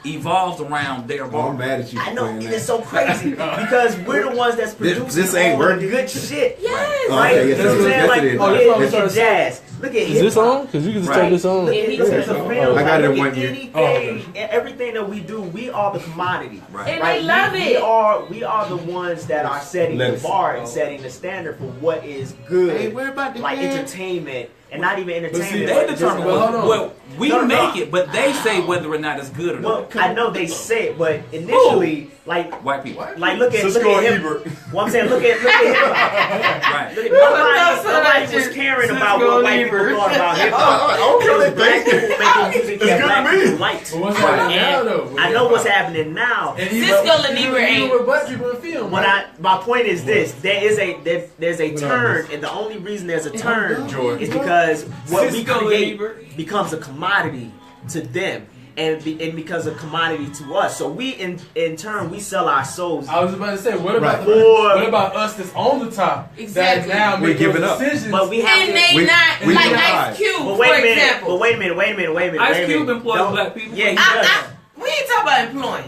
Speaker 2: evolves around their
Speaker 9: Oh, I'm
Speaker 2: bar.
Speaker 9: mad at you for
Speaker 4: I know,
Speaker 9: playing
Speaker 4: and
Speaker 9: that.
Speaker 4: it's so crazy because we're the ones that's producing
Speaker 9: this ain't
Speaker 4: all the
Speaker 9: working?
Speaker 4: good shit.
Speaker 5: Yes.
Speaker 9: Oh,
Speaker 4: Right?
Speaker 9: okay, yes,
Speaker 4: You know what I'm
Speaker 9: it is.
Speaker 4: saying?
Speaker 9: Yes,
Speaker 4: Like,
Speaker 9: it is.
Speaker 8: Oh,
Speaker 4: look
Speaker 8: that's what I'm
Speaker 4: at
Speaker 8: trying to
Speaker 4: jazz. Look at
Speaker 8: Is this
Speaker 4: hip-hop.
Speaker 8: on? Because you can just
Speaker 4: Right.
Speaker 8: turn this on.
Speaker 4: Look
Speaker 5: Yeah,
Speaker 4: at
Speaker 5: me
Speaker 4: look
Speaker 5: too.
Speaker 4: at the
Speaker 8: Oh,
Speaker 4: film.
Speaker 9: I got it in
Speaker 4: Look
Speaker 9: one
Speaker 4: at
Speaker 9: year.
Speaker 4: anything, everything that we do, we are the commodity.
Speaker 2: Right.
Speaker 5: And
Speaker 4: Right?
Speaker 5: they love
Speaker 4: we
Speaker 5: it.
Speaker 4: We are the ones that are setting the
Speaker 9: Lettuce.
Speaker 4: bar and setting the standard for what is good.
Speaker 9: Hey, where about the
Speaker 4: like
Speaker 9: man?
Speaker 4: entertainment, and not even
Speaker 8: see,
Speaker 4: entertainment.
Speaker 2: They
Speaker 4: but just
Speaker 2: determine
Speaker 8: Well, hold on.
Speaker 2: well, we
Speaker 4: No, no,
Speaker 2: make
Speaker 4: no.
Speaker 2: it, but they say whether or not it's good or
Speaker 4: Well,
Speaker 2: not.
Speaker 4: I know they say it, but initially, like
Speaker 2: White people.
Speaker 4: look at him. Well, I'm saying look at hip hop.
Speaker 2: Right.
Speaker 4: Look at,
Speaker 5: No,
Speaker 4: nobody was caring about what white people thought about hip hop. It was black people making music that black people liked.
Speaker 8: But what's happening now,
Speaker 4: And
Speaker 8: though?
Speaker 4: I know what's happening now.
Speaker 8: And
Speaker 5: Cisco Lanier
Speaker 8: even
Speaker 5: ain't-
Speaker 8: with black people in film. right?
Speaker 4: My point is this: there's a turn, and the only reason there's a turn is because what we
Speaker 2: Cisco
Speaker 4: create
Speaker 2: Lanier.
Speaker 4: becomes a commodity to them, and becomes a commodity to us. So we in turn we sell our souls.
Speaker 8: I was about to say, what about
Speaker 4: Right.
Speaker 8: what about us that's on the top?
Speaker 5: Exactly.
Speaker 8: That now
Speaker 9: We're
Speaker 8: make
Speaker 9: giving
Speaker 8: those
Speaker 9: up.
Speaker 8: decisions.
Speaker 4: But we have
Speaker 5: And
Speaker 4: to.
Speaker 5: they
Speaker 9: We-
Speaker 5: not
Speaker 9: we
Speaker 5: like
Speaker 9: divide.
Speaker 5: Ice Cube,
Speaker 4: But
Speaker 5: for
Speaker 4: wait a minute.
Speaker 5: example.
Speaker 4: But wait a minute.
Speaker 2: Ice Cube employs
Speaker 4: Don't-
Speaker 2: black people.
Speaker 4: Yeah, he
Speaker 5: I,
Speaker 4: does.
Speaker 5: we ain't talking about employing.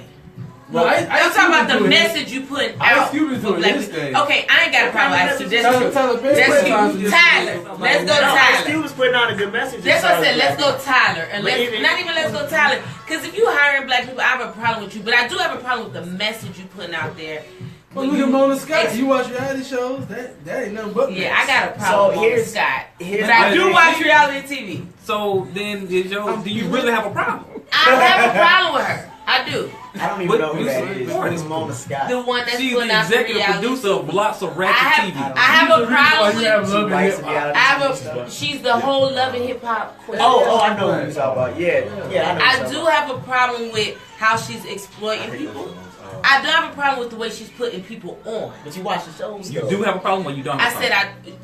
Speaker 8: No,
Speaker 5: I'm talking about the message you put out.
Speaker 8: Cube is
Speaker 5: for
Speaker 8: doing
Speaker 5: black
Speaker 8: his
Speaker 5: people.
Speaker 8: thing.
Speaker 5: Okay, I ain't got a problem with Ice Cube. That's true.
Speaker 8: Tyler Perry
Speaker 5: That's
Speaker 8: sometimes
Speaker 5: you.
Speaker 8: just-
Speaker 5: Tyler. Let's go
Speaker 4: No, Ice
Speaker 5: Tyler.
Speaker 4: Cube was putting out a good message.
Speaker 5: That's what I said.
Speaker 4: as
Speaker 5: Let's
Speaker 4: far
Speaker 5: go
Speaker 4: as
Speaker 5: Tyler, and
Speaker 4: But
Speaker 5: let's
Speaker 4: even-
Speaker 5: not even let's go Tyler. Because if you hiring black people, I have a problem with you. But I do have a problem with the message you putting out there.
Speaker 8: Well,
Speaker 5: When
Speaker 8: look at Mona Scott.
Speaker 5: ex-
Speaker 8: You watch reality shows. That ain't nothing but.
Speaker 5: Yeah, I got a
Speaker 4: So
Speaker 5: problem with
Speaker 4: here's-
Speaker 5: Scott.
Speaker 4: here's
Speaker 5: But I
Speaker 4: my
Speaker 5: do
Speaker 4: thing.
Speaker 5: watch reality TV.
Speaker 2: So then, do you really have a problem?
Speaker 5: I have a problem with her. I do.
Speaker 4: I don't even
Speaker 2: But
Speaker 4: know who
Speaker 2: you
Speaker 4: that
Speaker 2: said
Speaker 4: is.
Speaker 2: before
Speaker 4: Who's
Speaker 2: this-
Speaker 4: Mona Scott?
Speaker 5: The one that's
Speaker 2: She's
Speaker 5: putting
Speaker 2: the
Speaker 5: out the
Speaker 2: executive
Speaker 5: reality.
Speaker 2: producer of lots of
Speaker 5: I
Speaker 2: ratchet
Speaker 5: have,
Speaker 2: TV.
Speaker 5: I have a problem
Speaker 8: You have
Speaker 5: with.
Speaker 8: love and
Speaker 4: Likes
Speaker 8: hip
Speaker 4: the reality
Speaker 5: I have
Speaker 4: TV
Speaker 5: a.
Speaker 4: stuff.
Speaker 5: She's the whole love and hip hop queen.
Speaker 4: Oh, I know who you're talking about. Yeah, I know. who you're
Speaker 5: I
Speaker 4: talking
Speaker 5: do
Speaker 4: about.
Speaker 5: have a problem with how she's exploiting people. I do have a problem with the way she's putting people on.
Speaker 4: But you watch the shows.
Speaker 2: You
Speaker 4: though.
Speaker 2: do have a problem, or you don't?
Speaker 5: I
Speaker 2: Have a
Speaker 5: said
Speaker 2: problem?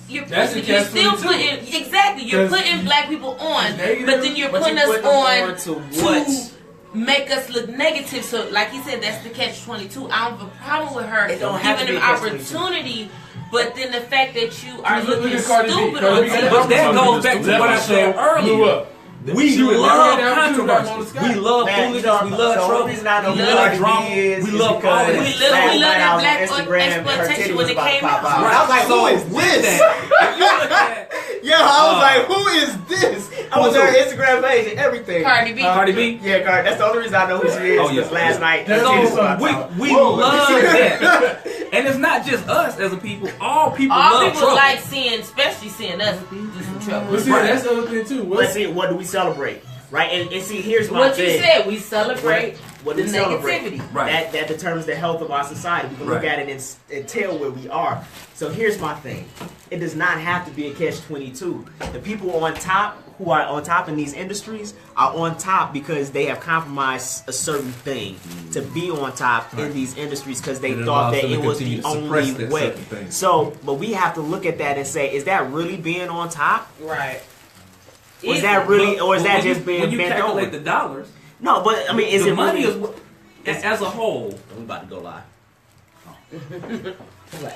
Speaker 5: you're
Speaker 8: That's the
Speaker 5: you're still
Speaker 8: catch-22.
Speaker 5: putting exactly you're
Speaker 8: 'Cause
Speaker 5: putting black people on,
Speaker 8: negative,
Speaker 5: but then you're
Speaker 4: But
Speaker 5: putting
Speaker 4: you
Speaker 5: us
Speaker 4: put them
Speaker 5: on
Speaker 4: to what?
Speaker 5: to make us look negative. So, like you said, that's the catch-22. I have a problem with her
Speaker 4: It don't have to
Speaker 5: giving
Speaker 4: be
Speaker 5: an
Speaker 4: a catch-22.
Speaker 5: opportunity, but then the fact that you are
Speaker 8: Look
Speaker 5: looking
Speaker 8: at Cardi B.
Speaker 5: stupid
Speaker 8: Cardi
Speaker 5: on
Speaker 8: B
Speaker 5: TV.
Speaker 2: But that goes back to what I said
Speaker 8: blew
Speaker 2: earlier.
Speaker 8: up.
Speaker 2: We
Speaker 8: She was
Speaker 2: love
Speaker 8: married after Mona
Speaker 2: controversy.
Speaker 8: Scott.
Speaker 2: We love
Speaker 4: Man,
Speaker 2: foolishness.
Speaker 4: you know,
Speaker 2: We love
Speaker 4: so the
Speaker 2: trouble.
Speaker 4: reason I know
Speaker 2: We
Speaker 4: who
Speaker 2: love
Speaker 4: Cardi B
Speaker 2: drama.
Speaker 4: is
Speaker 2: We love all
Speaker 4: because
Speaker 2: that.
Speaker 5: We
Speaker 2: shit.
Speaker 5: love
Speaker 4: last
Speaker 5: that
Speaker 4: night I was
Speaker 5: black
Speaker 4: on Instagram and her
Speaker 5: exploitation
Speaker 4: titty
Speaker 5: when
Speaker 4: was
Speaker 5: it
Speaker 4: about to
Speaker 5: came
Speaker 4: pop
Speaker 5: out.
Speaker 4: out. I was like,
Speaker 2: So
Speaker 4: who is
Speaker 2: with
Speaker 4: this?
Speaker 2: that, if you look at
Speaker 4: Yeah, I was like, who is this? I was
Speaker 2: Who's
Speaker 4: on her
Speaker 2: who?
Speaker 4: Instagram page and everything.
Speaker 5: Cardi B.
Speaker 2: Cardi B.
Speaker 4: Yeah, Cardi. That's the only reason I know who she is.
Speaker 2: Oh, yeah.
Speaker 4: Because last night, her
Speaker 8: That's
Speaker 4: titties was
Speaker 2: So
Speaker 4: about to pop out.
Speaker 2: we
Speaker 4: Whoa.
Speaker 2: love that, and it's not just us as a people. All people
Speaker 5: All
Speaker 2: love
Speaker 5: people
Speaker 2: trouble.
Speaker 5: like seeing, especially seeing us do some trouble.
Speaker 8: But see, that's the other thing too.
Speaker 4: Let's see, what do we celebrate? Right? And see, here's my
Speaker 5: What
Speaker 4: thing.
Speaker 5: you said, we celebrate
Speaker 4: What
Speaker 5: the
Speaker 4: do we celebrate?
Speaker 5: negativity.
Speaker 2: Right.
Speaker 4: That determines the health of our society. We can look
Speaker 2: Right.
Speaker 4: at it and tell where we are. So here's my thing. It does not have to be a catch-22. The people on top who are on top in these industries are on top because they have compromised a certain thing to be on top in these industries because they
Speaker 1: And it
Speaker 4: thought
Speaker 1: allows
Speaker 4: that
Speaker 1: them
Speaker 4: it
Speaker 1: to
Speaker 4: was
Speaker 1: continue
Speaker 4: the
Speaker 1: to suppress
Speaker 4: only
Speaker 1: that
Speaker 4: way.
Speaker 1: certain thing.
Speaker 4: So, but we have to look at that and say, is that really being on top?
Speaker 5: Right.
Speaker 4: Or is that really, or is that just being
Speaker 2: when you
Speaker 4: bent
Speaker 2: calculate
Speaker 4: over?
Speaker 2: the dollars?
Speaker 4: No, but I mean, is
Speaker 2: the
Speaker 4: it
Speaker 2: money
Speaker 4: really?
Speaker 2: is what- as a whole.
Speaker 4: I'm about to go live.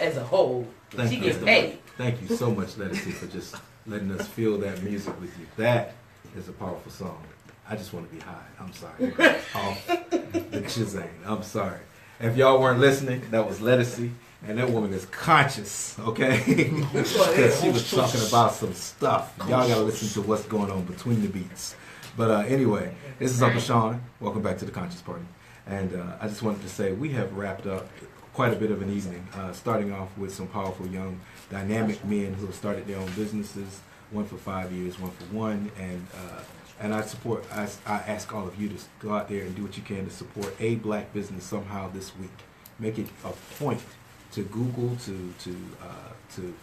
Speaker 5: As a whole,
Speaker 1: Thank
Speaker 5: she
Speaker 1: you.
Speaker 5: gets paid.
Speaker 1: Thank you so much, Lettucey, for just letting us feel that music with you. That is a powerful song. I just want to be high. I'm sorry. Off the Shazam. I'm sorry. If y'all weren't listening, that was Lettucey, and that woman is conscious, okay? Because she was talking about some stuff. Y'all got to listen to what's going on between the beats. But anyway, this is Uncle Sean. Welcome back to the Conscious Party. And I just wanted to say we have wrapped up quite a bit of an evening, starting off with some powerful young dynamic men who have started their own businesses, one for 5 years, one for one, and I ask all of you to go out there and do what you can to support a black business somehow this week. Make it a point to Google, to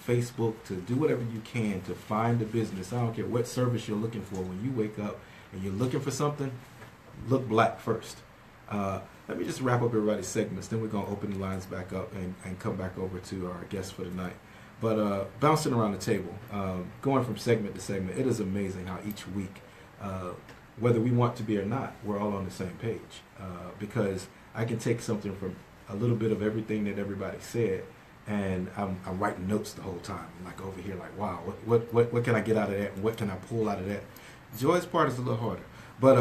Speaker 1: Facebook, to do whatever you can to find a business. I don't care what service you're looking for. When you wake up and you're looking for something, look black first. Let me just wrap up everybody's segments. Then we're going to open the lines back up and come back over to our guests for the night. But bouncing around the table, going from segment to segment, it is amazing how each week, whether we want to be or not, we're all on the same page. Because I can take something from a little bit of everything that everybody said, and I'm writing notes the whole time. I'm like over here, like, wow, what can I get out of that, and what can I pull out of that? Joy's part is a little harder. But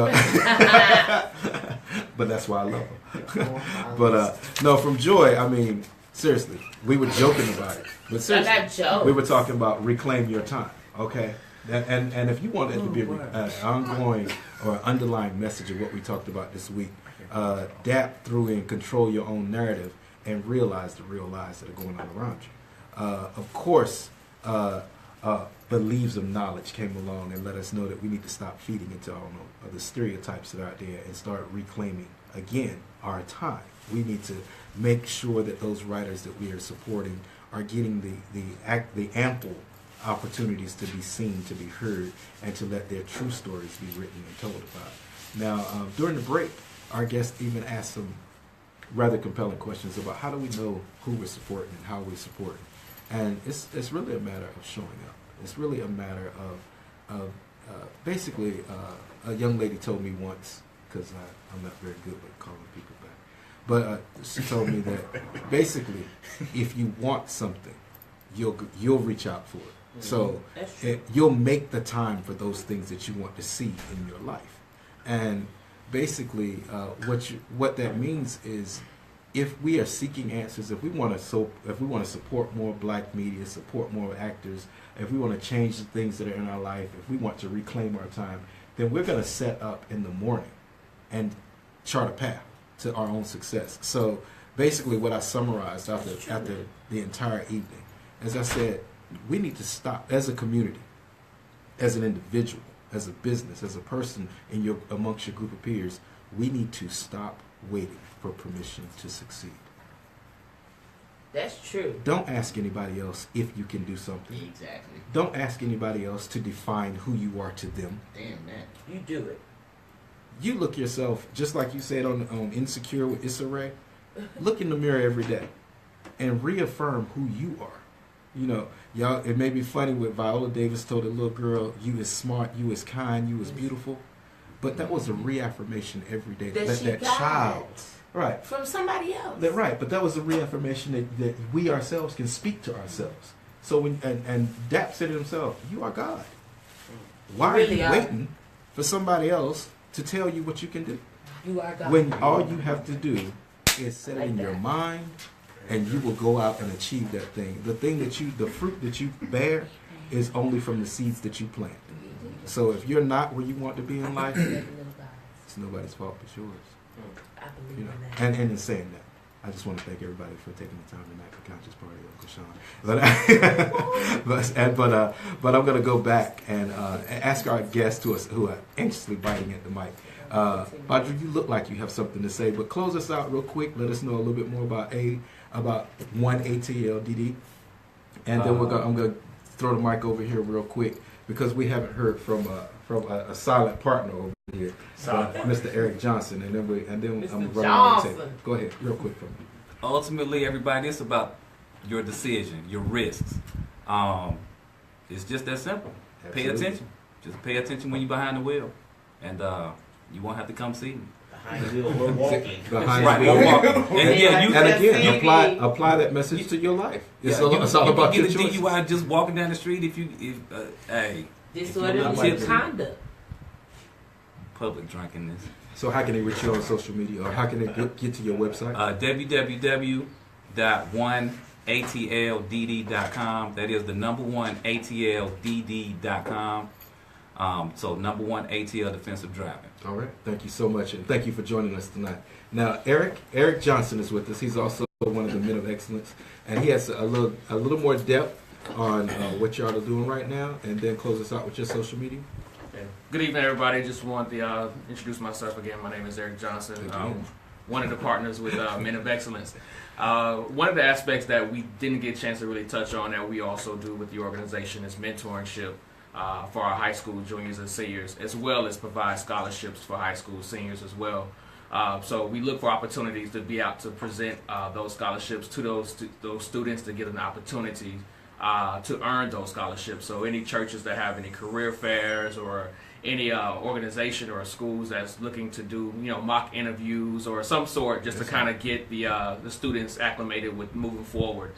Speaker 1: but that's why I love her. But no, from Joy, I mean, seriously, we were joking about it. But seriously,
Speaker 5: I got jokes.
Speaker 1: we were talking about reclaim your time, okay? And if you want it to be an ongoing or underlying message of what we talked about this week, adapt through and control your own narrative and realize the real lies that are going on around you. Of course, the leaves of knowledge came along and let us know that we need to stop feeding into all the stereotypes that are out there and start reclaiming again our time. We need to make sure that those writers that we are supporting are getting the ample opportunities to be seen, to be heard, and to let their true stories be written and told about. Now, during the break, our guest even asked some rather compelling questions about how do we know who we're supporting and how we're supporting. And it's really a matter of showing up. It's really a matter of basically, a young lady told me once, because I'm not very good with calling people back, but she told me that basically, if you want something, you'll reach out for it. So you'll make the time for those things that you want to see in your life. And basically, what that means is, if we are seeking answers, if we want to support more black media, support more actors, if we want to change the things that are in our life, if we want to reclaim our time, then we're going to set up in the morning and chart a path to our own success. So basically what I summarized after the entire evening, as I said, we need to stop as a community, as an individual, as a business, as a person amongst your group of peers. We need to stop waiting for permission to succeed.
Speaker 5: That's true.
Speaker 1: Don't ask anybody else if you can do something.
Speaker 4: Exactly.
Speaker 1: Don't ask anybody else to define who you are to them.
Speaker 4: Damn that.
Speaker 5: You do it.
Speaker 1: You look yourself, just like you said on Insecure with Issa Rae, look in the mirror every day and reaffirm who you are. You know, y'all, it may be funny what Viola Davis told a little girl, you is smart, you is kind, you is beautiful. But that was a reaffirmation every day.
Speaker 5: That
Speaker 1: child. Right.
Speaker 5: From somebody else.
Speaker 1: Right, but that was a reaffirmation that we ourselves can speak to ourselves. So and Dap said it himself, you are God. Why are you waiting for somebody else to tell you what you can do?
Speaker 5: You are God.
Speaker 1: When all you have to do is set it in your mind, and you will go out and achieve that thing. The fruit that you bear is only from the seeds that you plant. So if you're not where you want to be in life, it's nobody's fault but yours.
Speaker 5: I believe
Speaker 1: You know,
Speaker 5: in that.
Speaker 1: and in saying that, I just want to thank everybody for taking the time tonight for Conscious Party, Uncle Sean. But I'm going to go back and ask our guests who are anxiously biting at the mic. Badru, you look like you have something to say, but close us out real quick. Let us know a little bit more about 1ATLDD, and then I'm going to throw the mic over here real quick because we haven't heard from a silent partner over here, Mr. Eric Johnson, and then I'm going to run around the table. Go ahead, real quick for me.
Speaker 2: Ultimately, everybody, it's about your decision, your risks. It's just that simple.
Speaker 1: Absolutely.
Speaker 2: Pay attention. Just pay attention when you're behind the wheel, and you won't have to come see me.
Speaker 4: Behind the wheel, we're walking.
Speaker 1: Behind
Speaker 2: Right,
Speaker 1: the wheel.
Speaker 2: we're walking. And yeah, you
Speaker 1: And again,
Speaker 5: See
Speaker 1: apply that message to your life. It's all
Speaker 2: you
Speaker 1: about
Speaker 2: can
Speaker 1: your
Speaker 2: get a
Speaker 1: choices.
Speaker 2: DUI just walking down the street if hey.
Speaker 5: Disorderly
Speaker 2: If you're not
Speaker 5: conduct.
Speaker 2: public drunkenness.
Speaker 1: So how can they reach you on social media, or how can they get to your website?
Speaker 2: www.1ATLDD.com. That is the number 1ATLDD.com. So number 1 ATL defensive driving.
Speaker 1: All right. Thank you so much, and thank you for joining us tonight. Now, Eric Johnson is with us. He's also one of the Men of Excellence, and he has a little more depth on what y'all are doing right now, and then close us out with your social media.
Speaker 10: Good evening, everybody. Just want to introduce myself again. My name is Eric Johnson, one of the partners with Men of Excellence. One of the aspects that we didn't get a chance to really touch on that we also do with the organization is mentorship for our high school juniors and seniors, as well as provide scholarships for high school seniors as well. So we look for opportunities to be out to present those scholarships to those students to get an opportunity to earn those scholarships. So any churches that have any career fairs or any organization or schools that's looking to do mock interviews or some sort just to kind of get the students acclimated with moving forward,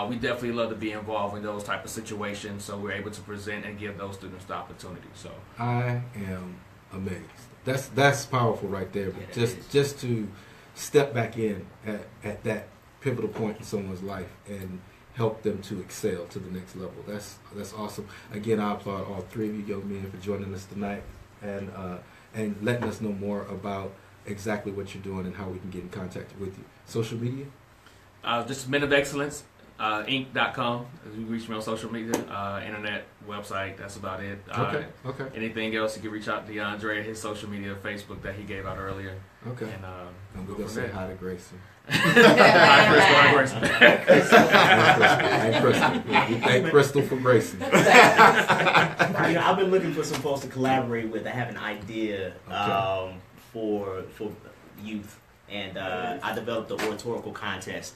Speaker 10: we definitely love to be involved in those type of situations, so we're able to present and give those students the opportunity. So
Speaker 1: I am amazed. That's powerful right there. But just to step back in at that pivotal point in someone's life and help them to excel to the next level. That's awesome. Again, I applaud all three of you young men for joining us tonight and letting us know more about exactly what you're doing and how we can get in contact with you. Social media?
Speaker 10: Just Men of Excellence, Inc.com. You can reach me on social media, internet, website. That's about it.
Speaker 1: Okay.
Speaker 10: Anything else, you can reach out to DeAndre at his social media, Facebook that he gave out earlier.
Speaker 1: Okay.
Speaker 10: And
Speaker 1: I'm going to say hi to Grayson.
Speaker 10: Hi, Crystal.
Speaker 1: Thank Crystal for Grayson.
Speaker 4: I've been looking for some folks to collaborate with. I have an idea for youth, and I developed the oratorical contest,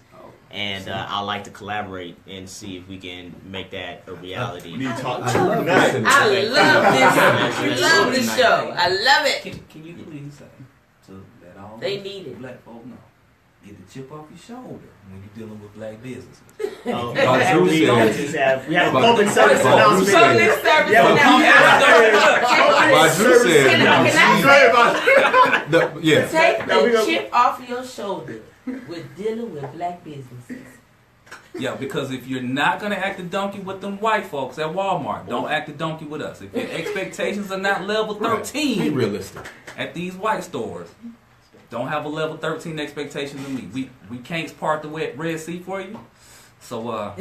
Speaker 4: and I like to collaborate and see if we can make that a reality.
Speaker 1: I love
Speaker 5: this show. I love it.
Speaker 2: Can you please to let all
Speaker 5: They need it.
Speaker 2: black folk know, get the chip off your shoulder when you're dealing with black businesses. Drew
Speaker 4: we
Speaker 2: said-
Speaker 4: we have a public service
Speaker 2: But-
Speaker 4: announcement.
Speaker 5: Public service
Speaker 4: Yeah,
Speaker 5: announcement.
Speaker 1: Yeah.
Speaker 5: Take
Speaker 4: Now we
Speaker 5: the
Speaker 4: gonna-
Speaker 5: chip off your shoulder with dealing with black businesses.
Speaker 2: Yeah, because if you're not gonna act a donkey with them white folks at Walmart, don't act a donkey with us. If your expectations are not level
Speaker 1: Be
Speaker 2: 13
Speaker 1: realistic.
Speaker 2: at these white stores, don't have a level 13 expectation of me. We can't part the Red Sea for you. So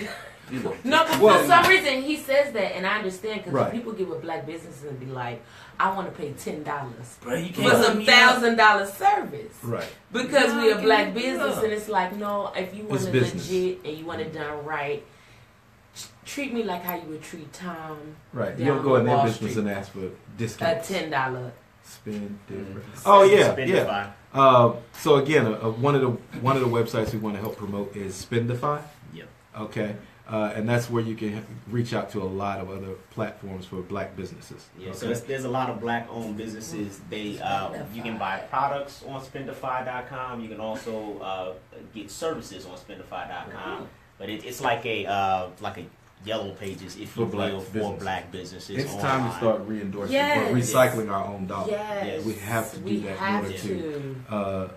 Speaker 2: you know.
Speaker 5: No, but
Speaker 1: Well-
Speaker 5: for some reason he says that, and I understand because
Speaker 1: Right.
Speaker 5: people get with black businesses and be like, "I want to pay $10
Speaker 2: Bro, you
Speaker 5: for
Speaker 2: can't
Speaker 5: some $1,000 service."
Speaker 1: Right.
Speaker 5: Because
Speaker 2: No,
Speaker 5: we're a
Speaker 2: I
Speaker 5: black
Speaker 2: can't.
Speaker 5: business,
Speaker 2: Yeah.
Speaker 5: and it's like, no, if you want
Speaker 1: It's
Speaker 5: it
Speaker 1: business.
Speaker 5: legit and you want it done right, treat me like how you would treat Tom.
Speaker 1: Right. You
Speaker 5: down
Speaker 1: don't go in their
Speaker 5: Wall
Speaker 1: business
Speaker 5: Street.
Speaker 1: and ask for
Speaker 5: A
Speaker 1: discounts.
Speaker 5: $10.
Speaker 1: Spend different. Oh yeah,
Speaker 4: Spendify.
Speaker 1: yeah. So again, one of the websites we want to help promote is Spendify.
Speaker 4: Yep.
Speaker 1: Okay. And that's where you can reach out to a lot of other platforms for black businesses.
Speaker 4: Yeah, so
Speaker 1: Okay?
Speaker 4: there's a lot of black-owned businesses. They you can buy products on Spendify.com. You can also get services on Spendify.com. But it's like a yellow pages, if you
Speaker 1: For black
Speaker 4: will, for
Speaker 1: business.
Speaker 4: black businesses.
Speaker 1: It's
Speaker 4: online.
Speaker 1: time to start re-endorsing
Speaker 5: Yes.
Speaker 1: or recycling our own dollars.
Speaker 5: Yes.
Speaker 1: We have to do
Speaker 5: We
Speaker 1: that in
Speaker 5: have
Speaker 1: order
Speaker 5: to.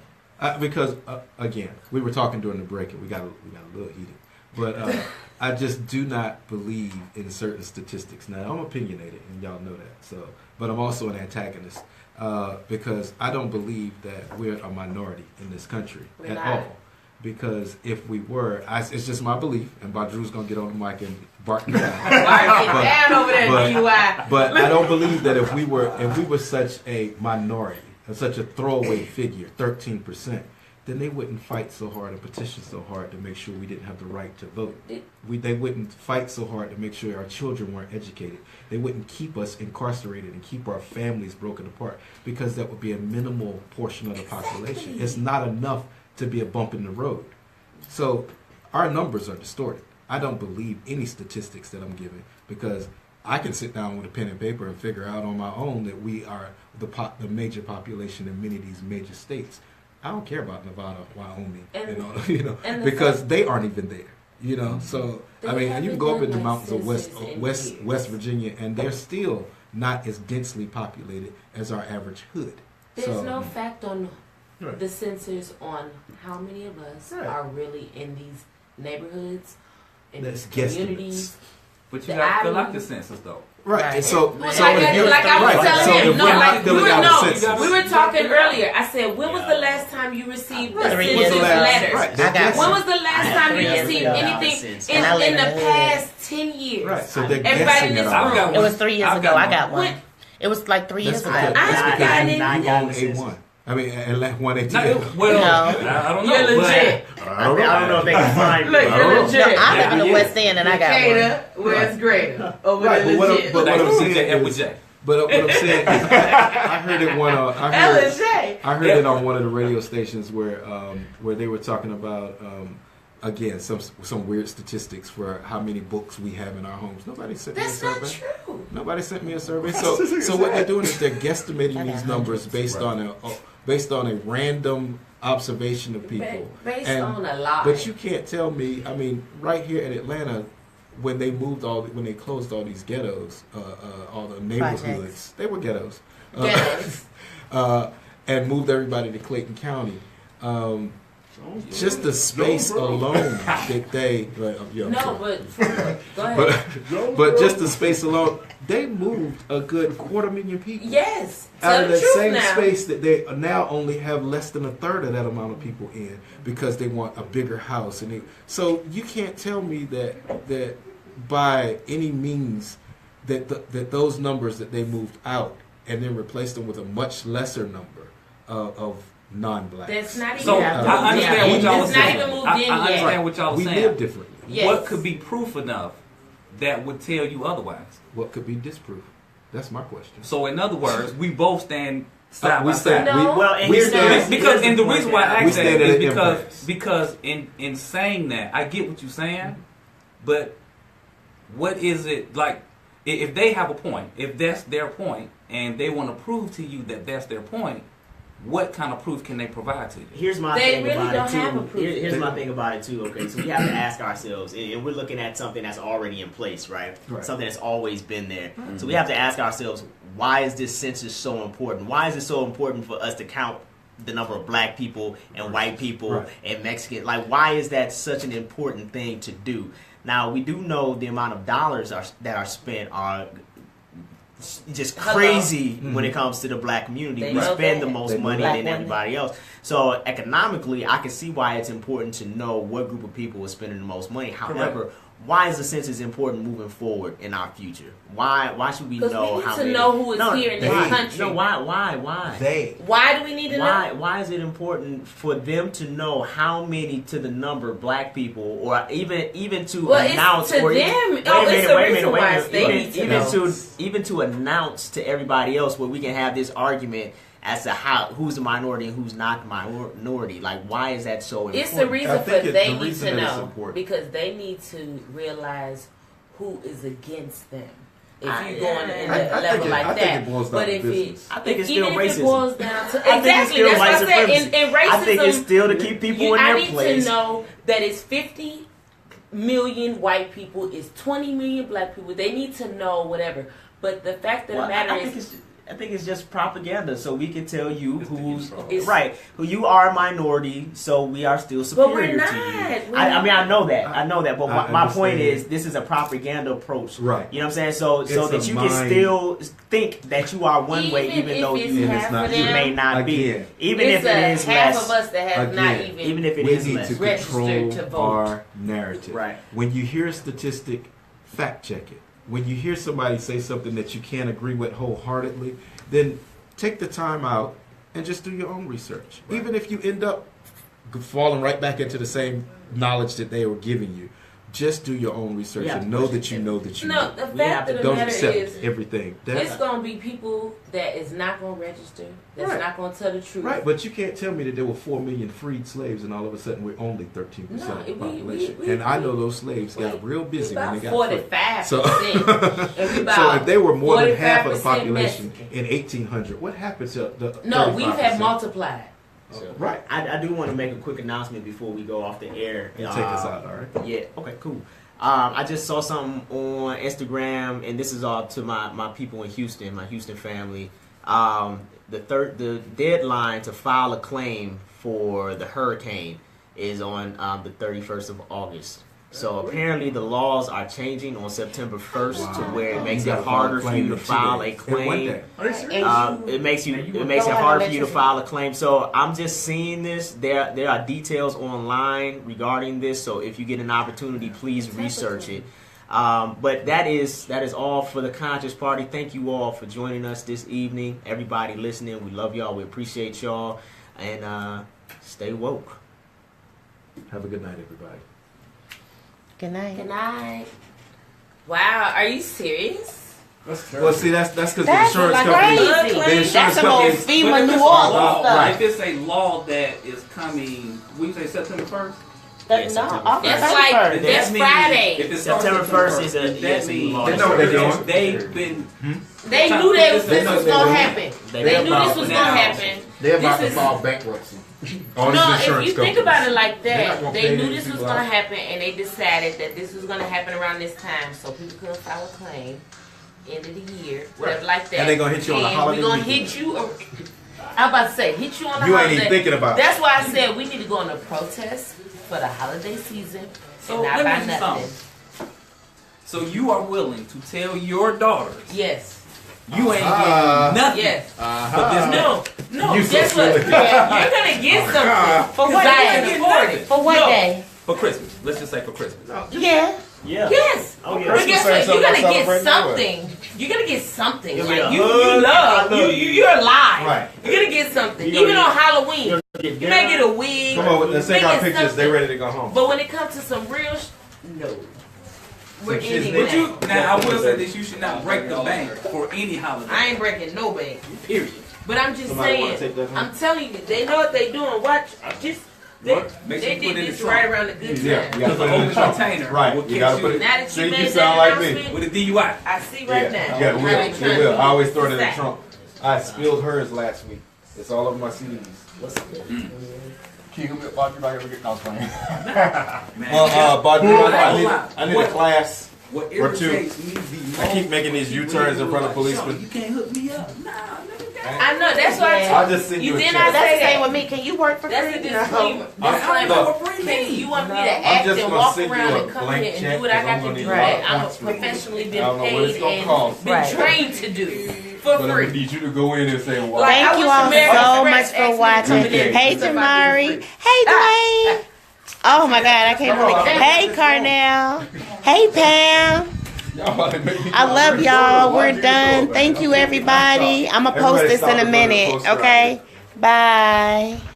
Speaker 1: because again, we were talking during the break and we got a little heated, but I just do not believe in certain statistics. Now I'm opinionated, and y'all know that. So, but I'm also an antagonist because I don't believe that we're a minority in this country
Speaker 5: We're
Speaker 1: at
Speaker 5: not.
Speaker 1: all. Because if we were, it's just my belief, and Badru's gonna get on the mic and bark me down.
Speaker 5: Mark it down over there,
Speaker 1: but-
Speaker 5: DUI.
Speaker 1: But I don't believe that if we were such a minority, such a throwaway figure, 13%, then they wouldn't fight so hard and petition so hard to make sure we didn't have the right to vote. They wouldn't fight so hard to make sure our children weren't educated. They wouldn't keep us incarcerated and keep our families broken apart, because that would be a minimal portion of the population. It's not enough to be a bump in the road. So our numbers are distorted. I don't believe any statistics that I'm giving, because I can sit down with a pen and paper and figure out on my own that we are the major population in many of these major states. I don't care about Nevada, Wyoming,
Speaker 5: And
Speaker 1: because they aren't even there. So
Speaker 5: They
Speaker 1: I mean, you can go up
Speaker 5: haven't
Speaker 1: in the
Speaker 5: done
Speaker 1: mountains of
Speaker 5: census in years.
Speaker 1: West Virginia, and they're still not as densely populated as our average hood.
Speaker 5: There's
Speaker 1: So-
Speaker 5: no fact on
Speaker 1: Right.
Speaker 5: the census on how many of us
Speaker 1: Right.
Speaker 5: are really in these neighborhoods, in
Speaker 1: That's
Speaker 5: these communities.
Speaker 2: But you
Speaker 5: The
Speaker 2: gotta fill out
Speaker 5: avenue-
Speaker 2: the census though.
Speaker 1: Right.
Speaker 3: Right.
Speaker 1: And so
Speaker 5: Like,
Speaker 1: if
Speaker 5: I
Speaker 1: you're
Speaker 5: was
Speaker 1: right,
Speaker 5: telling
Speaker 1: so
Speaker 5: him,
Speaker 1: if
Speaker 5: no,
Speaker 1: we're
Speaker 5: like,
Speaker 1: not filling out a census,
Speaker 5: we were talking earlier. I said, when was the last time you received the
Speaker 3: 3
Speaker 5: census
Speaker 3: years ago.
Speaker 5: letters?
Speaker 1: right,
Speaker 3: I got
Speaker 5: When
Speaker 3: you.
Speaker 5: was the last time you
Speaker 3: 3 years
Speaker 5: received
Speaker 3: ago.
Speaker 5: anything
Speaker 3: And I live
Speaker 5: in the
Speaker 3: in the hood.
Speaker 5: past 10 years?
Speaker 1: right. So they're
Speaker 5: Everybody
Speaker 1: guessing
Speaker 5: in
Speaker 1: at
Speaker 5: this
Speaker 1: our
Speaker 5: room.
Speaker 2: got
Speaker 3: It was 3 years
Speaker 2: I've
Speaker 3: ago.
Speaker 2: got
Speaker 3: I
Speaker 2: one.
Speaker 3: got one.
Speaker 5: What?
Speaker 3: It was like 3 years
Speaker 1: That's
Speaker 3: ago.
Speaker 1: because,
Speaker 5: I
Speaker 1: that's
Speaker 5: got
Speaker 1: because
Speaker 5: it.
Speaker 1: you
Speaker 4: I got
Speaker 1: own
Speaker 4: the
Speaker 1: A1.
Speaker 4: census.
Speaker 1: I mean, and let 1ATLD.
Speaker 2: Well,
Speaker 3: No.
Speaker 2: I don't know.
Speaker 5: You're legit.
Speaker 4: I don't know if they can find
Speaker 5: Look,
Speaker 4: me.
Speaker 5: you're
Speaker 1: know.
Speaker 5: legit.
Speaker 3: No, I live in the
Speaker 2: Yeah.
Speaker 3: West End and I got one.
Speaker 5: Decatur, where's greater? Over
Speaker 1: Right,
Speaker 5: there,
Speaker 1: but
Speaker 5: legit.
Speaker 1: what
Speaker 2: But
Speaker 1: I'm saying
Speaker 2: and with
Speaker 1: is,
Speaker 2: J.
Speaker 1: but what I'm saying is, I heard it one.
Speaker 5: LJ.
Speaker 1: I heard it on one of the radio stations where they were talking about again some weird statistics for how many books we have in our homes. Nobody sent
Speaker 5: That's
Speaker 1: me a
Speaker 5: not
Speaker 1: survey.
Speaker 5: true.
Speaker 1: Nobody sent me a survey. So what they're doing is they're guesstimating these numbers based on a random observation of people.
Speaker 5: Based
Speaker 1: And-
Speaker 5: on a lie.
Speaker 1: But you can't tell me. I mean, right here in Atlanta, when they closed all these ghettos, all the neighborhoods,
Speaker 3: Projects.
Speaker 1: they were ghettos.
Speaker 5: Ghettos.
Speaker 1: And moved everybody to Clayton County. Just the space alone that they.
Speaker 5: No, but go ahead.
Speaker 1: But just the space alone, they moved a good 250,000 people.
Speaker 5: Yes.
Speaker 1: Out
Speaker 5: Tell
Speaker 1: of
Speaker 5: the
Speaker 1: that
Speaker 5: truth
Speaker 1: same
Speaker 5: now.
Speaker 1: space that they now only have less than a third of that amount of people in, because they want a bigger house. So you can't tell me that by any means that those numbers that they moved out and then replaced them with a much lesser number of non-blacks.
Speaker 5: That's not even
Speaker 2: So
Speaker 5: moved
Speaker 2: I understand
Speaker 5: in.
Speaker 2: what y'all was
Speaker 5: It's not
Speaker 2: saying.
Speaker 5: even moved
Speaker 2: I
Speaker 5: in yet.
Speaker 2: understand what y'all was
Speaker 1: We
Speaker 2: saying.
Speaker 1: live differently.
Speaker 5: Yes.
Speaker 2: What could be proof enough that would tell you otherwise?
Speaker 1: What could be disproof? That's my question.
Speaker 2: So in other words, we both stand side by
Speaker 1: stand.
Speaker 2: side.
Speaker 5: No.
Speaker 4: Well, and
Speaker 1: We
Speaker 4: here's
Speaker 1: stand-
Speaker 4: the-
Speaker 2: Because
Speaker 4: here's
Speaker 2: and the
Speaker 4: point
Speaker 2: reason why
Speaker 4: that
Speaker 2: I
Speaker 1: We
Speaker 2: ask that
Speaker 1: stand at
Speaker 2: is
Speaker 1: an impasse.
Speaker 2: because in saying that, I get what you're saying, but what is it like? If they have a point, if that's their point, and they want to prove to you that that's their point, what kind of proof can they provide to you?
Speaker 4: Here's my
Speaker 5: They
Speaker 4: thing
Speaker 5: really
Speaker 4: about
Speaker 5: don't
Speaker 4: it too.
Speaker 5: have a proof.
Speaker 4: Here's my thing about it too. Okay, so we have to ask ourselves, and we're looking at something that's already in place, right? Something that's always been there. Mm-hmm. So we have to ask ourselves, why is this census so important? Why is it so important for us to count the number of black people and white people and Mexican? Like, why is that such an important thing to do? Now, we do know the amount of dollars that are spent are just crazy when it comes to the black community. We spend the most money than everybody else. So economically, I can see why it's important to know what group of people is spending the most money. However, why is the census important moving forward in our future? Why should we know how many?
Speaker 5: We need to know who is here in this country.
Speaker 4: No, why?
Speaker 5: Why do we need to know?
Speaker 4: Why is it important for them to know how many to the number of black people, or even to announce?
Speaker 5: It's to
Speaker 4: or
Speaker 5: them.
Speaker 4: Even to announce to everybody else, where we can have this argument as to who's the minority and who's not the minority. Like, why is that so important?
Speaker 5: It's the reason they need to know, because they need to realize who is against them. If you go on a level like that, but if
Speaker 4: I think it's still
Speaker 5: even
Speaker 4: racism.
Speaker 5: if it boils down to exactly, that's what I said. In racism,
Speaker 4: I think it's still to keep people in their place.
Speaker 5: I need to know that it's 50 million white people, it's 20 million black people. They need to know whatever. But the fact of the matter is,
Speaker 4: I think it's just propaganda, so we can tell you who you are a minority, so we are still superior to you. I mean, I know that, but my point is, this is a propaganda approach,
Speaker 1: right?
Speaker 4: You know what I'm saying? So that you can still think that you are one way, even though you may not be. Even if it is
Speaker 5: half
Speaker 4: less,
Speaker 5: of us that have not even
Speaker 4: if it is less,
Speaker 1: we need to control our narrative.
Speaker 4: Right.
Speaker 1: When you hear a statistic, fact check it. When you hear somebody say something that you can't agree with wholeheartedly, then take the time out and just do your own research. Right. Even if you end up falling right back into the same knowledge that they were giving you, just do your own research and know that you know that you know.
Speaker 5: The fact of the
Speaker 1: don't
Speaker 5: matter
Speaker 1: accept
Speaker 5: is,
Speaker 1: everything.
Speaker 5: It's going to be people that is not going to register, that's not going to tell the truth.
Speaker 1: Right, but you can't tell me that there were 4 million freed slaves and all of a sudden we're only 13% of the population. And I know those slaves got real busy when they got
Speaker 5: 45%.
Speaker 1: So if they were more than half of the population in 1800, what happened to the
Speaker 5: No, we have multiplied.
Speaker 1: Right.
Speaker 4: I do want to make a quick announcement before we go off the air.
Speaker 1: Take us out, all right?
Speaker 4: Yeah. Okay. Cool. I just saw something on Instagram, and this is all to my people in Houston, my Houston family. The deadline to file a claim for the hurricane is on the 31st of August. So apparently the laws are changing on September 1st to where it makes it harder for you to file a claim. It makes it harder for you to file a claim. So I'm just seeing this. There are details online regarding this. So if you get an opportunity, please research it. But that is all for the Conscious Party. Thank you all for joining us this evening. Everybody listening, we love y'all. We appreciate y'all. And stay woke.
Speaker 1: Have a good night, everybody.
Speaker 3: Good night.
Speaker 5: Good night. Wow, are you serious?
Speaker 1: Well, see, that's because the insurance company.
Speaker 3: That's some old FEMA New Orleans stuff.
Speaker 2: Right. If it's a law that is coming, we say September 1st.
Speaker 5: That's Friday.
Speaker 4: If it's September 1st is a law.
Speaker 2: They know what they're doing. They've been.
Speaker 5: They knew this was going to happen. They knew this was going to happen.
Speaker 9: They're about to file bankruptcy.
Speaker 5: No, if you think about it like that, they knew this was going to happen, and they decided that this was going to happen around this time, so people couldn't file a claim end of the year, whatever like that.
Speaker 1: And they're going to hit you on the holiday.
Speaker 5: We're going to hit you. I'm about to say, hit you on the
Speaker 1: you
Speaker 5: holiday.
Speaker 1: You ain't even thinking about it.
Speaker 5: That's why I said we need to go on a protest for the holiday season.
Speaker 2: So let me ask you something. So you are willing to tell your daughters?
Speaker 5: Yes.
Speaker 2: You ain't getting nothing.
Speaker 5: Yes.
Speaker 2: No.
Speaker 5: Guess what? You're gonna get something.
Speaker 3: For what day? For what day?
Speaker 2: For Christmas. Let's just say for Christmas.
Speaker 3: Yeah.
Speaker 5: Yes.
Speaker 4: Oh, yeah.
Speaker 5: But guess what? You're gonna get something. You're gonna get something. Like you love. You're alive.
Speaker 1: Right.
Speaker 5: You're gonna get something. Even on Halloween, you may get a wig.
Speaker 1: Come on, let's take our pictures. They're ready to go home.
Speaker 5: But when it comes to some real, no. We're ending that.
Speaker 2: Now, I will say this: you should not break the bank for any holiday.
Speaker 5: I ain't breaking no bank.
Speaker 2: Period.
Speaker 5: But I'm just saying. I'm telling you, they know what they doing. Watch. They did this right around the good time.
Speaker 1: Yeah,
Speaker 2: because the open container.
Speaker 1: Right.
Speaker 2: Will
Speaker 1: You gotta put it.
Speaker 5: Now that you made
Speaker 1: sound
Speaker 5: that
Speaker 1: like
Speaker 5: announcement,
Speaker 2: with a DUI.
Speaker 5: I see right now.
Speaker 1: Yeah, we will. I always throw it in the trunk. I spilled hers last week.
Speaker 8: It's all over my CDs.
Speaker 7: Can you help me up, Audrey? I was playing.
Speaker 8: Well, Badru, I need a class.
Speaker 2: What
Speaker 8: Or two.
Speaker 2: irritates me the
Speaker 8: I keep
Speaker 2: most
Speaker 8: making these
Speaker 2: is you
Speaker 8: U-turns in front of
Speaker 2: ready to
Speaker 8: policemen.
Speaker 2: You can't hook me up. Nah, nigga.
Speaker 5: I know, that's why I
Speaker 8: I'll
Speaker 5: told
Speaker 8: just send you a
Speaker 5: did
Speaker 8: check.
Speaker 5: not
Speaker 3: That's
Speaker 5: say
Speaker 3: the same
Speaker 5: that.
Speaker 3: with me. Can you work for
Speaker 5: That's
Speaker 3: free?
Speaker 5: a disclaimer.
Speaker 8: Look,
Speaker 5: Can you want me to
Speaker 8: I'm
Speaker 5: act
Speaker 8: just
Speaker 5: and
Speaker 8: gonna
Speaker 5: walk
Speaker 8: send you
Speaker 5: around
Speaker 8: a
Speaker 5: and come
Speaker 8: blank
Speaker 5: here and
Speaker 8: check
Speaker 5: do what I
Speaker 8: 'cause I'm
Speaker 5: got
Speaker 8: gonna
Speaker 5: to do
Speaker 8: need a lot
Speaker 5: that
Speaker 8: of
Speaker 5: I'm
Speaker 8: points for you.
Speaker 5: professionally
Speaker 8: I
Speaker 5: been
Speaker 8: don't know what it's
Speaker 5: paid
Speaker 8: gonna
Speaker 5: and
Speaker 8: cost.
Speaker 5: been
Speaker 3: Right.
Speaker 5: trained to do for
Speaker 8: But I
Speaker 5: free.
Speaker 8: need you to go in and say, wow.
Speaker 5: Like,
Speaker 3: Thank
Speaker 5: I
Speaker 3: you
Speaker 5: wish
Speaker 3: all
Speaker 5: American
Speaker 3: so much
Speaker 5: Express
Speaker 3: for
Speaker 5: asked me to
Speaker 3: watching.
Speaker 5: come in and
Speaker 3: Hey,
Speaker 5: do something I do
Speaker 3: Jamari.
Speaker 5: for free.
Speaker 3: Hey, Dwayne. Oh my God, I can't believe. Hey, Carnell. Hey, Pam. I love y'all. We're done. Thank you, everybody. I'm going to post this in a minute. Okay? Bye.